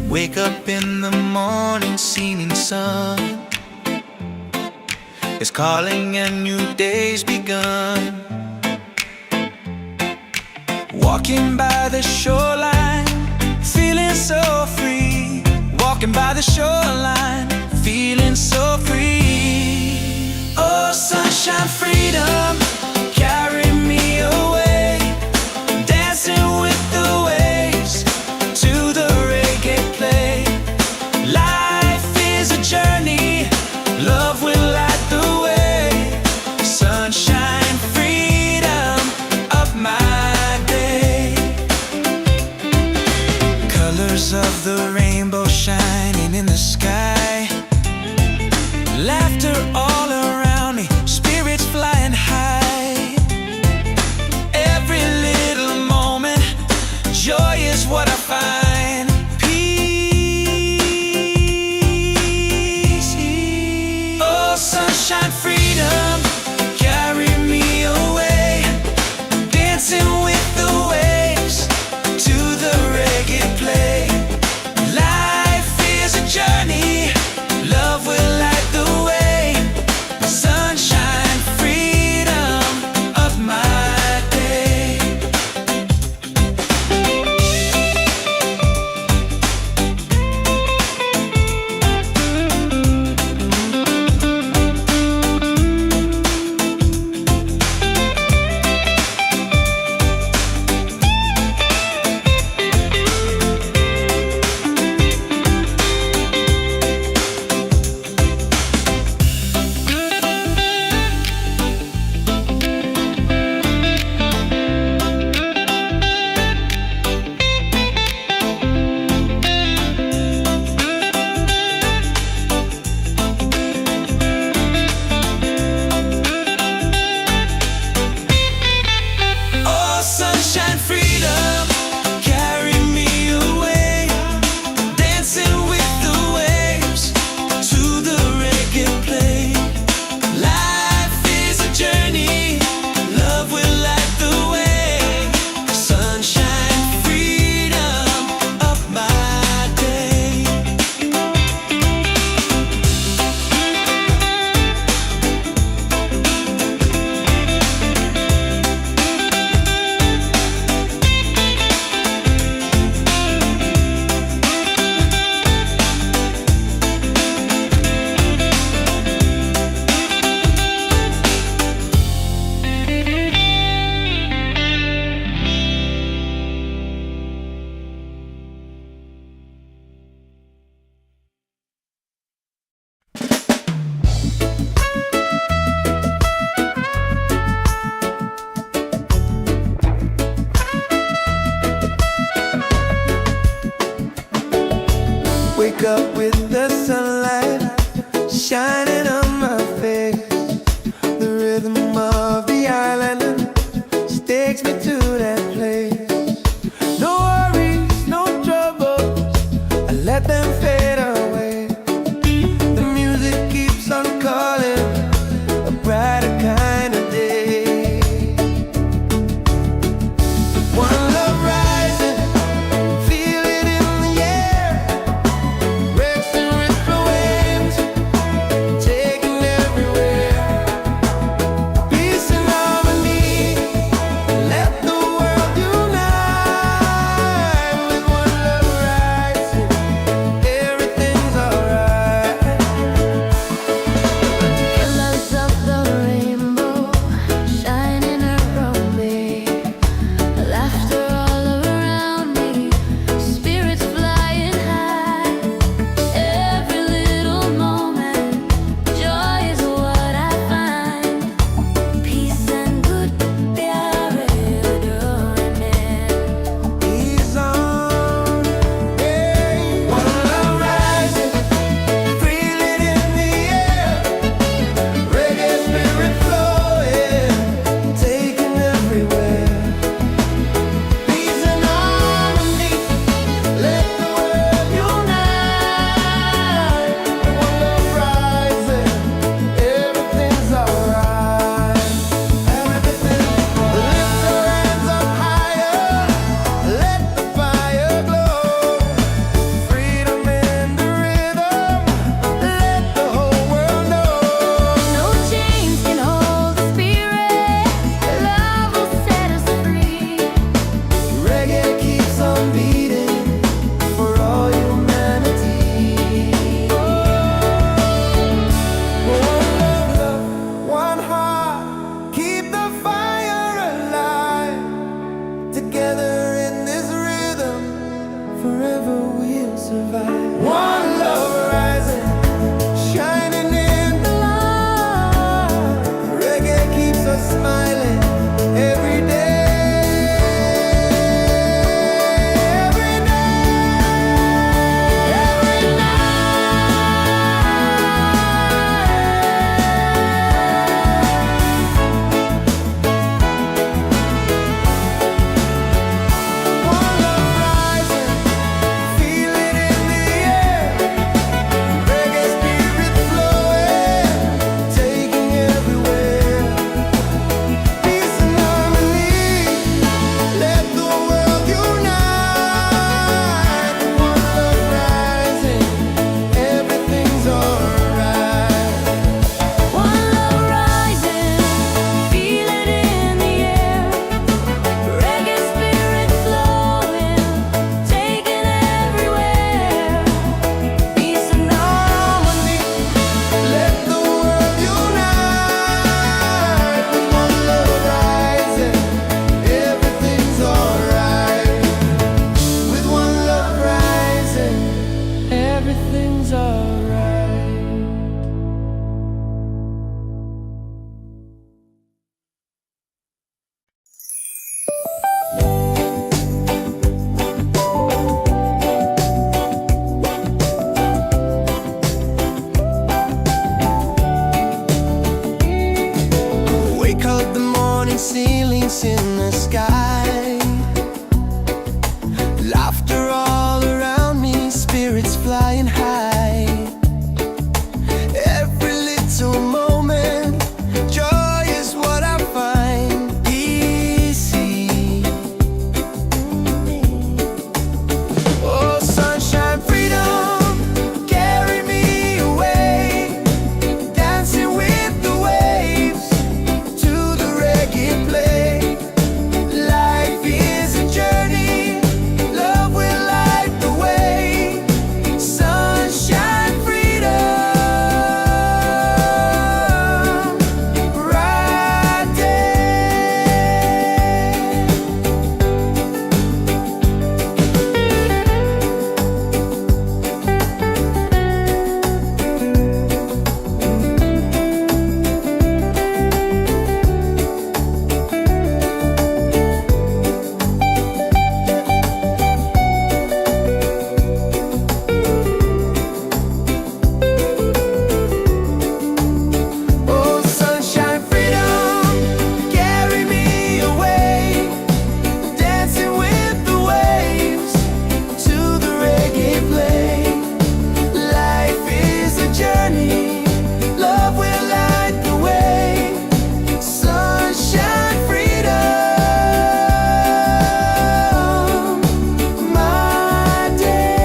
[SPEAKER 2] Wake up in the morning, seeing sun is calling and new day's begun. Walking by the shoreline, feeling so free. Walking by the shoreline, feeling so free. Oh, sunshine, freedom, carry me away. Dancing with the waves to the reggae play. Life is a journey, love will light the way. Sunshine, freedom of my day. Colors of the rainbow shining in the sky. Laughter all around me, spirits flying high. Every little moment, joy is what I find. Peace. Oh, sunshine, freedom, carry me away. Dancing with the waves to the reggae play. Life is a journey, love will light the way.
[SPEAKER 1] ceilings in the sky. Laughter all around me, spirits flying high. Every little moment, joy is what I find. Easy. Oh, sunshine, freedom, carry me away. Dancing with the waves to the reggae play. Life is a journey, love will light the way. Sunshine, freedom, right there. Oh, sunshine, freedom, carry me away. Dancing with the waves to the reggae play. Life is a journey, love will light the way. Sunshine, freedom, my day.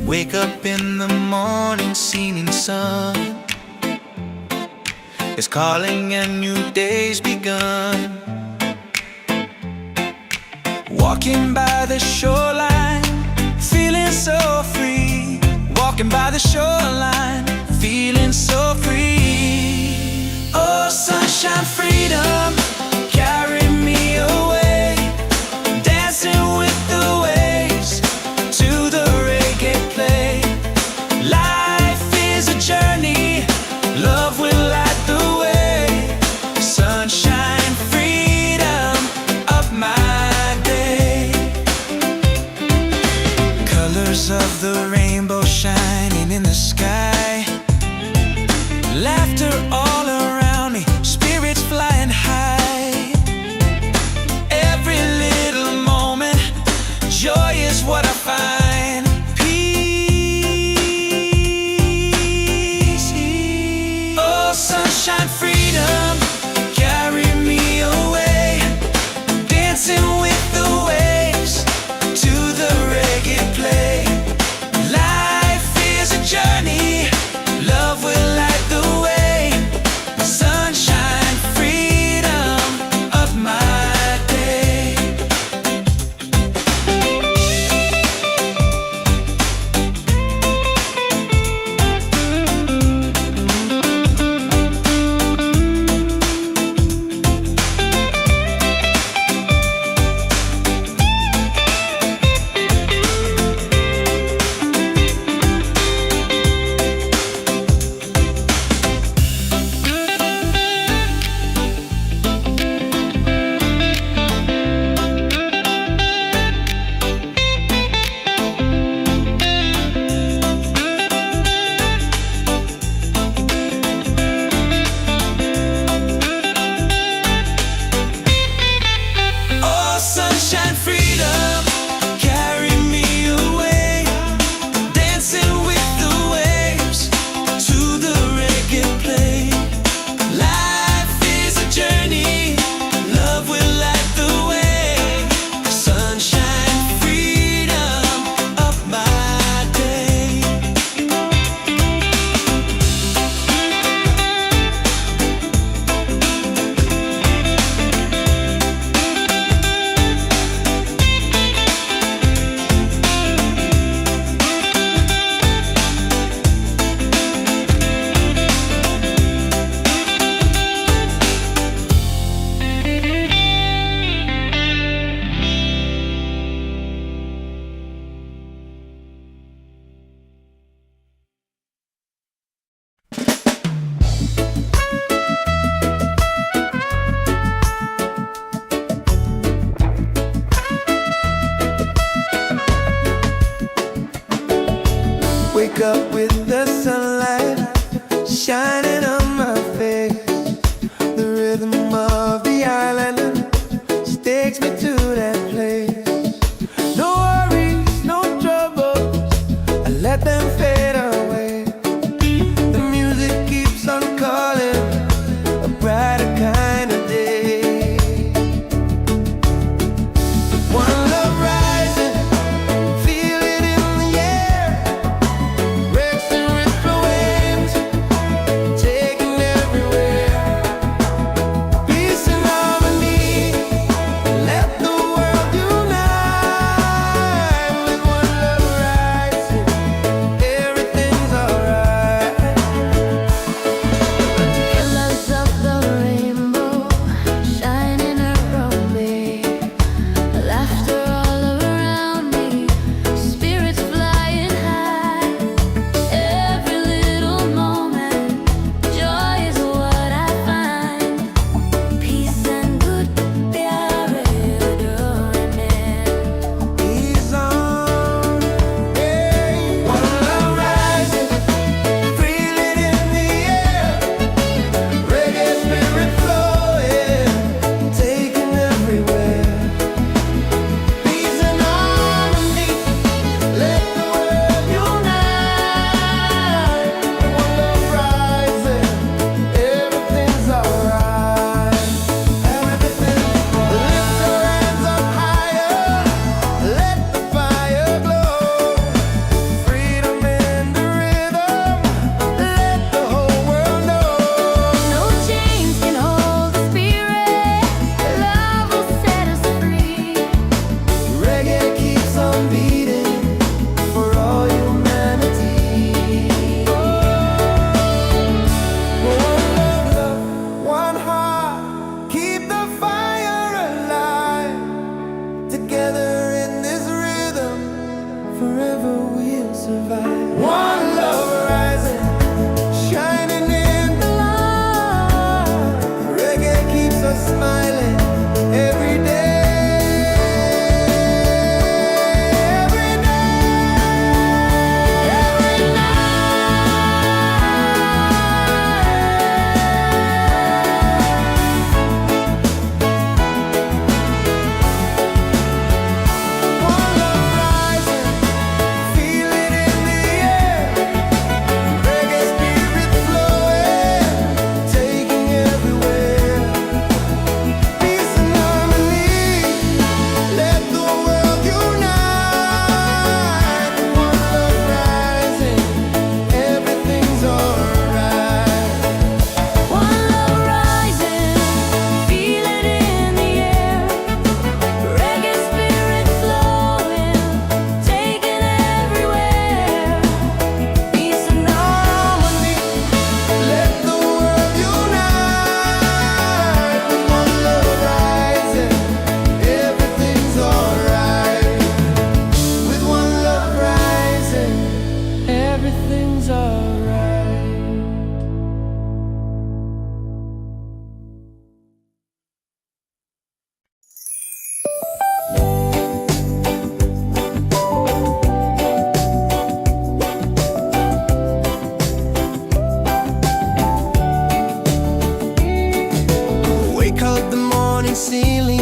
[SPEAKER 2] Wake up in the morning, seeing sun is calling and new day's begun. Walking by the shoreline, feeling so free. Walking by the shoreline, feeling so free. Oh, sunshine, freedom, carry me away. Dancing with the waves to the reggae play. Life is a journey, love will light the way. Sunshine, freedom of my day. Colors of the rainbow shining in the sky.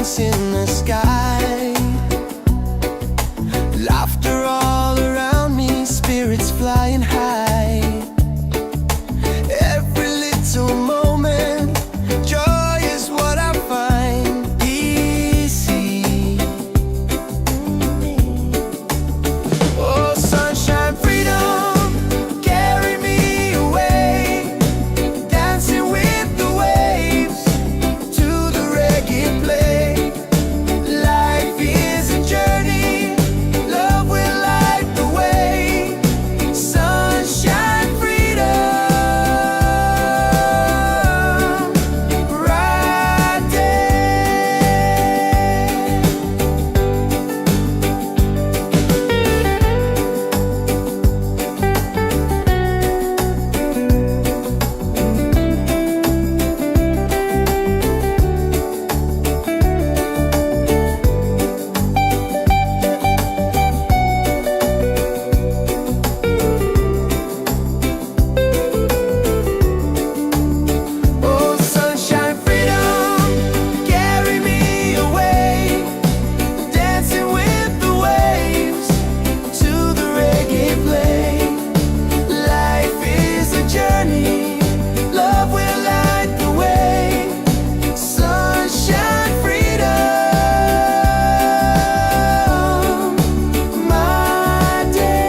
[SPEAKER 1] dance in the sky. Laughter all around me, spirits flying high. Every little moment, joy is what I find easy. Oh, sunshine, freedom, carry me away. Dancing with the waves to the reggae play. Life is a journey, love will light the way. Sunshine, freedom, right there. Oh, sunshine, freedom, carry me away. Dancing with the waves to the reggae play. Life is a journey, love will light the way. Sunshine, freedom, my day.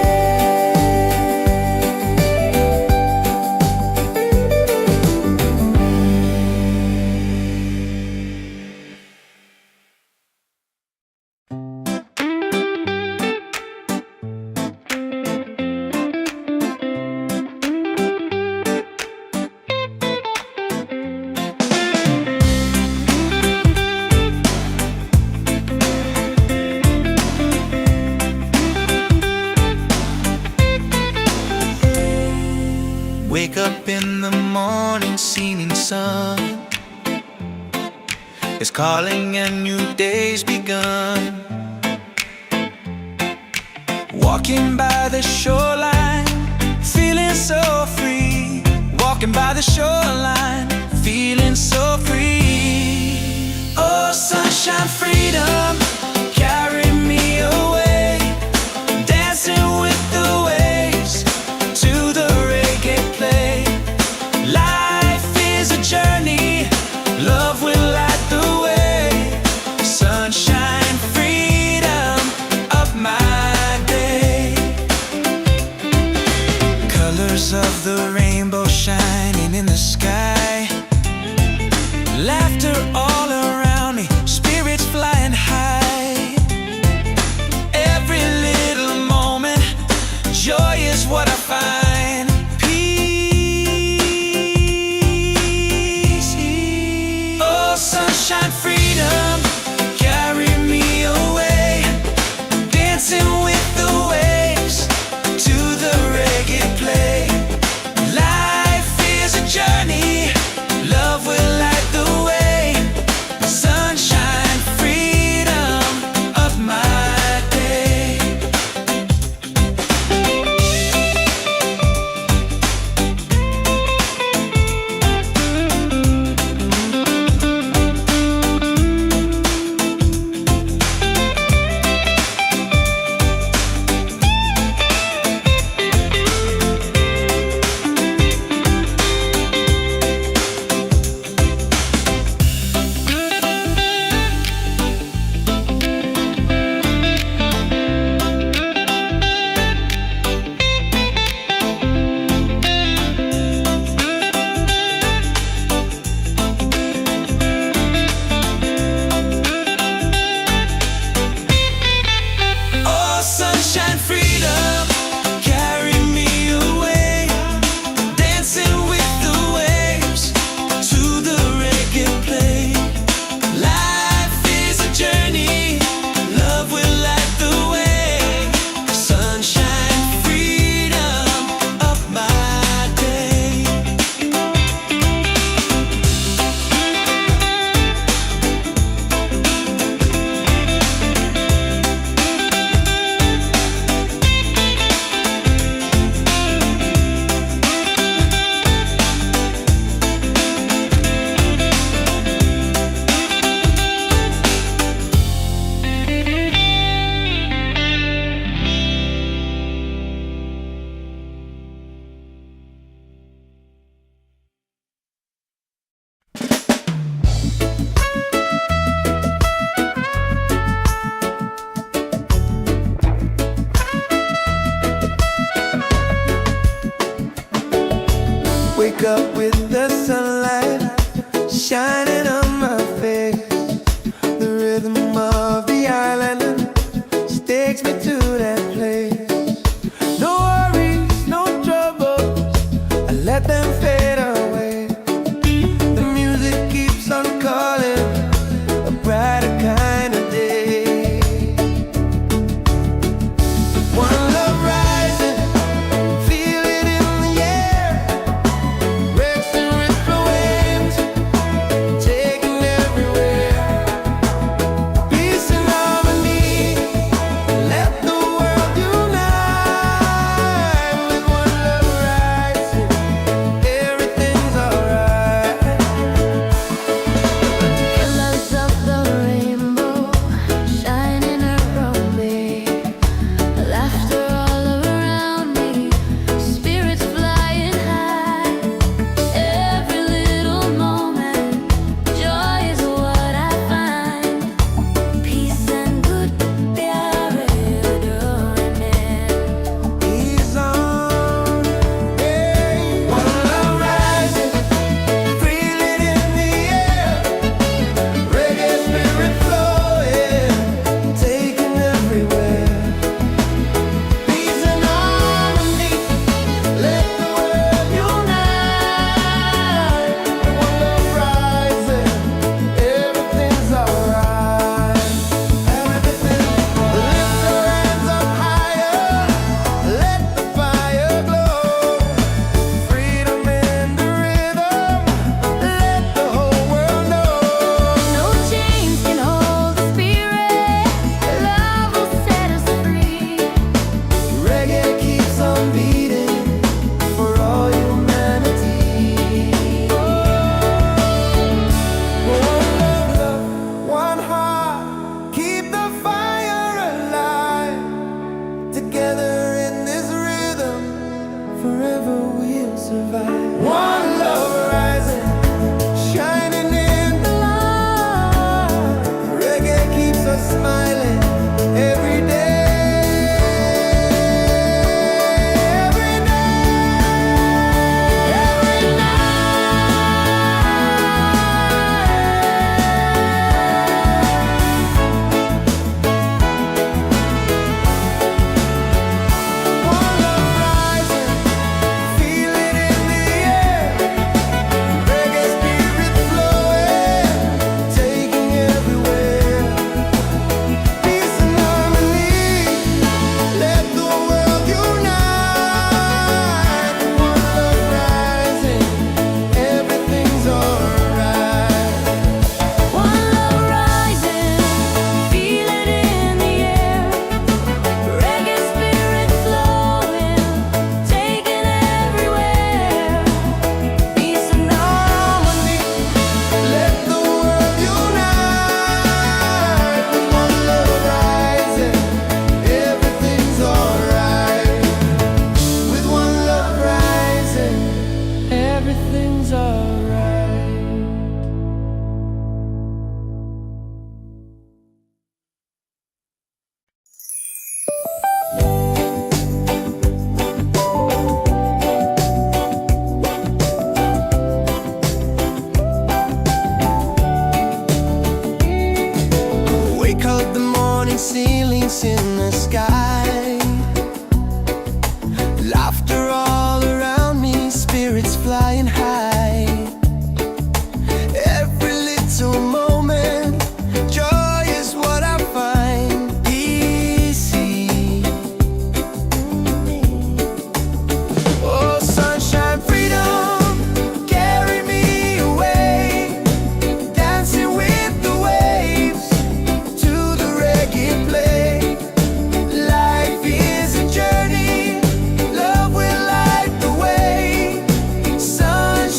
[SPEAKER 2] Wake up in the morning, seeing sun is calling and new day's begun. Walking by the shoreline, feeling so free. Walking by the shoreline, feeling so free. Oh, sunshine, freedom, carry me away. Dancing with the waves to the reggae play. Life is a journey, love will light the way. Sunshine, freedom of my day. Colors of the rainbow shining in the sky. Laughter all around me, spirits flying high. Every little moment, joy is what I find. Peace. Oh, sunshine, freedom, carry me away. Dancing with the waves to the reggae play. Life is a journey, love will light the way.
[SPEAKER 1] Wake up with the sunlight shining on my face. The rhythm of the island just takes me to that place. No worries, no troubles, I let them fade away. The music keeps on calling, a brighter kind of day. One love rising, feel it in the air. Breaks and ripple waves, taking everywhere. Peace and harmony, let the world unite. With one love rising, everything's alright.
[SPEAKER 3] Colors of the rainbow shining around me, laughter all around me, spirits flying high. Every little moment, joy is what I find. Peace and good प्यारे डोने
[SPEAKER 1] Ease on, hey. One love rising, feel it in the air. Reggae spirit flowing, taking everywhere. Peace and harmony, let the world unite. One love rising, everything's alright. Everything, lift your hands up higher, let the fire glow. Freedom in the rhythm, let the whole world know.
[SPEAKER 3] No chains can hold the spirit, love will set us free.
[SPEAKER 1] Reggae keeps on beating for all humanity. One love, one heart, keep the fire alive. Together in this rhythm, forever we'll survive. One love rising, shining in the light. Reggae keeps us smiling every day. Every night, every One love rising, feel it in the air. Reggae spirit flowing, taking everywhere. Peace and harmony, let the world unite. One love rising, everything's alright.
[SPEAKER 3] One love rising, feel it in the air. Reggae spirit flowing, taking everywhere.
[SPEAKER 1] Peace and harmony, let the world unite. With one love rising, everything's alright. With one love rising, everything's alright. Wake up the morning ceilings in the sky. Laughter all around me, spirits flying high. Every little moment, joy is what I find. Easy. Oh, sunshine, freedom, carry me away. Dancing with the waves to the reggae play. Life is a journey, love will light the way. Sunshine.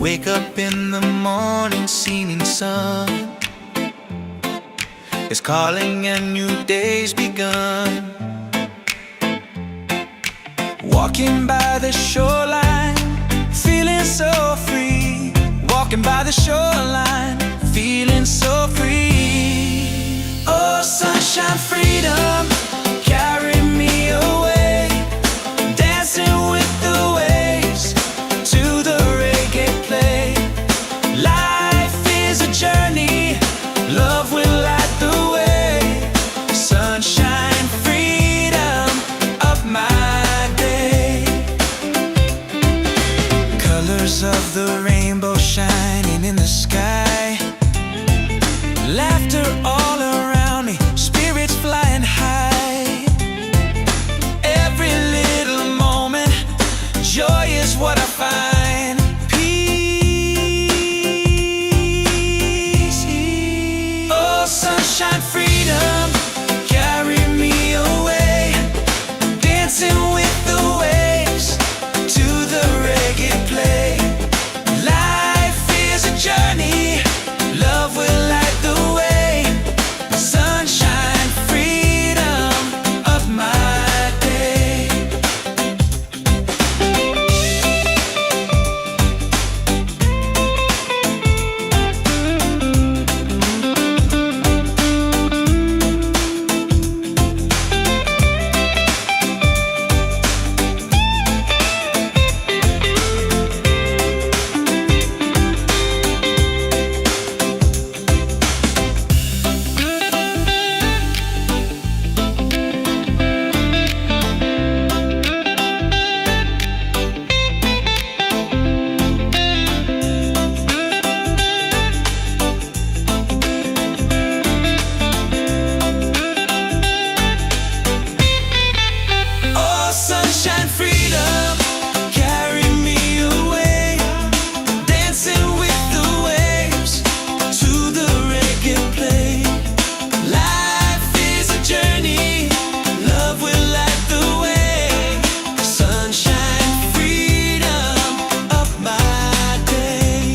[SPEAKER 2] Wake up in the morning, seeing sun is calling and new day's begun. Walking by the shoreline, feeling so free. Walking by the shoreline, feeling so free. Oh, sunshine, freedom, carry me away. Dancing with the waves to the reggae play. Life is a journey, love will light the way. Sunshine, freedom of my day. Colors of the rainbow shining in the sky. Laughter all around me, spirits flying high. Every little moment, joy is what I find. Peace. Oh, sunshine, freedom, carry me away. Dancing with the waves to the reggae play. Life is a journey, love will light the way. Sunshine, freedom of my day. Oh, sunshine, freedom, carry me away. Dancing with the waves to the reggae play. Life is a journey, love will light the way. Sunshine, freedom of my day.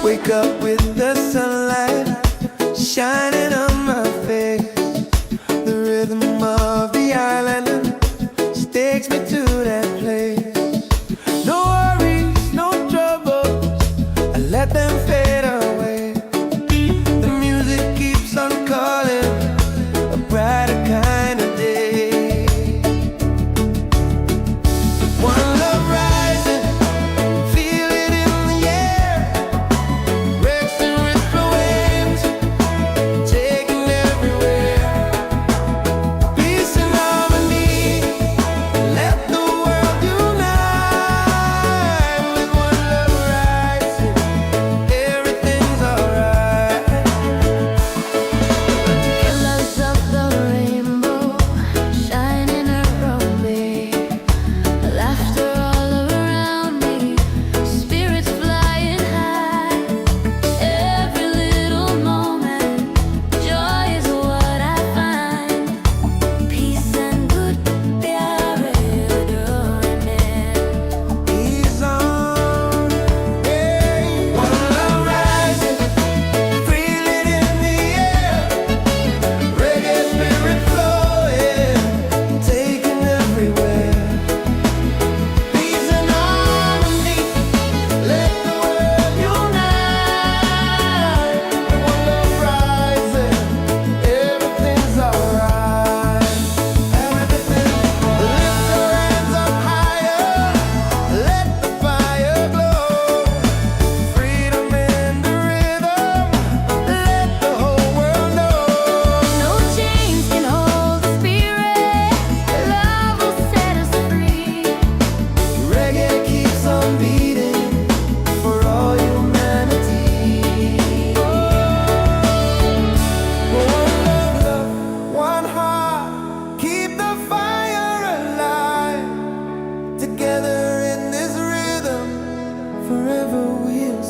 [SPEAKER 1] Wake up with the sunlight shining on my face. The rhythm of the island takes me to that place. No worries, no troubles, I let them fade away. The music keeps on calling, a brighter kind of day. One love rising, feel it in the air. Rest and rhythm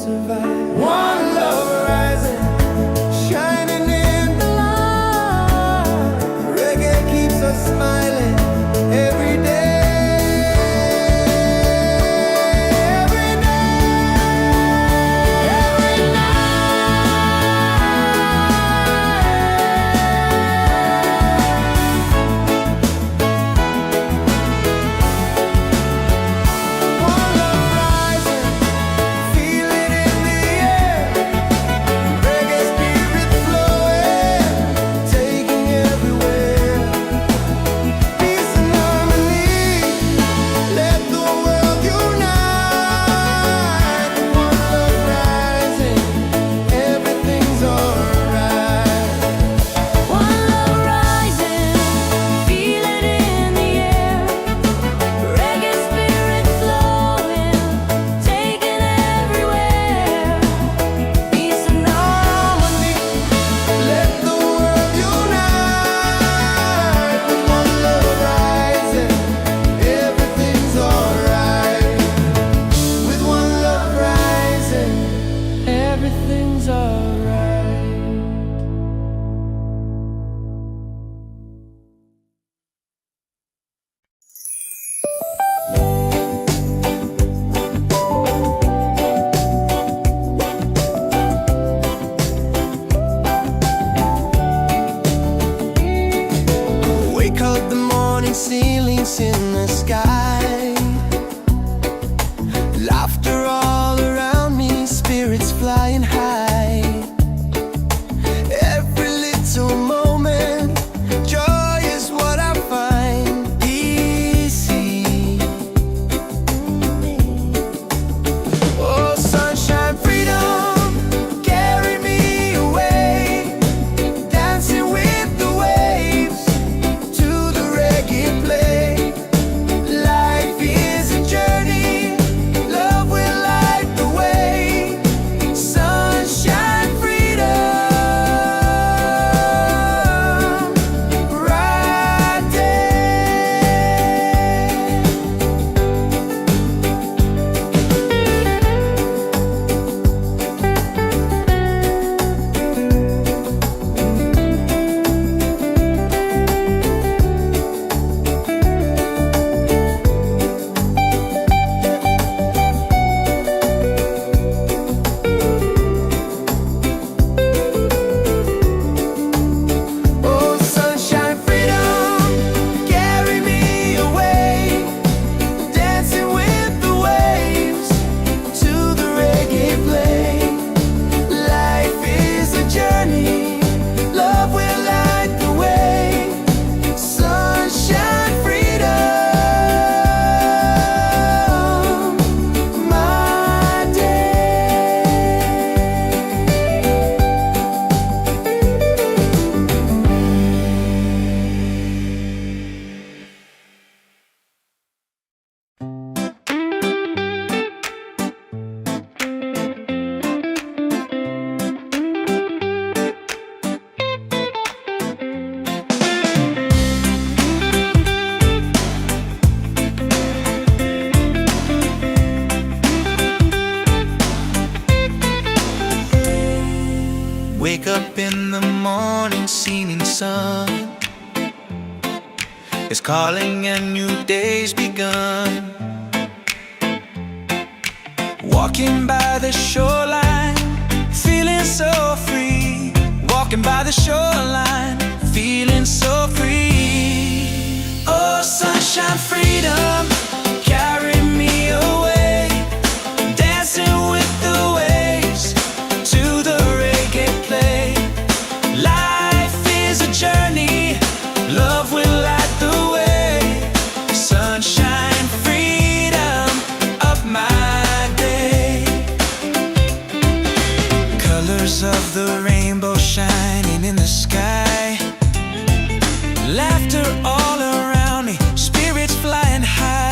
[SPEAKER 1] survive. One love rising, shining in the light. Reggae keeps us smiling every day. Ceilings in the sky, laughter all around me, spirits flying high. Every little moment, joy is what I find. Easy. Oh, sunshine, freedom, carry me away, dancing with the waves to the reggae play. Life is a journey, love will light the way. Sunshine, freedom, right Oh, sunshine, freedom, carry me away, dancing with the waves to the reggae play. Life is a journey, love will light the way. Sunshine, freedom, my day.
[SPEAKER 2] Wake up in the morning, seeing sun is calling and new day's begun. Walking by the shoreline, feeling so free. Walking by the shoreline, feeling so free. Oh, sunshine, freedom, carry me away, dancing with the waves to the reggae play. Life is a journey, love will light the way. Sunshine, freedom of my day. Colors of the rainbow shining in the sky, laughter all around me, spirits flying high.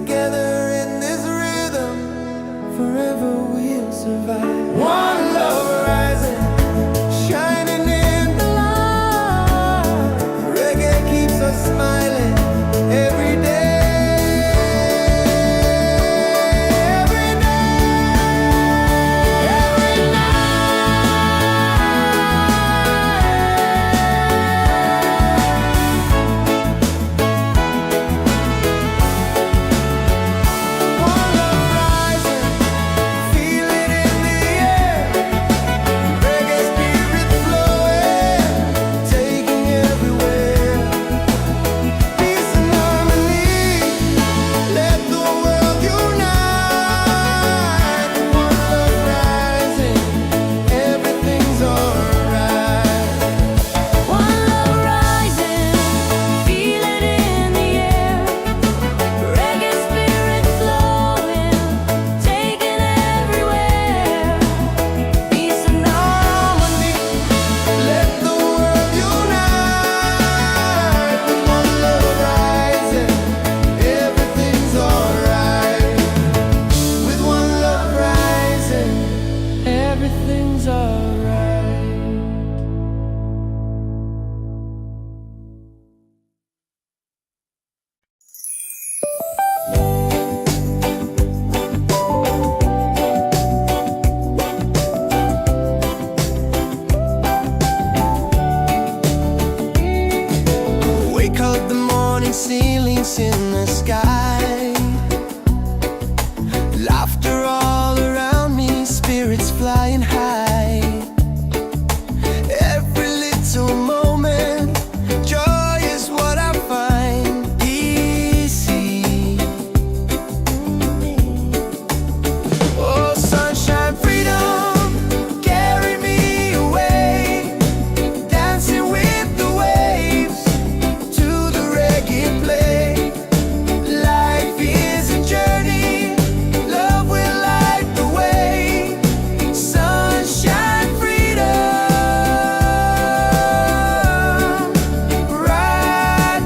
[SPEAKER 1] together in this rhythm, forever we'll survive. One love rising, shining in the light. Reggae keeps us smiling every day. Ceilings in the sky, laughter all around me, spirits flying high. Every little moment, joy is what I find easy. Oh, sunshine, freedom, carry me away, dancing with the waves to the reggae play. Life is a journey, love will light the way. Sunshine, freedom, right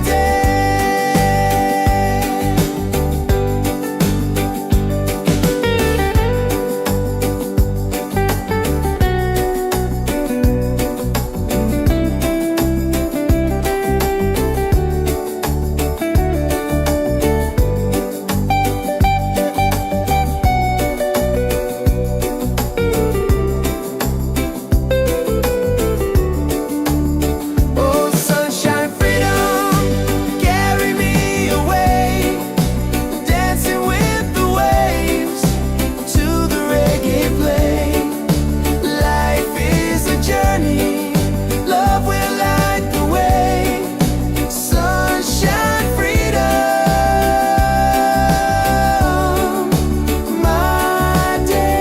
[SPEAKER 1] Oh, sunshine, freedom, carry me away, dancing with the waves to the reggae play. Life is a journey, love will light the way. Sunshine, freedom, my day.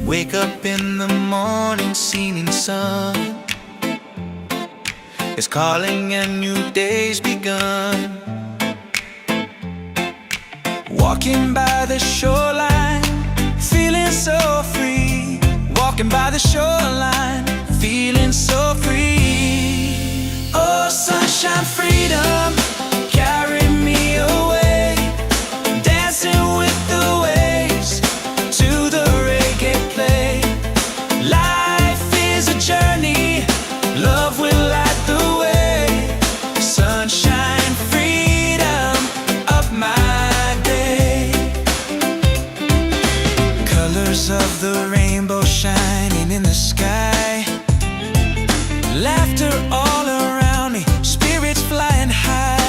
[SPEAKER 2] Wake up in the morning, seeing sun is calling and new day's begun. Walking by the shoreline, feeling so free. Walking by the shoreline, feeling so free. Oh, sunshine, freedom, carry me away, dancing with the waves to the reggae play. Life is a journey, love will light the way. Sunshine, freedom of my day. Colors of the rainbow shining in the sky, laughter all around me, spirits flying high.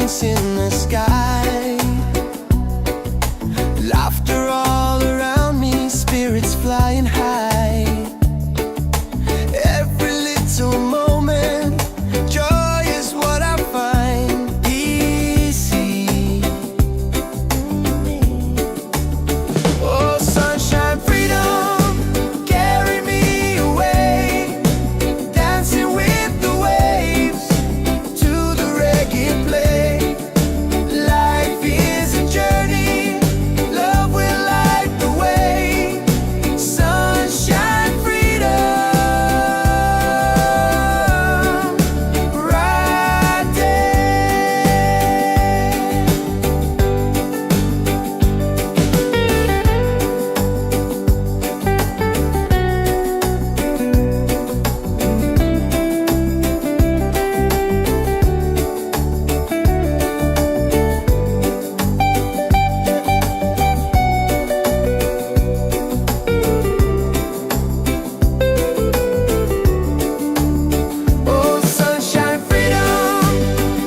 [SPEAKER 1] lights in the sky, laughter all around me, spirits flying high. Every little moment, joy is what I find easy. Oh, sunshine, freedom, carry me away, dancing with the waves to the reggae play. Life is a journey, love will light the way. Sunshine, freedom, right there. Oh, sunshine, freedom,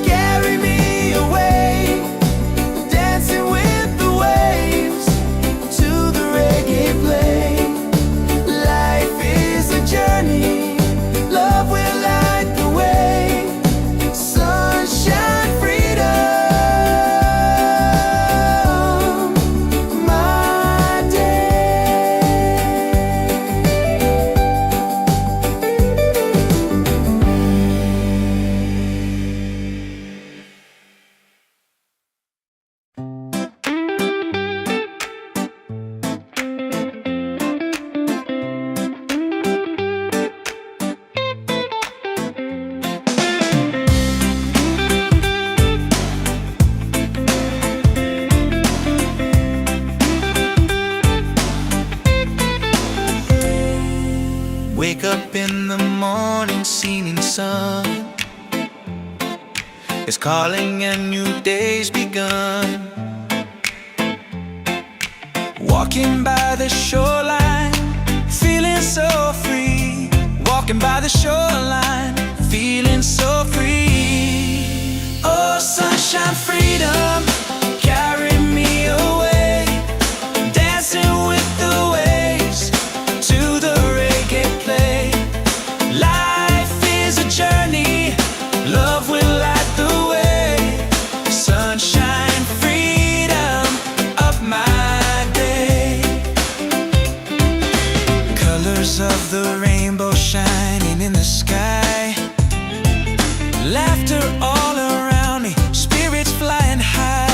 [SPEAKER 1] carry me away, dancing with the waves to the reggae play. Life is a journey, love will light the way. Sunshine, freedom, my day.
[SPEAKER 2] Wake up in the morning, seeing sun is calling and new day's begun. Walking by the shoreline, feeling so free. Walking by the shoreline, feeling so free. Oh, sunshine, freedom, carry me away, dancing with the waves to the reggae play. Life is a journey, love will light the way. Sunshine, freedom of my day. Colors of the rainbow shining in the sky, laughter all around me, spirits flying high.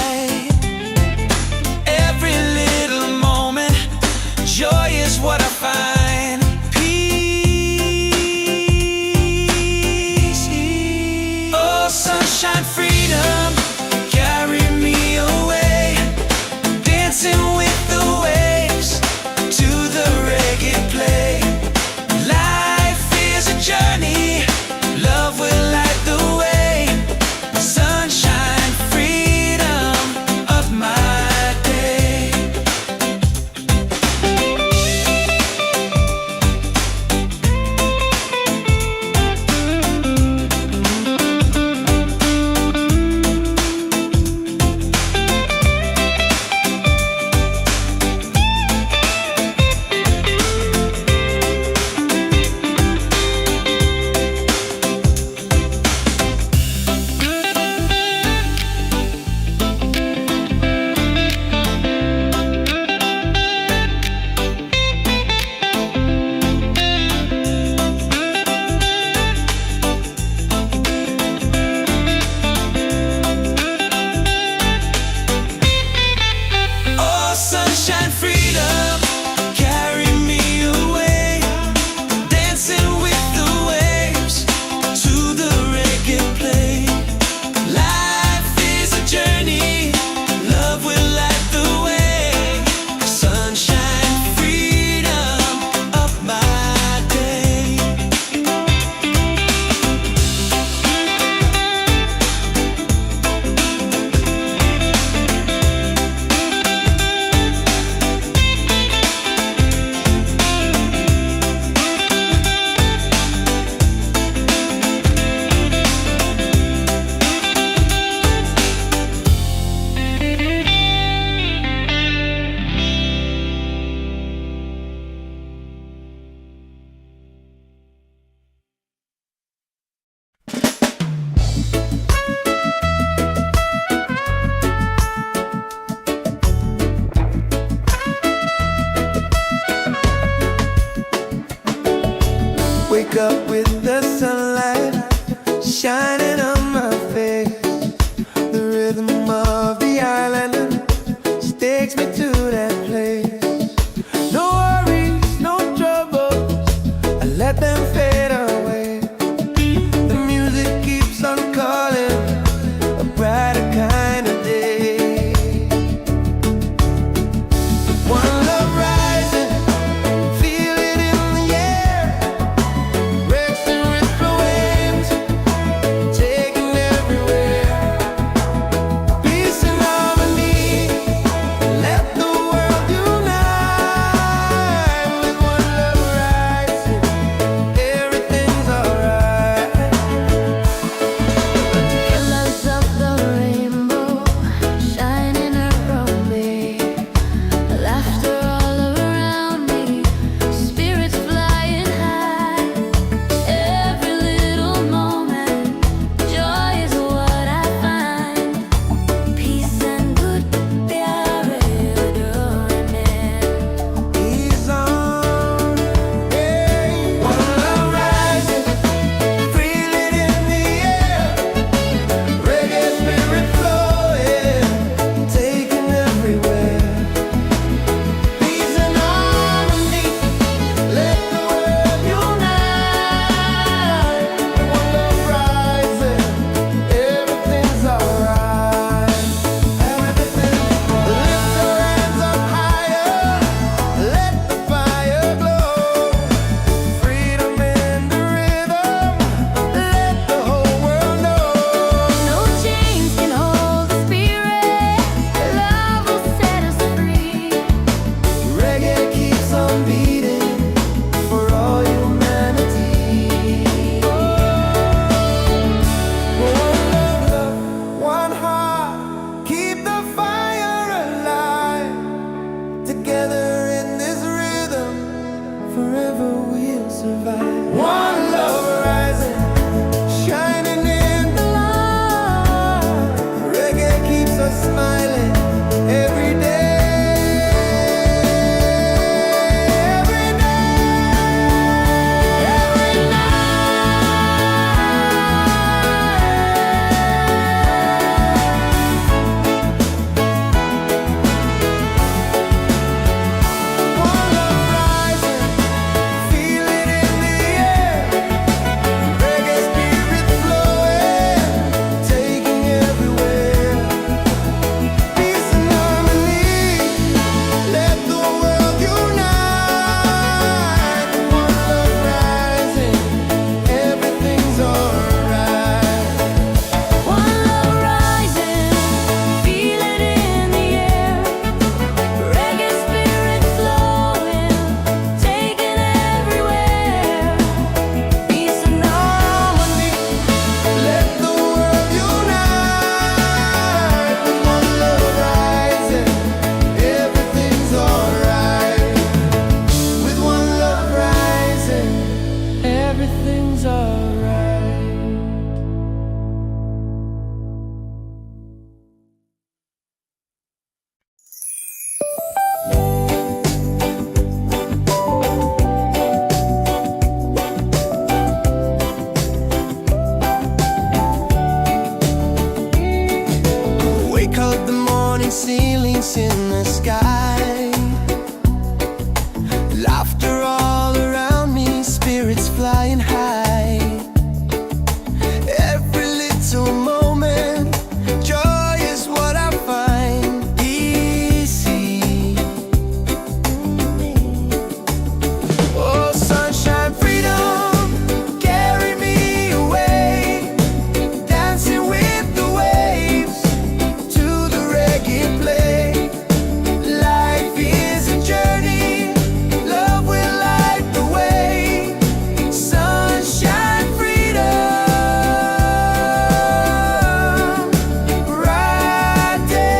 [SPEAKER 1] survive. One love rising, shining in the light. Reggae keeps us smiling every day. Ceilings in the sky, laughter all around me, spirits flying high. Every little moment, joy is what I find easy. Oh, sunshine, freedom, carry me away, dancing with the waves to the reggae play. Life is a journey, love will light the way. Sunshine, freedom, bright day.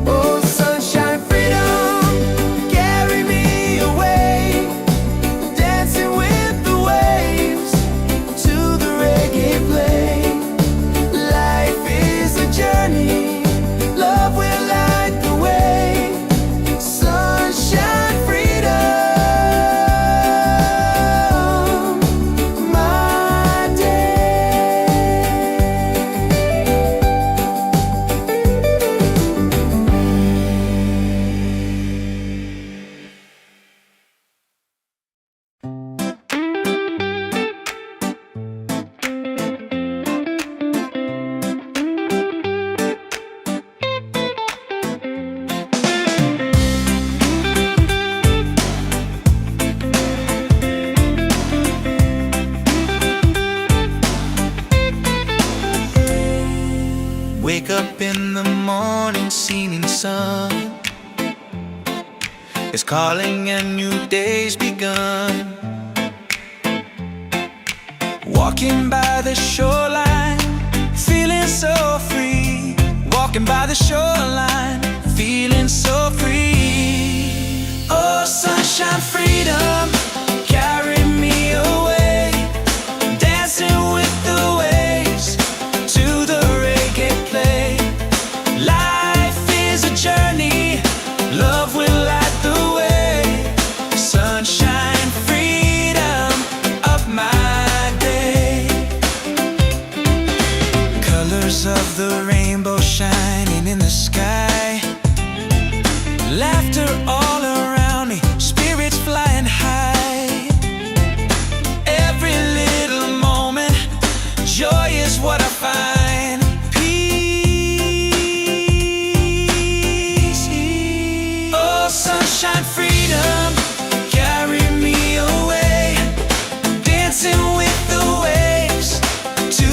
[SPEAKER 1] Oh, sunshine, freedom, carry me away, dancing with the waves to the reggae play. Life is a journey, love will light the way. Sunshine, freedom, my day.
[SPEAKER 2] Wake up in the morning, seeing sun is calling and new day's begun. Walking by the shoreline, feeling so free. Walking by the shoreline, feeling so free. Oh, sunshine, freedom, carry me away, dancing with the waves to the reggae play. Life is a journey, love will light the way. Sunshine, freedom of my day. Colors of the rainbow shining in the sky, laughter all around me, spirits flying high. Every little moment, joy is what I find. Peace. Oh, sunshine, freedom, carry me away, dancing with the waves to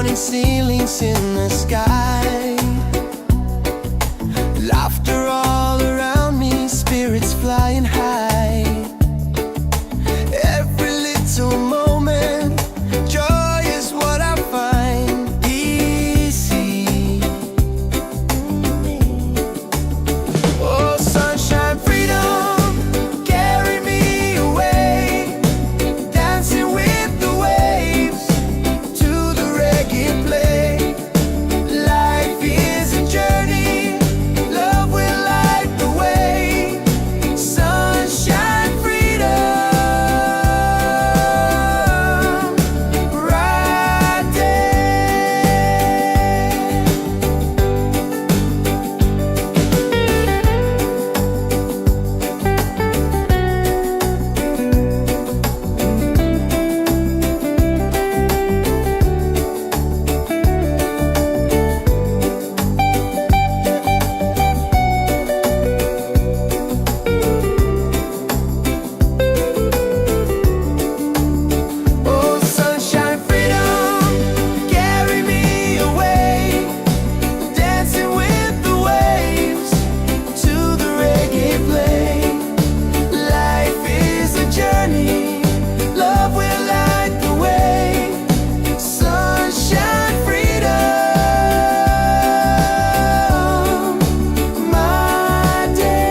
[SPEAKER 1] falling ceilings in the sky. Laughter all around me, spirits flying high. Every little moment, joy is what I find easy. Oh, sunshine, freedom, carry me away, dancing with the waves to the reggae play. Life is a journey, love will light the way. Sunshine, freedom, right there. Oh, sunshine, freedom, carry me away, dancing with the waves to the reggae play. Life is a journey, love will light the way. Sunshine, freedom, my day.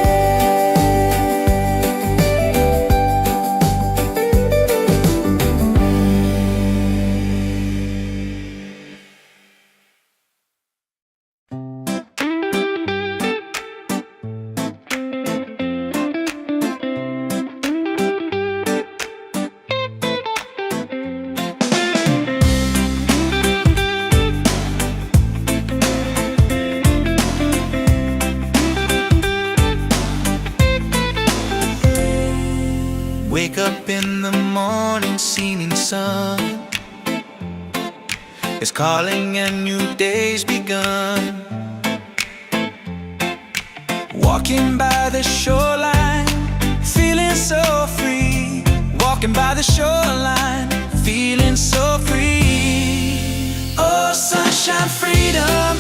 [SPEAKER 2] Wake up in the morning, seeing the sun is calling and new day's begun. Walking by the shoreline, feeling so free. Walking by the shoreline, feeling so free. Oh, sunshine, freedom,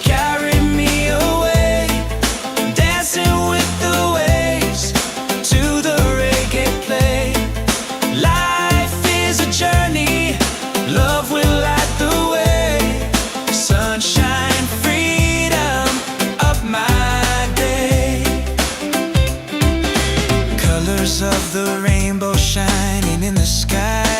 [SPEAKER 2] carry me away, dancing with the waves to the reggae play. Life is a journey, love will light the way. Sunshine, freedom, up my day. Colors of the rainbow shining in the sky.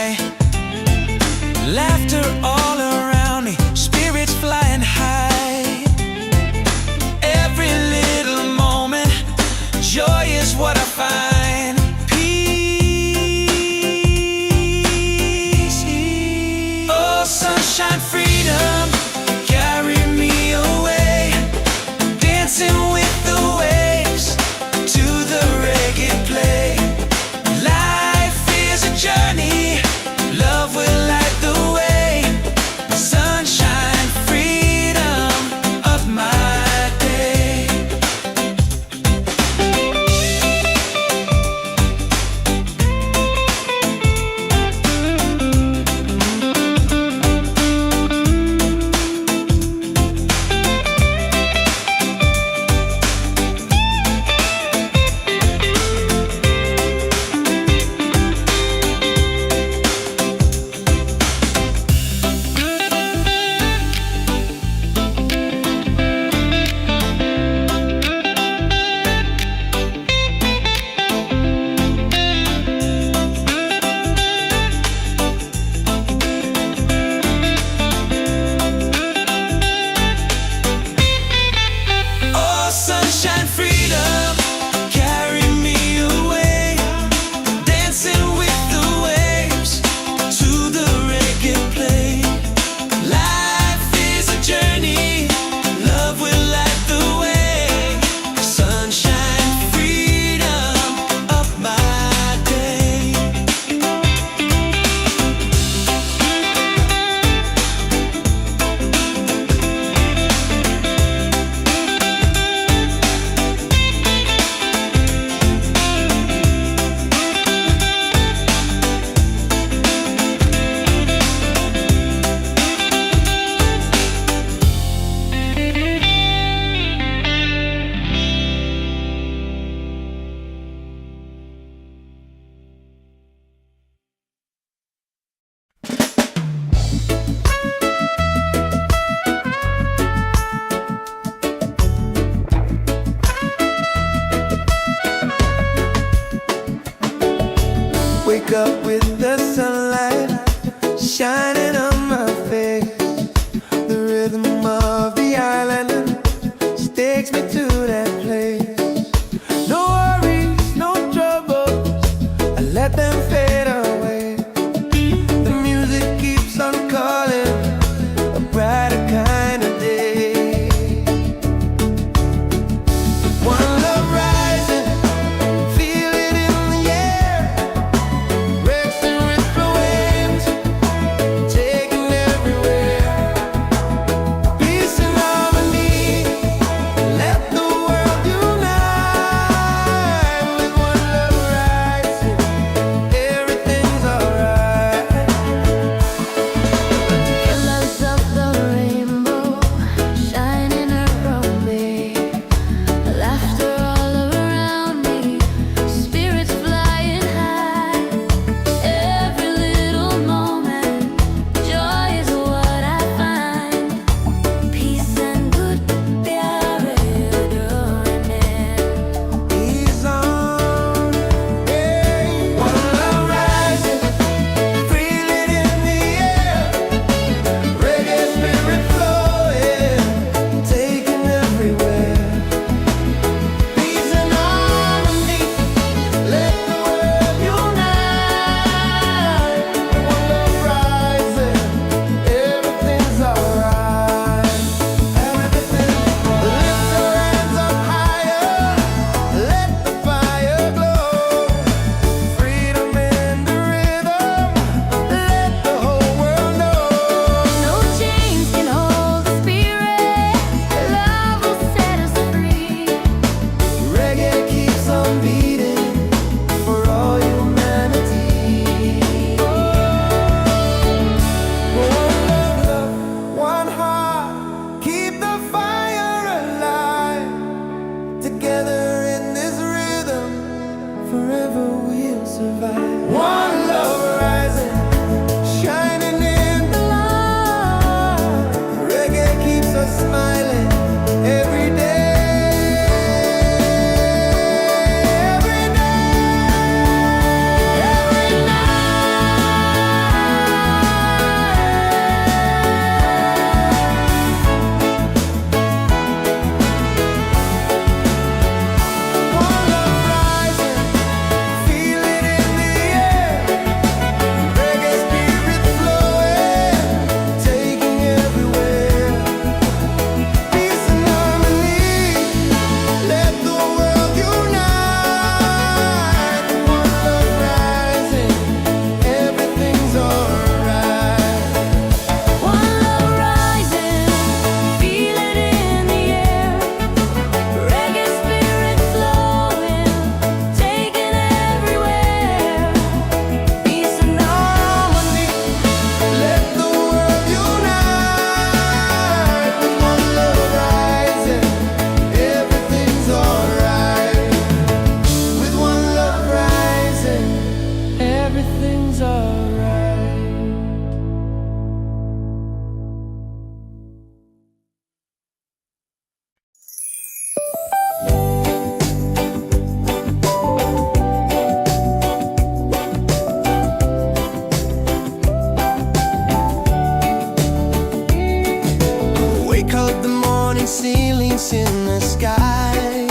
[SPEAKER 1] dance in the sky.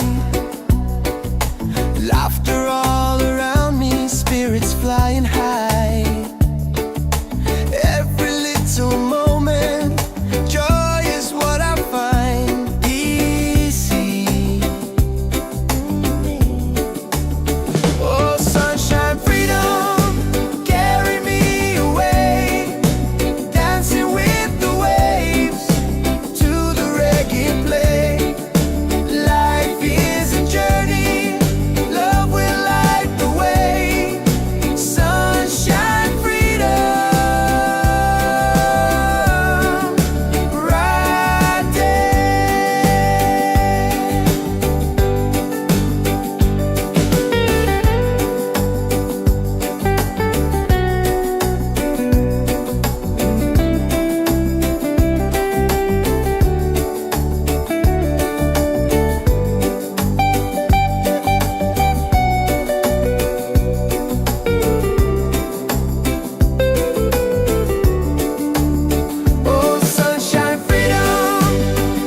[SPEAKER 1] Laughter all around me, spirits flying high. Every little moment, joy is what I find. Easy. Oh, sunshine, freedom, carry me away. Dancing with the waves to the reggae play. Life is a journey, love will light the way. Sunshine, freedom, right there. Oh, sunshine, freedom,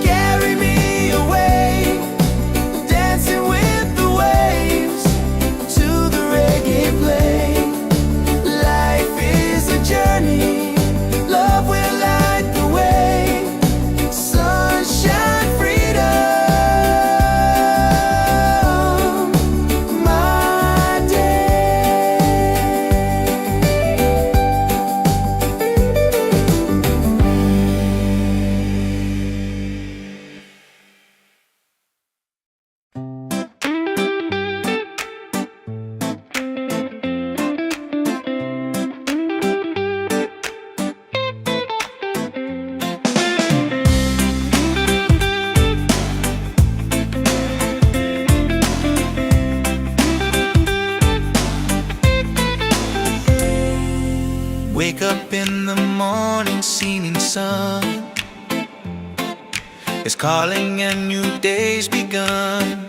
[SPEAKER 1] carry me away. Dancing with the waves to the reggae play. Life is a journey, love will light the way. Sunshine, freedom, my day.
[SPEAKER 2] Wake up in the morning, seeing sun is calling and new day's begun.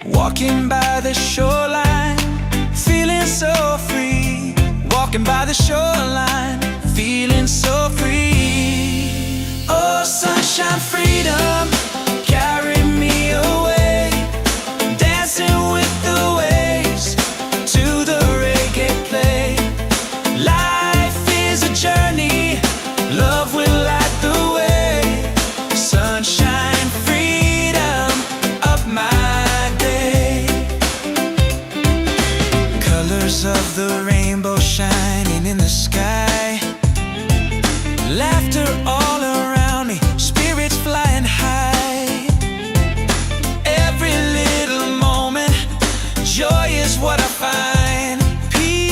[SPEAKER 2] Walking by the shoreline, feeling so free. Walking by the shoreline, feeling so free. Oh, sunshine, freedom, carry me away. Dancing with the waves to the reggae play. Life is a journey, love will light the way. Sunshine, freedom, up my day. Colors of the rainbow shining in the sky. Laughter all around me, spirits flying high. Every little moment, joy is what I find. Peace.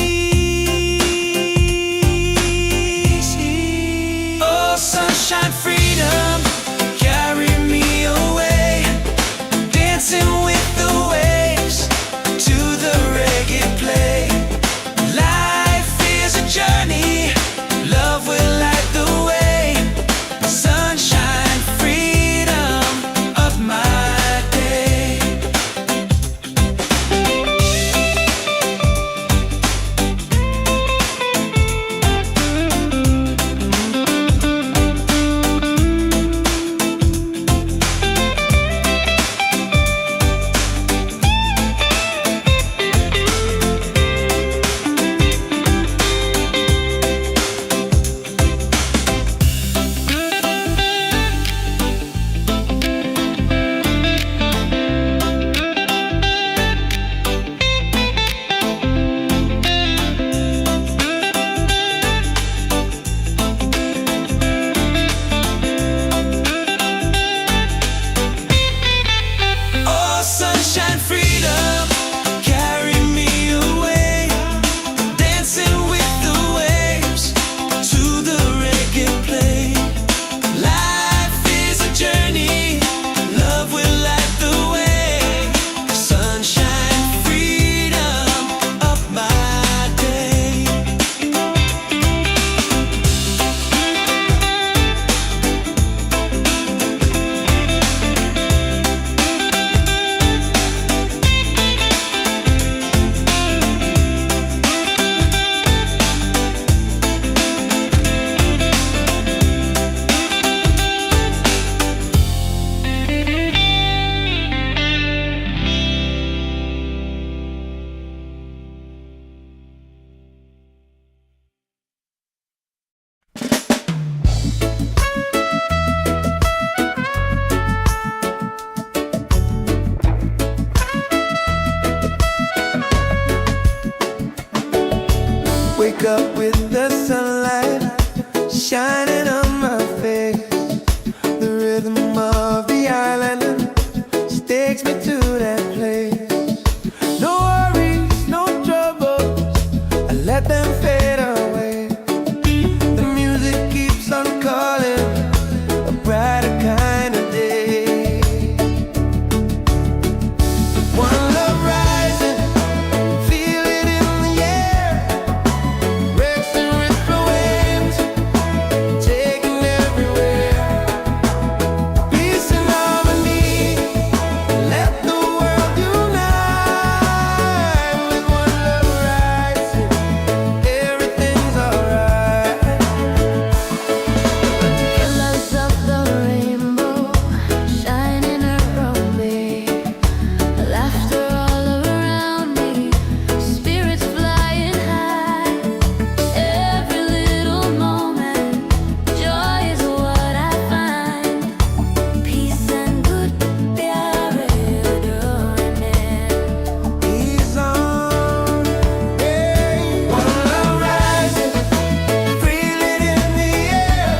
[SPEAKER 2] Oh, sunshine, freedom, carry me away. Dancing with the waves to the reggae play. Life is a journey,
[SPEAKER 1] wake up with the sunlight shining on my face. The rhythm of the island takes me to that place. No worries, no troubles, I let them fade away. The music keeps on calling, a brighter kind of day. One love rising, feel it in the air. Racing with the waves, taking everywhere. Peace and harmony, let the world unite. With one love rising, everything's alright.
[SPEAKER 3] Colors of the rainbow shining around me, laughter all around me, spirits flying high. Every little moment, joy is what I find. Peace and good pyare doing.
[SPEAKER 1] He's on, hey. One love rising, feel it in the air.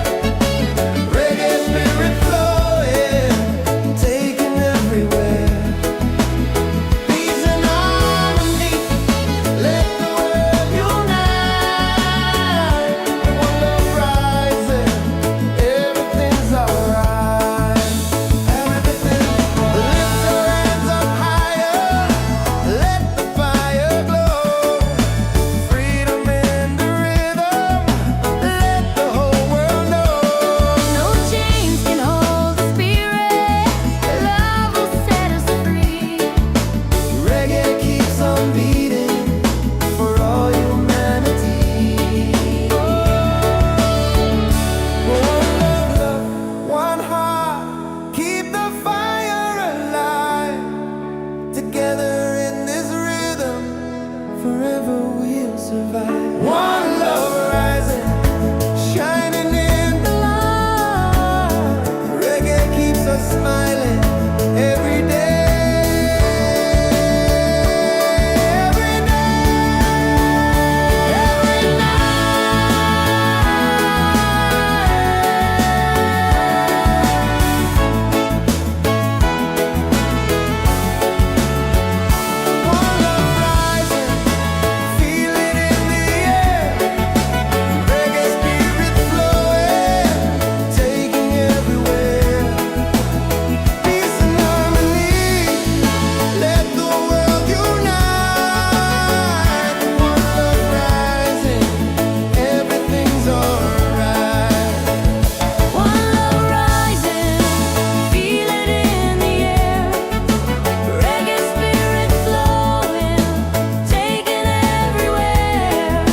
[SPEAKER 1] Reggae spirit flowing, taking everywhere. Peace and harmony, let the world unite. One love rising, everything's alright. Everything, lift your hands up higher, let the fire glow. Freedom in the rhythm, let the whole world know.
[SPEAKER 3] No chains can hold the spirit, love will set us free.
[SPEAKER 1] Reggae keeps on beating for all humanity. One love, one heart, keep the fire alive. Together in this rhythm, forever we'll survive. One love rising, shining in the light. Reggae keeps us smiling every day. Every One love rising, feel it in the air. Reggae spirit flowing, taking everywhere. Peace and harmony, let the world unite. One love rising, everything's alright.
[SPEAKER 3] One love rising, feel it in the air. Reggae spirit flowing, taking everywhere.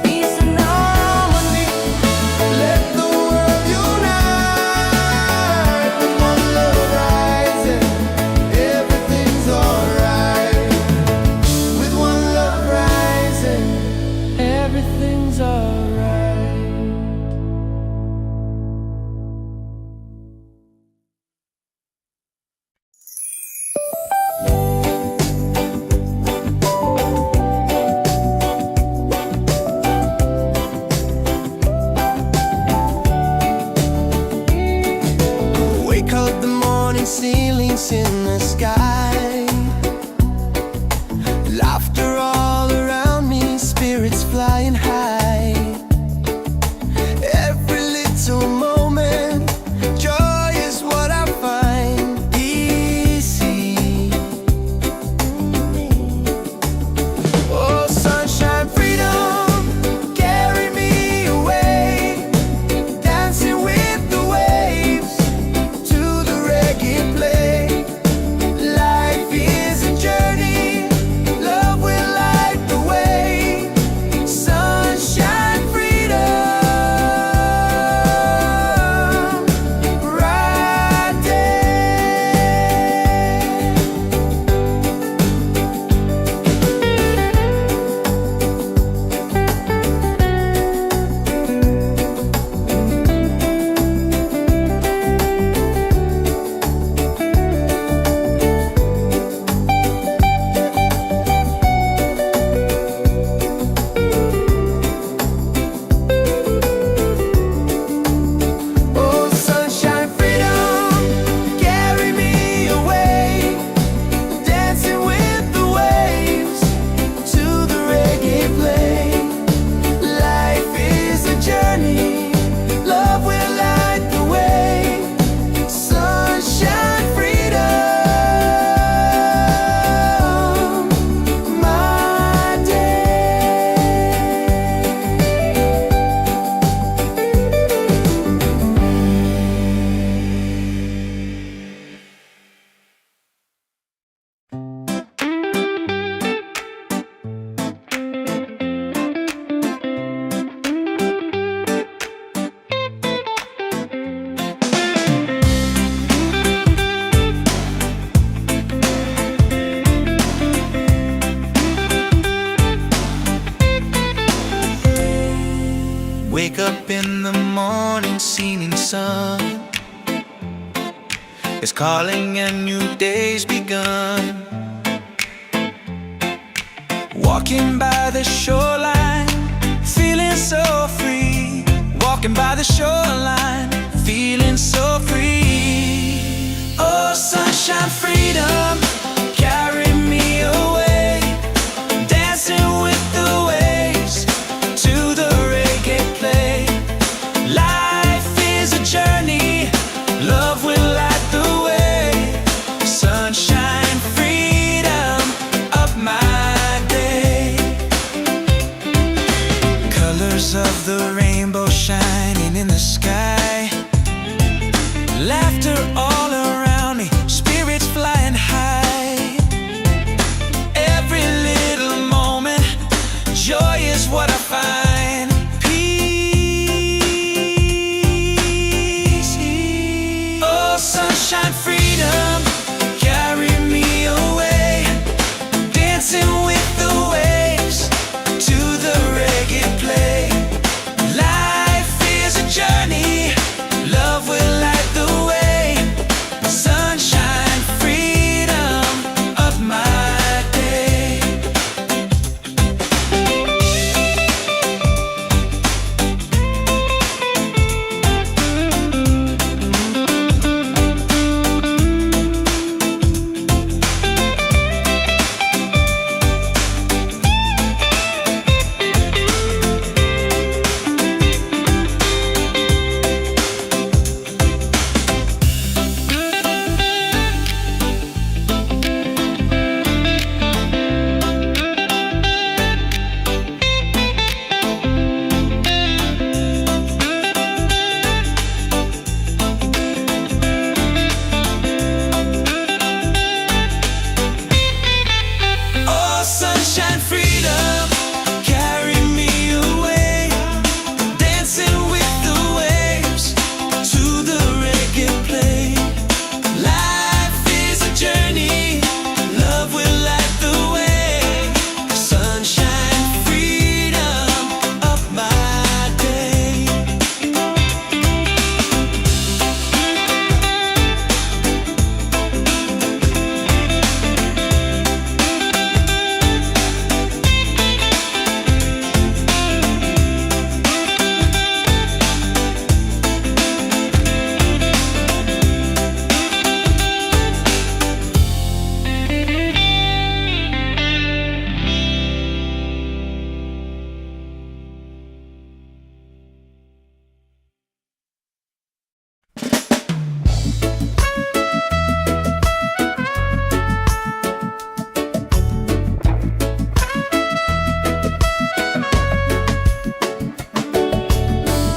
[SPEAKER 3] Peace and harmony,
[SPEAKER 1] Let the world unite. One love rising, everything's alright. With one love rising, everything's alright. Wake up the morning, ceilings in the sky. Laughter all around me, spirits flying high. Every little moment, joy is what I find. Easy. Oh, sunshine, freedom, carry me away. Dancing with the waves to the reggae play. Life is a journey, love will light the way. Sunshine.
[SPEAKER 2] Wake up in the morning, seeing sun is calling and new day's begun. Walking by the shoreline, feeling so free. Walking by the shoreline, feeling so free. Oh, sunshine, freedom, carry me away. Dancing with the waves to the reggae play. Life is a journey, love will light the way. Sunshine, freedom, up my day. Colors of the rainbow shining in the sky. Laughter all around me, spirits flying high. Every little moment, joy is what I find. Peace. Oh, sunshine, freedom, carry me away. Dancing with the waves to the reggae play. Life is a journey, love will light the way. Sunshine, freedom, of my day. Oh, sunshine, freedom, carry me away. Dancing with the waves to the reggae play. Life is a journey, love will light the way. Sunshine, freedom, up my day.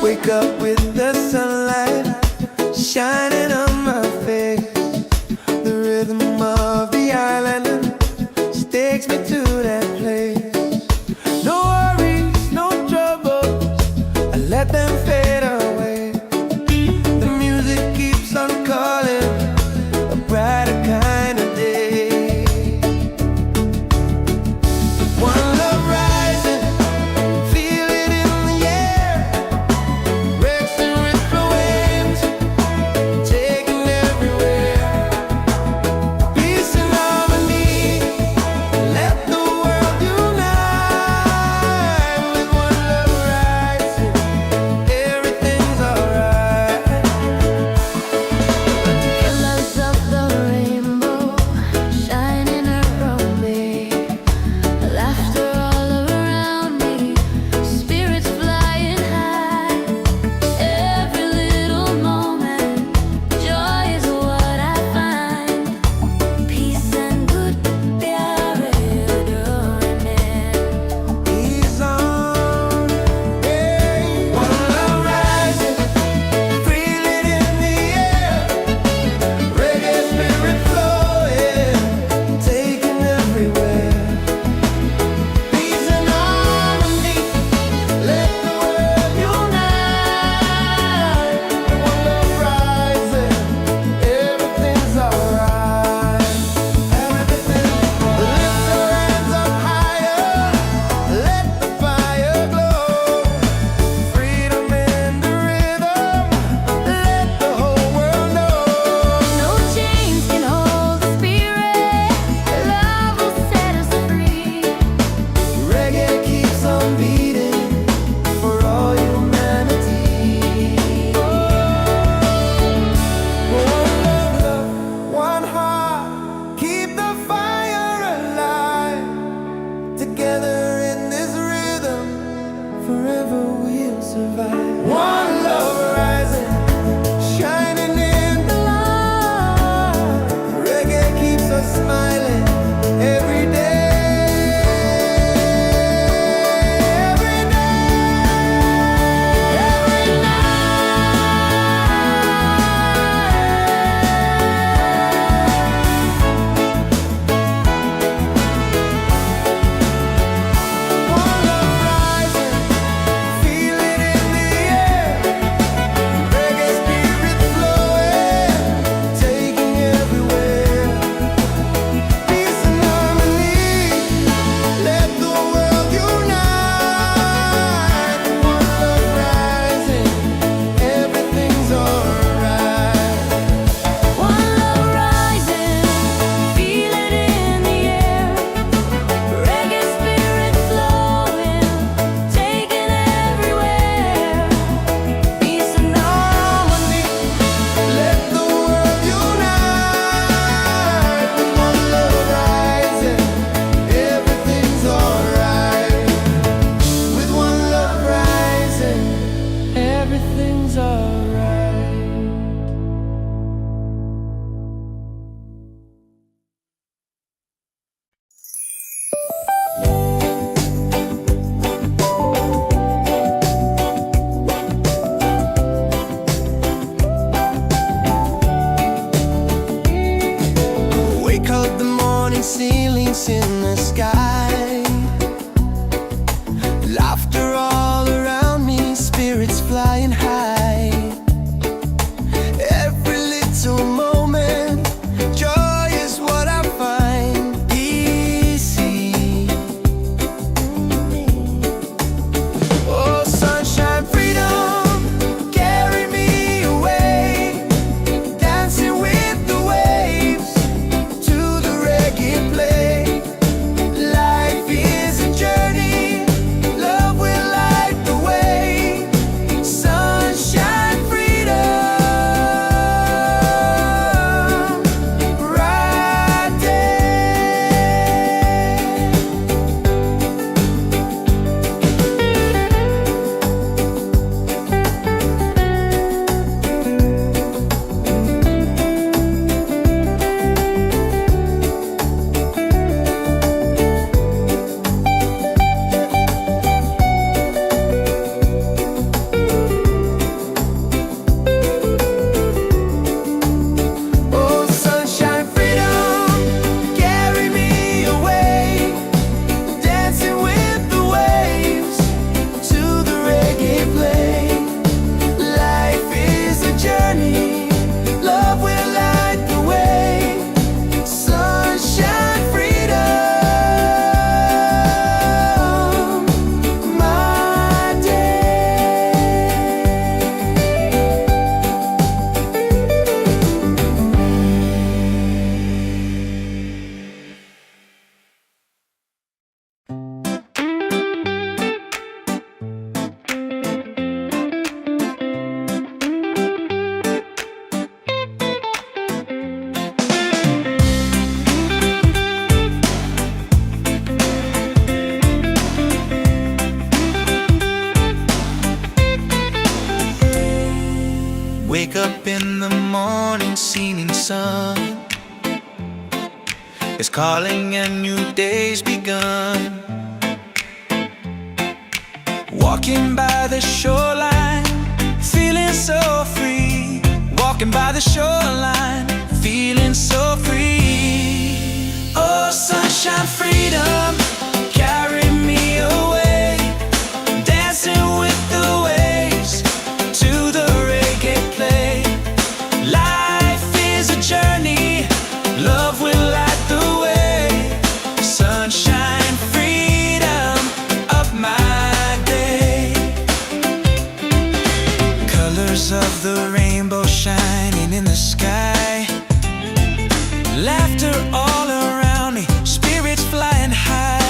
[SPEAKER 1] Wake up with the sunlight shining on my face. The rhythm of the island just takes me to that place. No worries, no troubles, I let them fade away. The music keeps on calling, a brighter kind of day. One love rising, feel it in the air. Breaks and rips flow survive. One love rising, shining in the light. Reggae keeps us smiling every day. Everything's alright. Wake up, the morning ceilings in the sky. Laughter all around me, spirits flying high. Every little moment, joy is what I find easy. Oh, sunshine, freedom, carry me away, dancing with the waves to the reggae play. Life is a journey, love will light the way. Sunshine, freedom, right there. Oh, sunshine, freedom, carry me away, dancing with the waves to the reggae play. Life is a journey, love will light the way. Sunshine, freedom, my day.
[SPEAKER 2] Wake up in the morning, seeing sun is calling and new day's begun. Walking by the shoreline, feeling so free. Walking by the shoreline, feeling so free. Oh, sunshine, freedom, carry me away, dancing with the waves to the reggae play. Life is a journey, love will light the way. Sunshine, freedom, up my day. Colors of the rainbow shining in the sky. Laughter all around me, spirits flying high.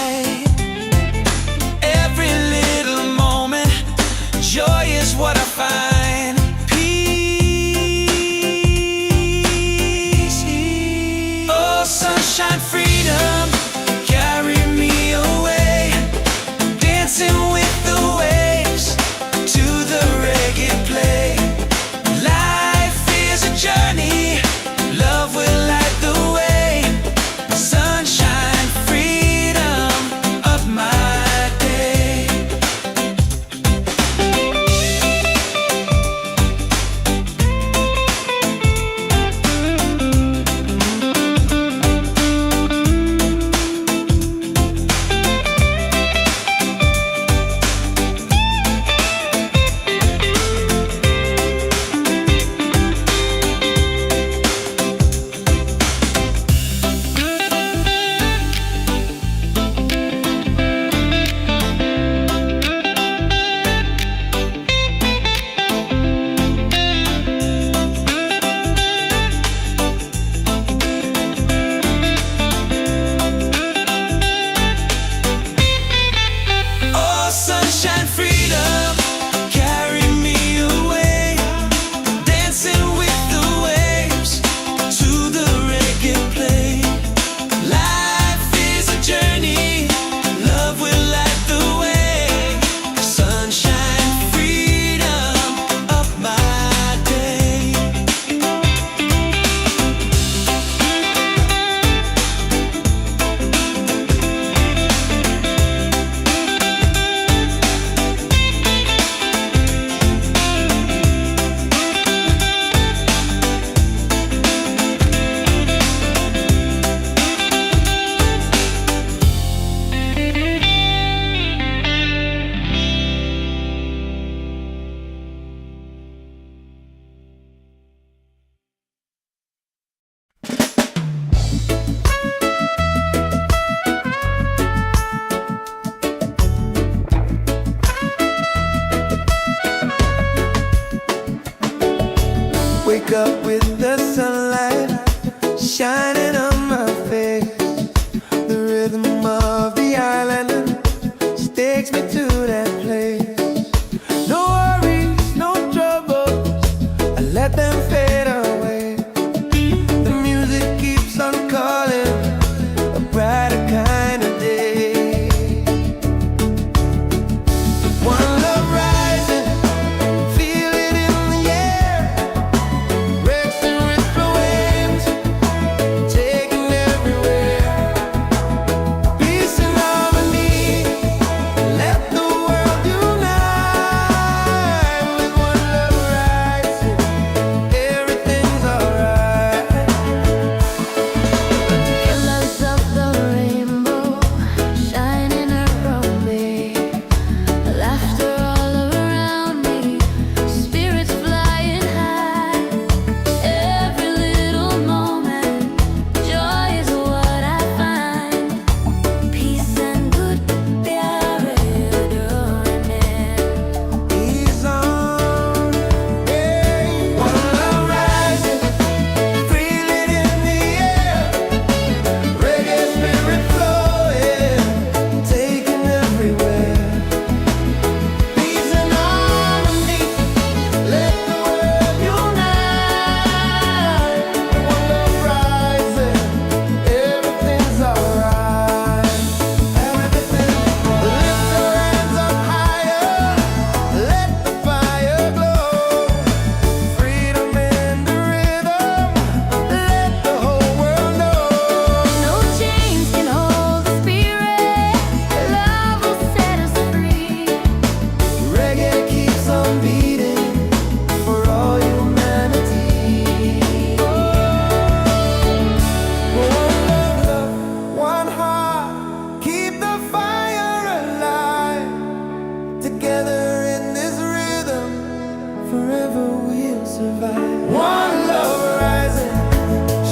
[SPEAKER 1] survive. One love rising,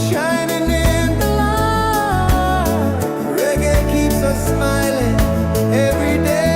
[SPEAKER 1] shining in the light. Reggae keeps us smiling every day.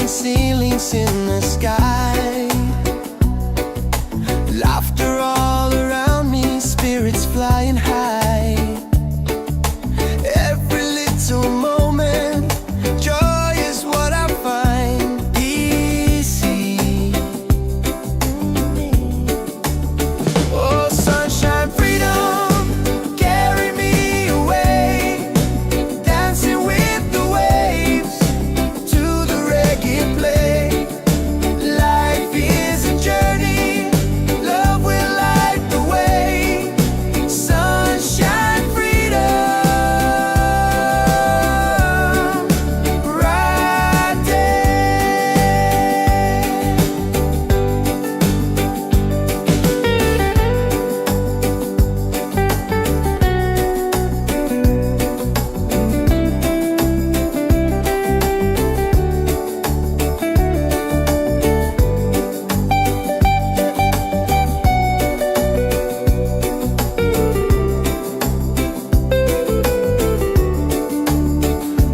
[SPEAKER 1] Ceilings in the sky, laughter all around me, spirits flying high. Every little moment, joy is what I find easy. Oh, sunshine, freedom, carry me away, dancing with the waves to the reggae play. Life is a journey, love will light the way. Sunshine, freedom, bright day.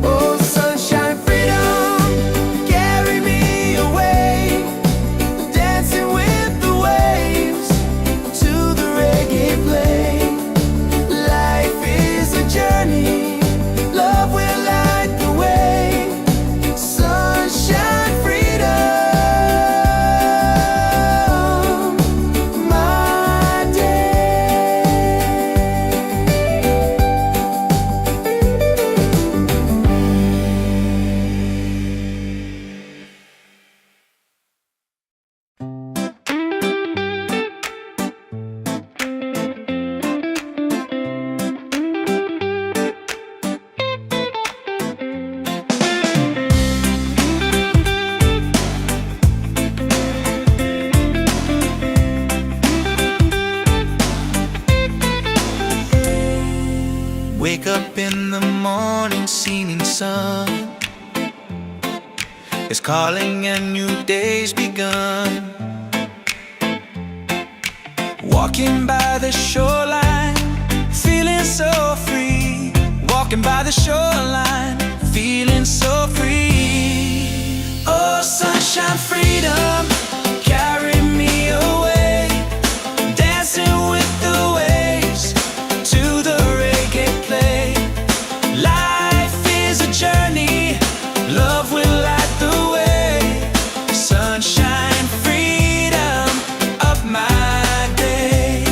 [SPEAKER 1] Oh, sunshine, freedom, carry me away, dancing with the waves to the reggae play. Life is a journey, love will light the way. Sunshine, freedom, my day.
[SPEAKER 2] Wake up in the morning, seeing sun is calling and new day's begun. Walking by the shoreline, feeling so free. Walking by the shoreline, feeling so free. Oh, sunshine, freedom, carry me away, dancing with the waves to the reggae play. Life is a journey, love will light the way. Sunshine, freedom, of my day.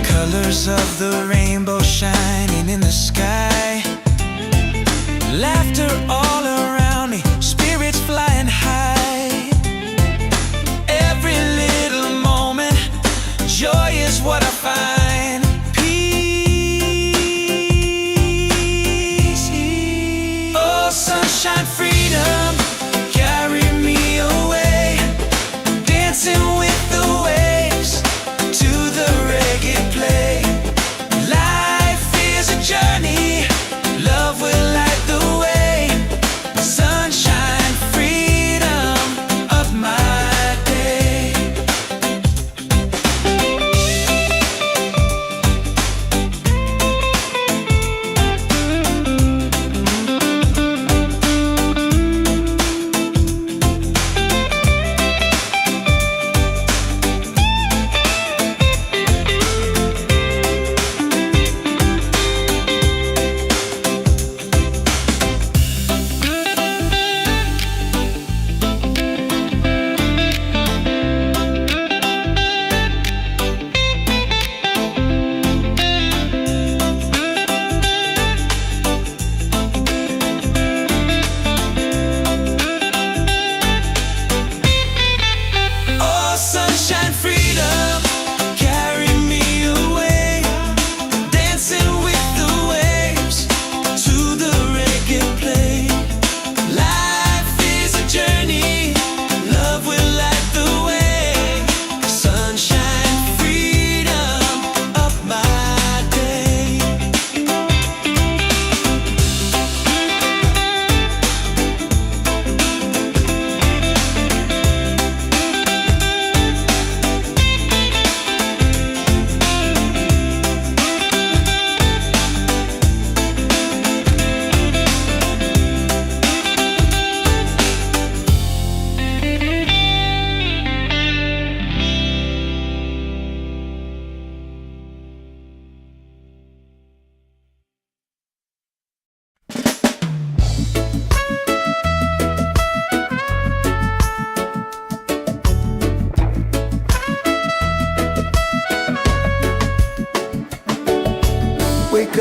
[SPEAKER 2] Colors of the rainbow shining in the sky, laughter all around me, spirits flying high.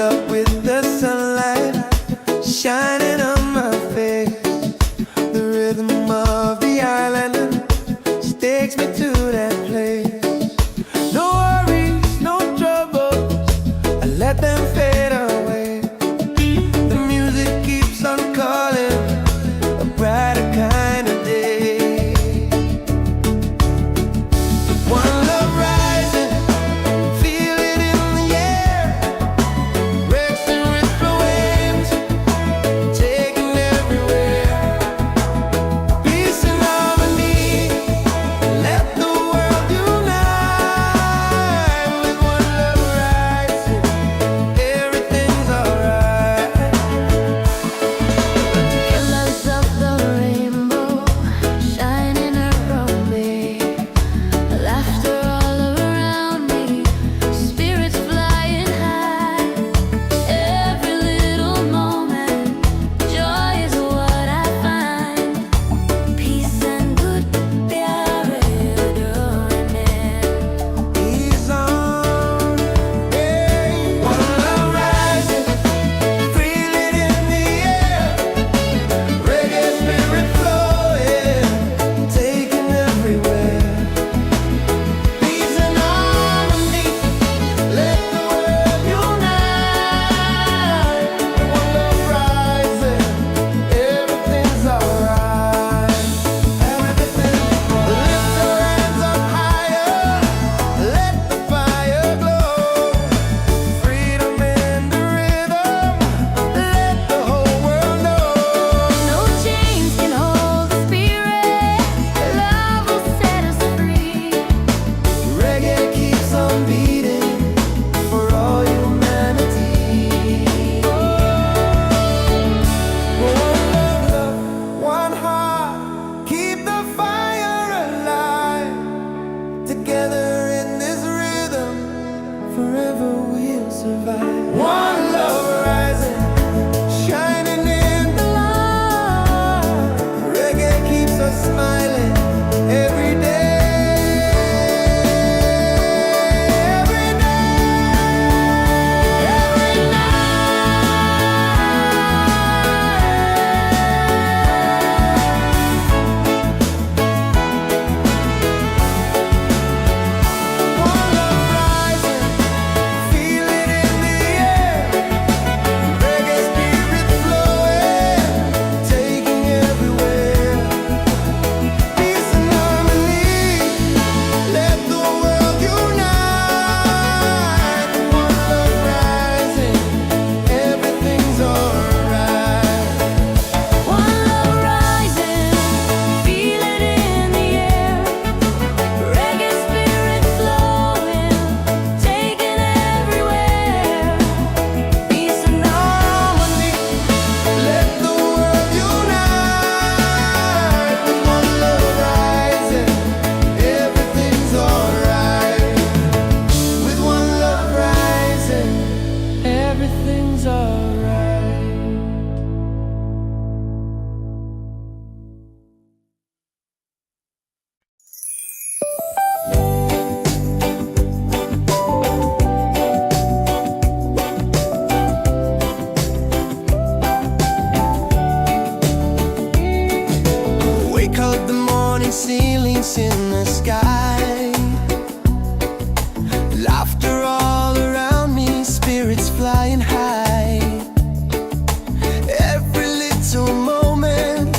[SPEAKER 1] up with the sunlight shining on my face. The rhythm of the island just takes me to that place. No worries, no troubles, I let them fade away. The music keeps on calling, a brighter kind of day. One love rising, feel it in the air. Rex and ripple waves, taking everywhere. Peace and harmony, let the world unite. With one love rising, everything's alright.
[SPEAKER 3] Colors of the rainbow shining around me, laughter all around me, spirits flying high. Every little moment, joy is what I find. Peace and good प्यारे डोने
[SPEAKER 1] He's on, hey. One love rising, feel it in the air. Reggae spirit flowing, taking everywhere. Peace and harmony, let the world unite. One love rising, everything's alright. Everything's lift your hands up higher, let the fire glow. Freedom in the rhythm, let the whole world know.
[SPEAKER 3] No chains can hold the spirit, love will set us free.
[SPEAKER 1] Reggae keeps on beating for all humanity. One love, one heart, keep the fire alive. Together in this rhythm, forever we'll survive. One love rising, shining in the light. Reggae keeps us smiling every day. Every day, every One love rising, feel it in the air. Reggae spirit flowing, taking everywhere. Peace and harmony, let the world unite. One love rising, everything's alright.
[SPEAKER 3] One love rising, feel it in the air. Reggae spirit flowing, taking everywhere. Peace and harmony,
[SPEAKER 1] Let the world unite. With one love rising, everything's alright. With one love rising, everything's alright. Wake up the morning ceilings in the sky. Laughter all around me, spirits flying high. Every little moment,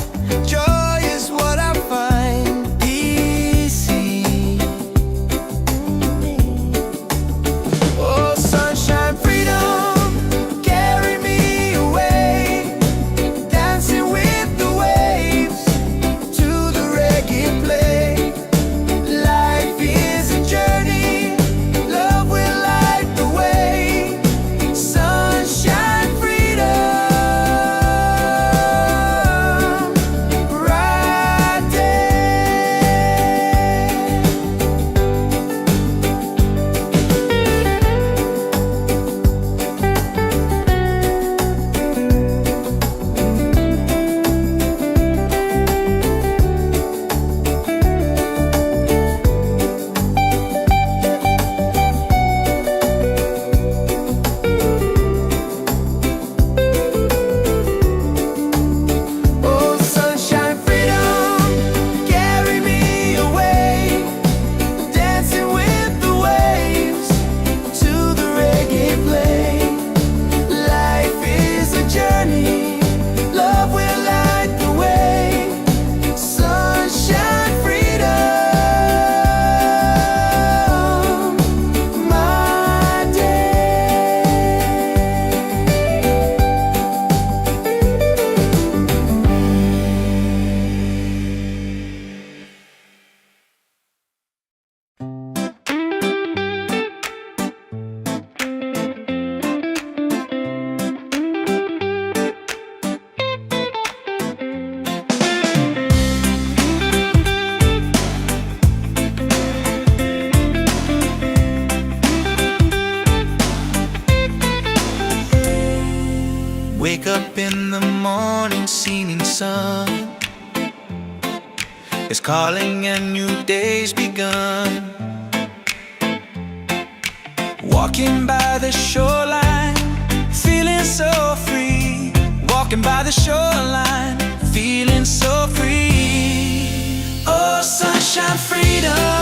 [SPEAKER 1] joy is what I find. Easy. Oh, sunshine, freedom, carry me away. Dancing with the waves to the reggae play. Life
[SPEAKER 2] sun is calling and new day's begun. Walking by the shoreline, feeling so free. Walking by the shoreline, feeling so free. Oh, sunshine, freedom,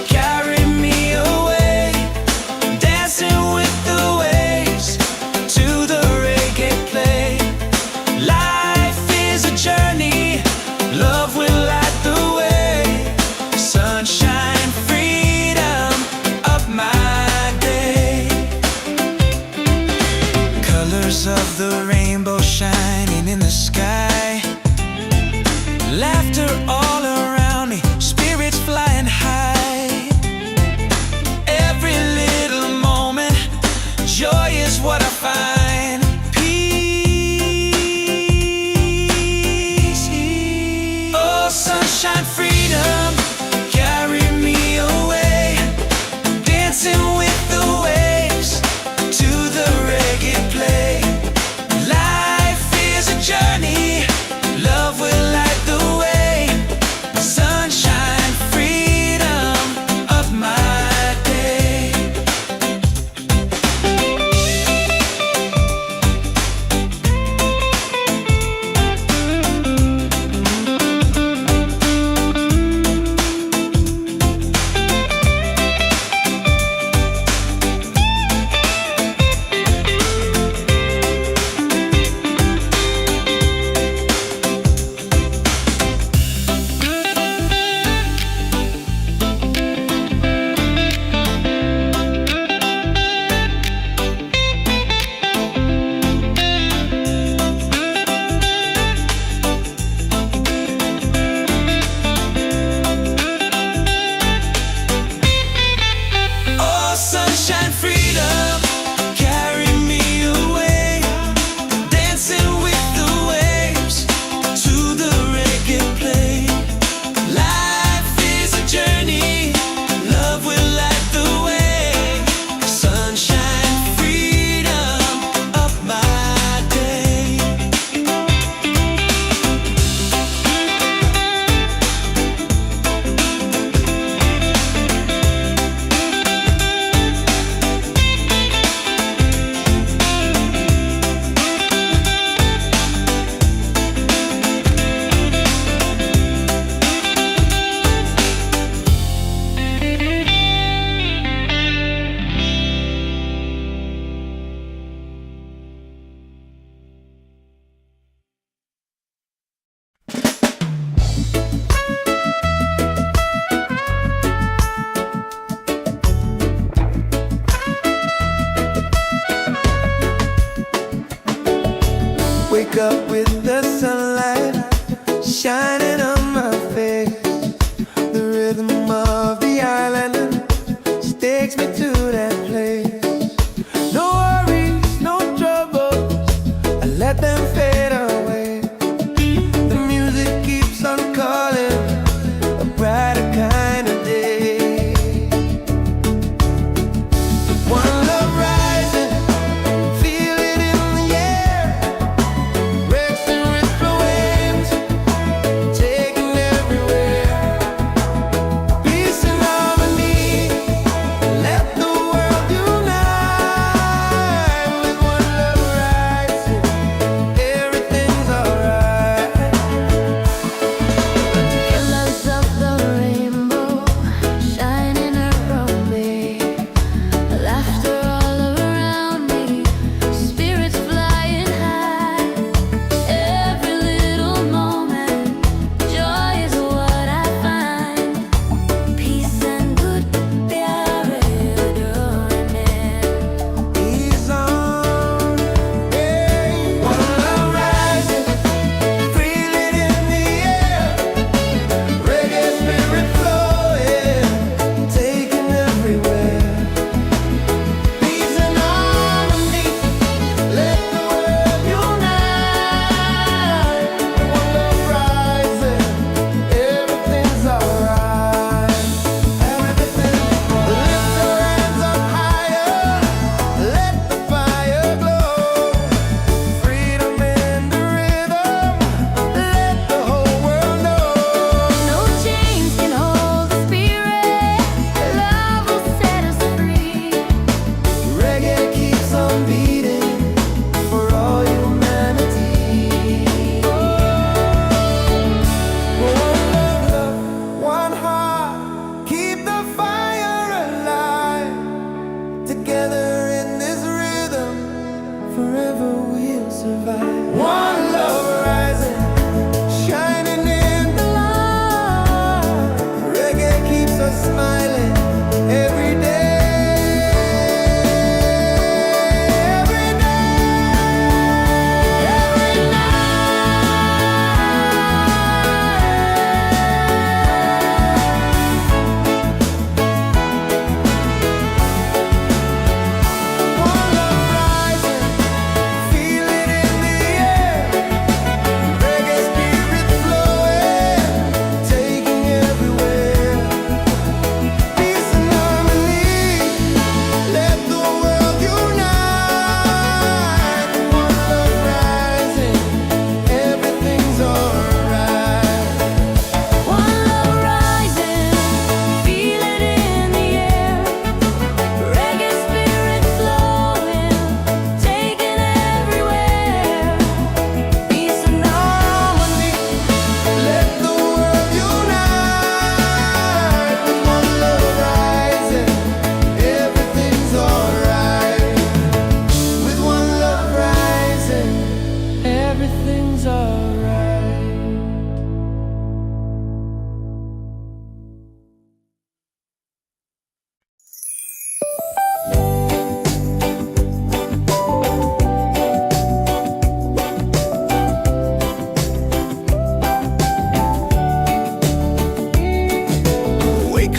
[SPEAKER 2] carry me away. Dancing with the waves to the reggae play. Life is a journey, love will light the way. Sunshine, freedom, up my day. Colors of the rainbow shining in the sky. Laughter all around me, spirits flying high.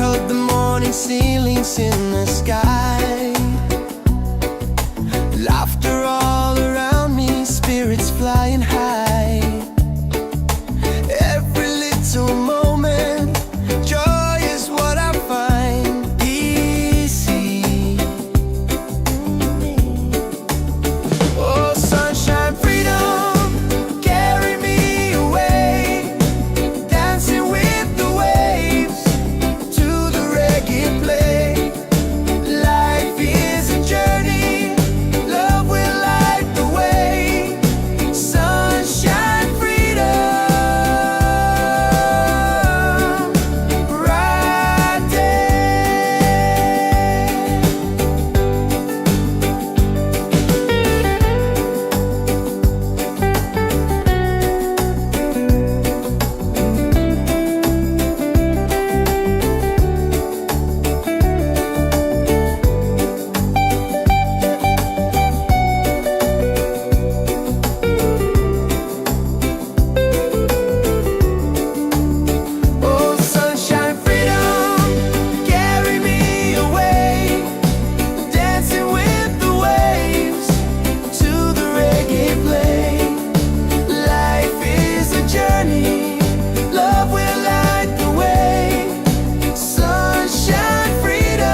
[SPEAKER 1] Coat the morning ceilings in the sky. Laughter all around me, spirits flying high. Every little moment, joy is what I find easy. Oh, sunshine, freedom, carry me away, dancing with the waves to the reggae play. Life is a journey, love will light the way. Sunshine, freedom, right there. Oh, sunshine, freedom, carry me away, dancing with the waves to the reggae play. Life is a journey, love will light the way. Sunshine, freedom,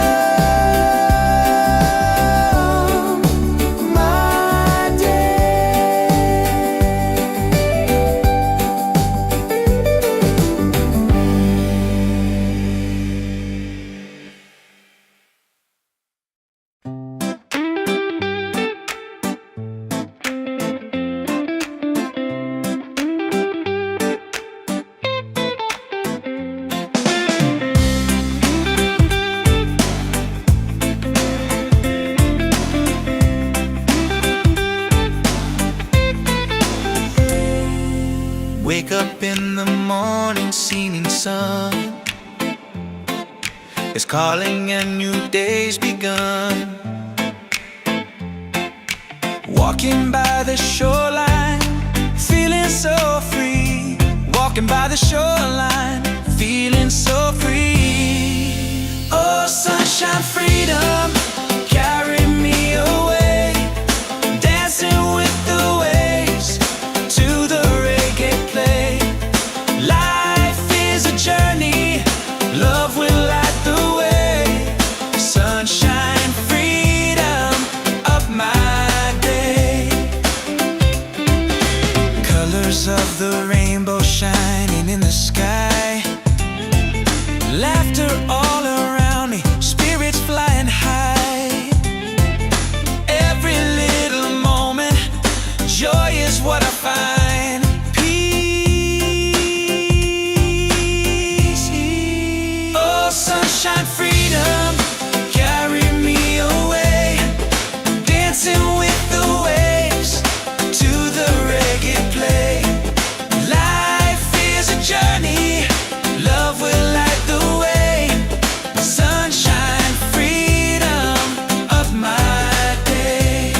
[SPEAKER 1] my day.
[SPEAKER 2] Wake up in the morning, seeing sun is calling and new day's begun. Walking by the shoreline, feeling so free. Walking by the shoreline, feeling so free. Oh, sunshine, freedom, carry me away, dancing with the waves to the reggae play. Life is a journey, love will light the way. Sunshine, freedom, up my day. Colors of the rainbow shining in the sky. Laughter all around me, spirits flying high. Every little moment, joy is what I find. Peace. Oh, sunshine, freedom, carry me away, dancing with the waves to the reggae play. Life is a journey, love will light the way. Sunshine, freedom, of my day.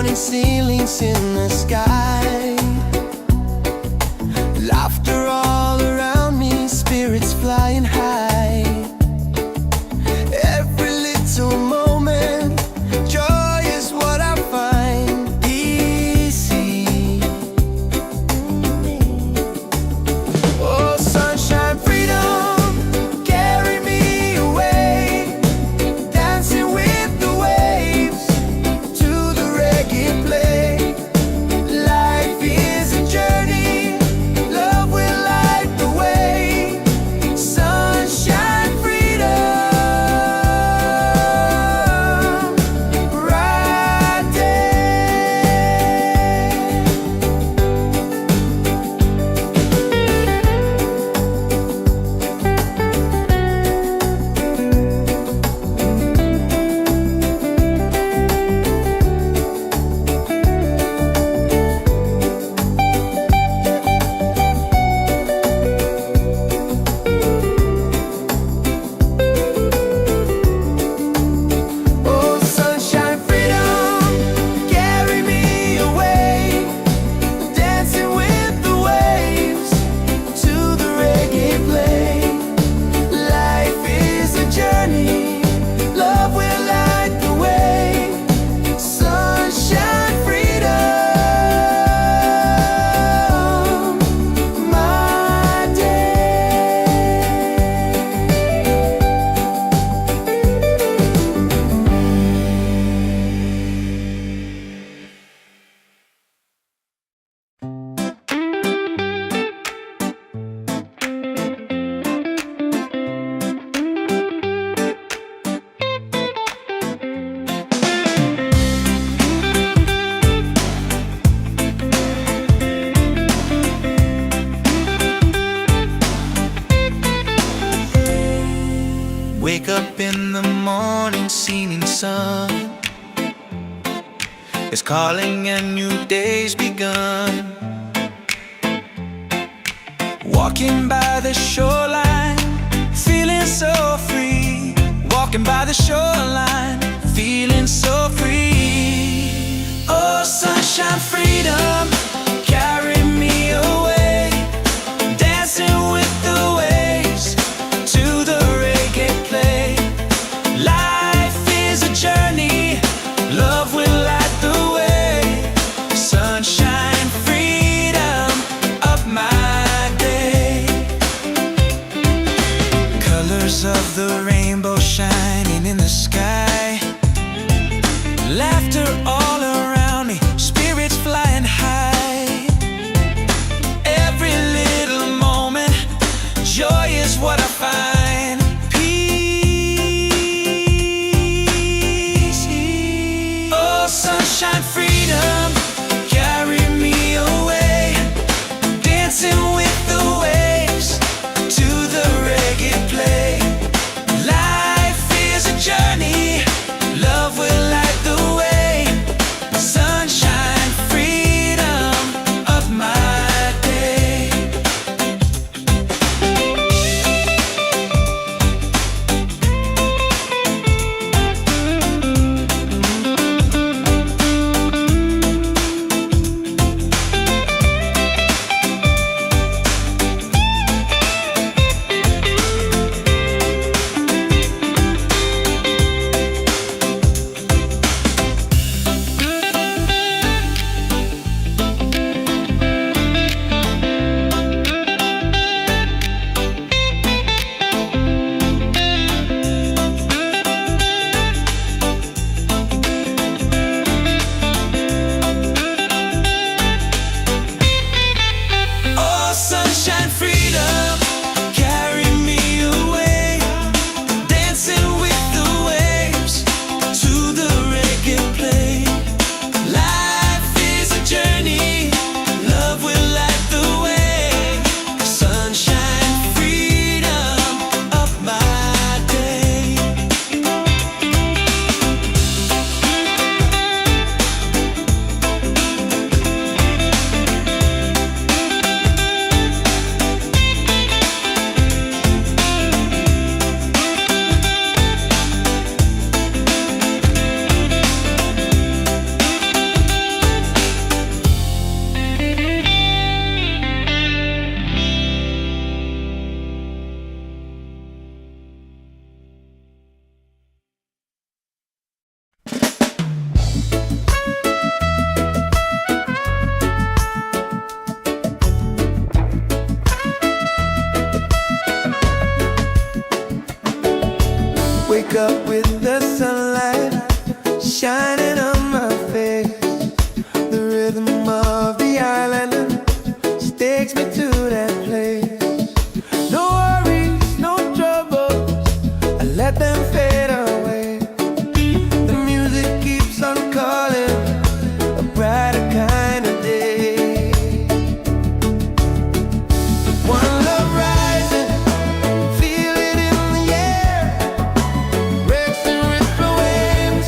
[SPEAKER 1] falling ceilings in the sky. Laughter all around me, spirits flying high. Every little moment, joy is what I find easy. Oh, sunshine, freedom, carry me away, dancing with the waves to the reggae play. Life is a journey, love will light the way. Sunshine, freedom, right there. Oh, sunshine, freedom, carry me away, dancing with the waves to the reggae play. Life is a journey, love will light the way. Sunshine, freedom, my day.
[SPEAKER 2] Wake up in the morning, seeing sun is calling and new day's begun. Walking by the shoreline, feeling so free. Walking by the shoreline, feeling so free. Oh, sunshine, freedom, carry me away, dancing with the waves to the reggae play. Life is a journey, love will light the way. Sunshine, freedom, of my day. Colors of the rainbow shining in the sky. Laughter all around me, spirits flying high. Every little moment, joy is what I find. Peace. Oh, sunshine, freedom, carry me away, dancing with the waves to the reggae play. Life is a journey, love will light the way.
[SPEAKER 1] shining on my face. The rhythm of the island takes me to that place. No worries, no troubles, I let them fade away. The music keeps on calling, a brighter kind of day. One love rising, feel it in the air. Breaks and ripple waves,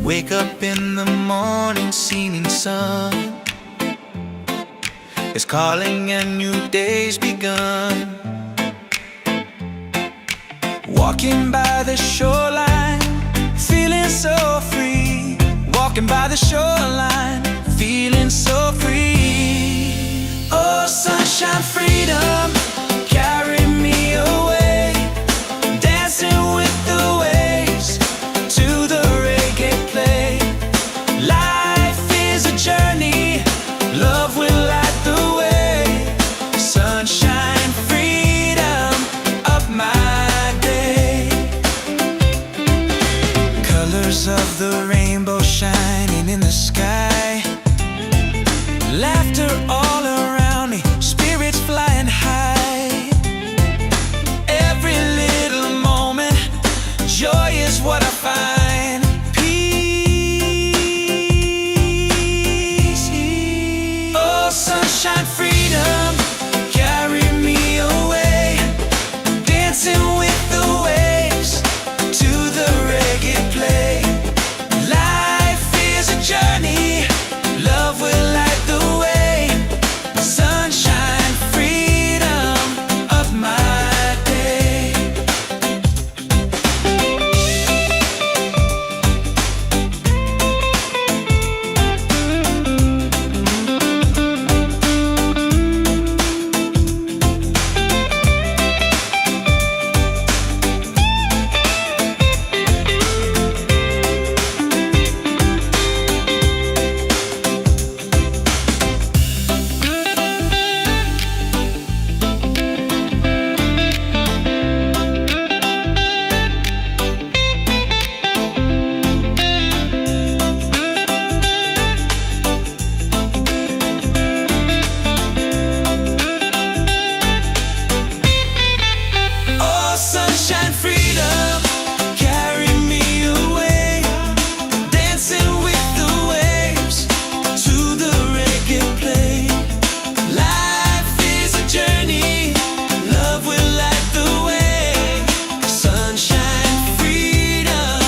[SPEAKER 2] Wake up in the morning, seeing sun is calling and new day's begun. Walking by the shoreline, feeling so free. Walking by the shoreline, feeling so free. Oh, sunshine, freedom, carry me away. Dancing with the waves to the reggae play. Life is a journey, love will light the way. Sunshine, freedom of my day. Colors of the rainbow shining in the sky. Laughter all around me, spirits flying high. Every little moment, joy is what I find. Peace. Oh, sunshine, freedom, carry me away. Dancing with the waves to the reggae play. Life is a journey, love will light the way. Sunshine, freedom of my day. Oh, sunshine, freedom, carry me away. Dancing with the waves to the reggae play. Life is a journey, love will light the way. Sunshine, freedom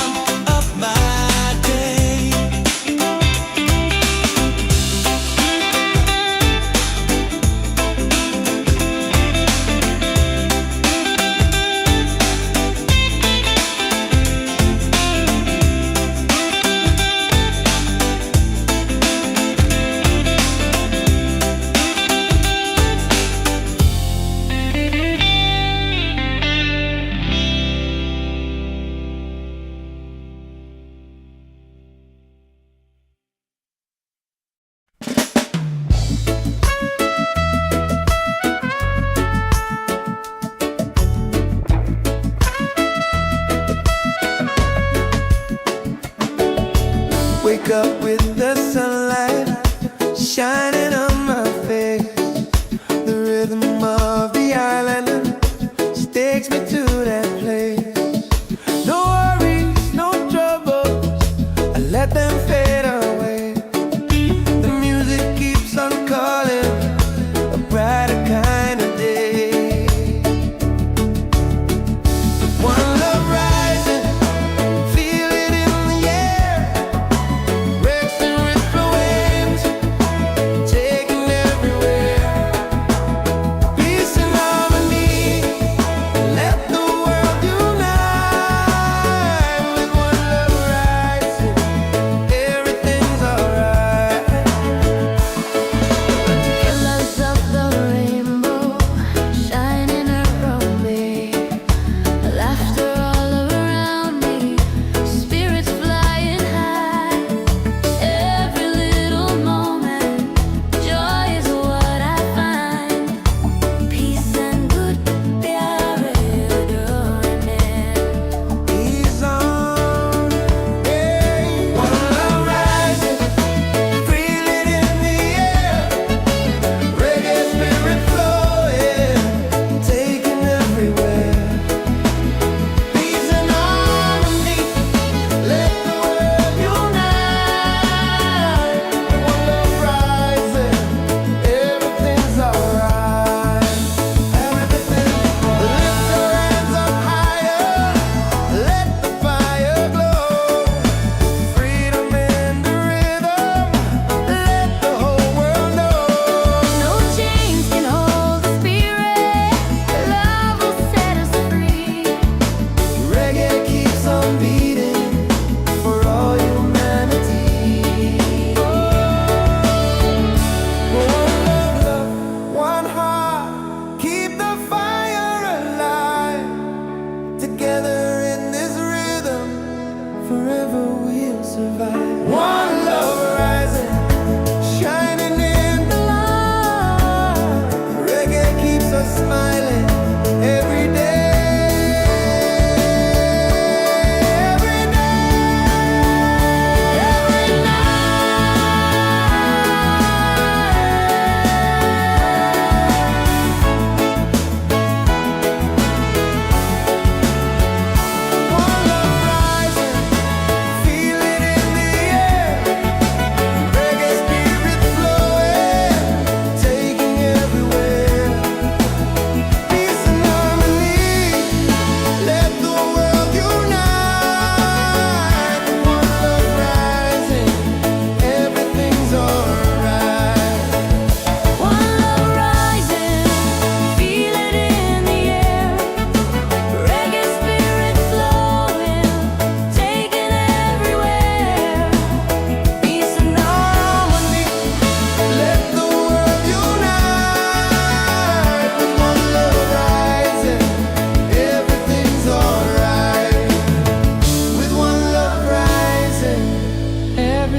[SPEAKER 2] of my day.
[SPEAKER 1] Wake up with the sunlight shining on my face. The rhythm of the island takes me to that place. No worries, no troubles, I let them fade away. The music keeps on calling, a brighter kind of day. One love rising, feel it in the air. Racing with the waves, taking everywhere. Peace and harmony, let the world unite. With one love rising, every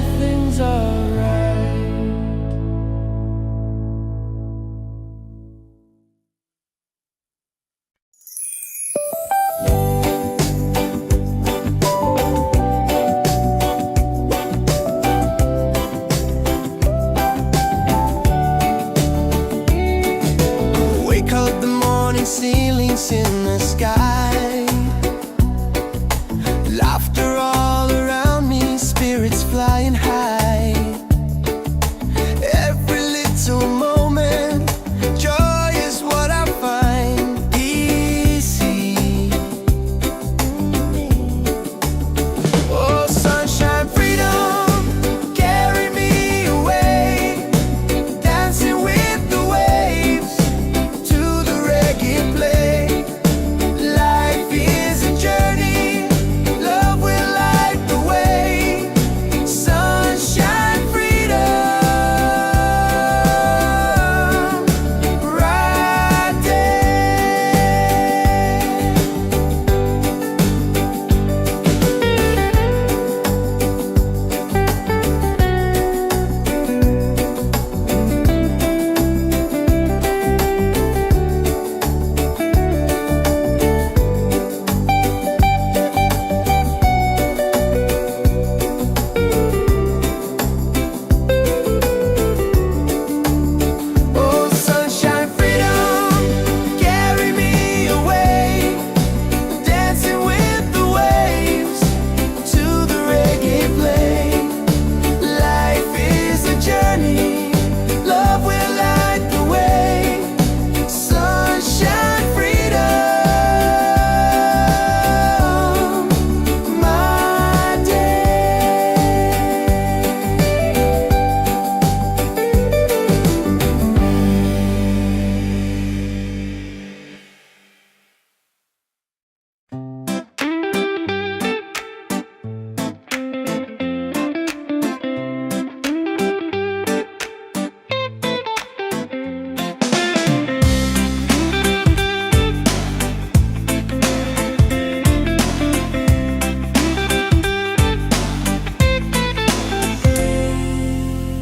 [SPEAKER 1] everything's alright. Wake up, the morning ceilings in the sky, laughter all around me, spirits flying high. Every little moment, joy is what I find easy. Oh, sunshine, freedom, carry me away, dancing with the waves to the reggae play. Life is a journey, love will light the way. Sunshine, freedom, right there. Oh, sunshine, freedom, carry me away, dancing with the waves to the reggae play. Life is a journey, love will light the way. Sunshine, freedom, my day.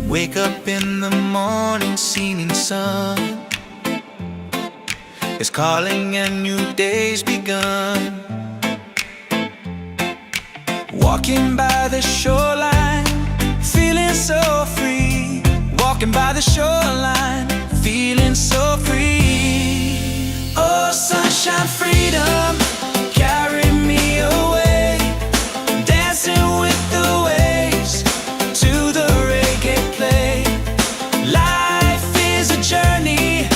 [SPEAKER 2] Wake up in the morning, seeing sun is calling and new day's begun. Walking by the shoreline, feeling so free. Walking by the shoreline, feeling so free. Oh, sunshine, freedom, carry me away, dancing with the waves to the reggae play. Life is a journey,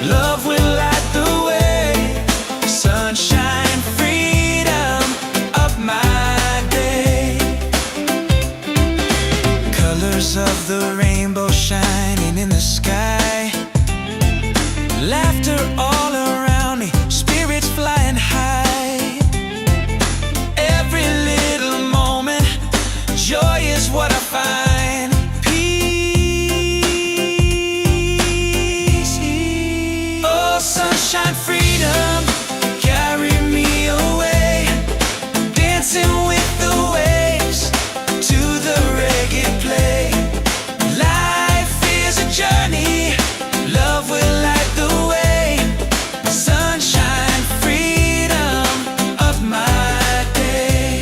[SPEAKER 2] love will light the way. Sunshine, freedom of my day. Colors of the rainbow shining in the sky, laughter all around me, spirits flying high. Every little moment, joy is what I find. Peace. Oh, sunshine, freedom, carry me away, dancing with the waves to the reggae play. Life is a journey, love will light the way. Sunshine, freedom of my day.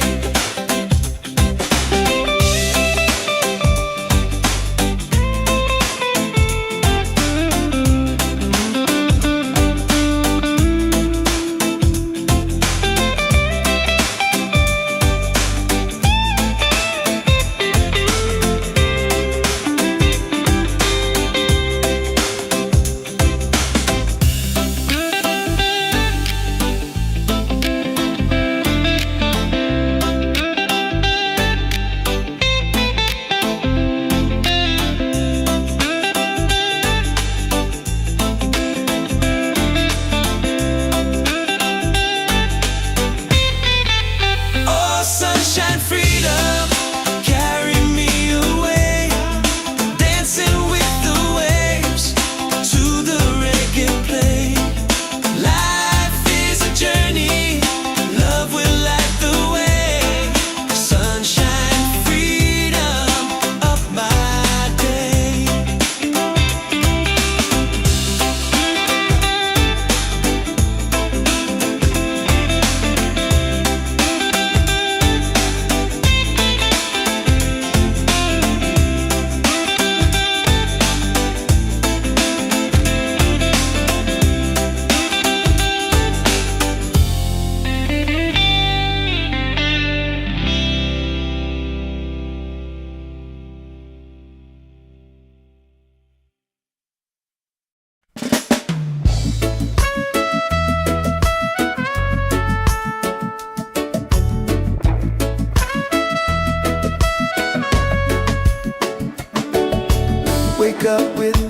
[SPEAKER 1] wake up with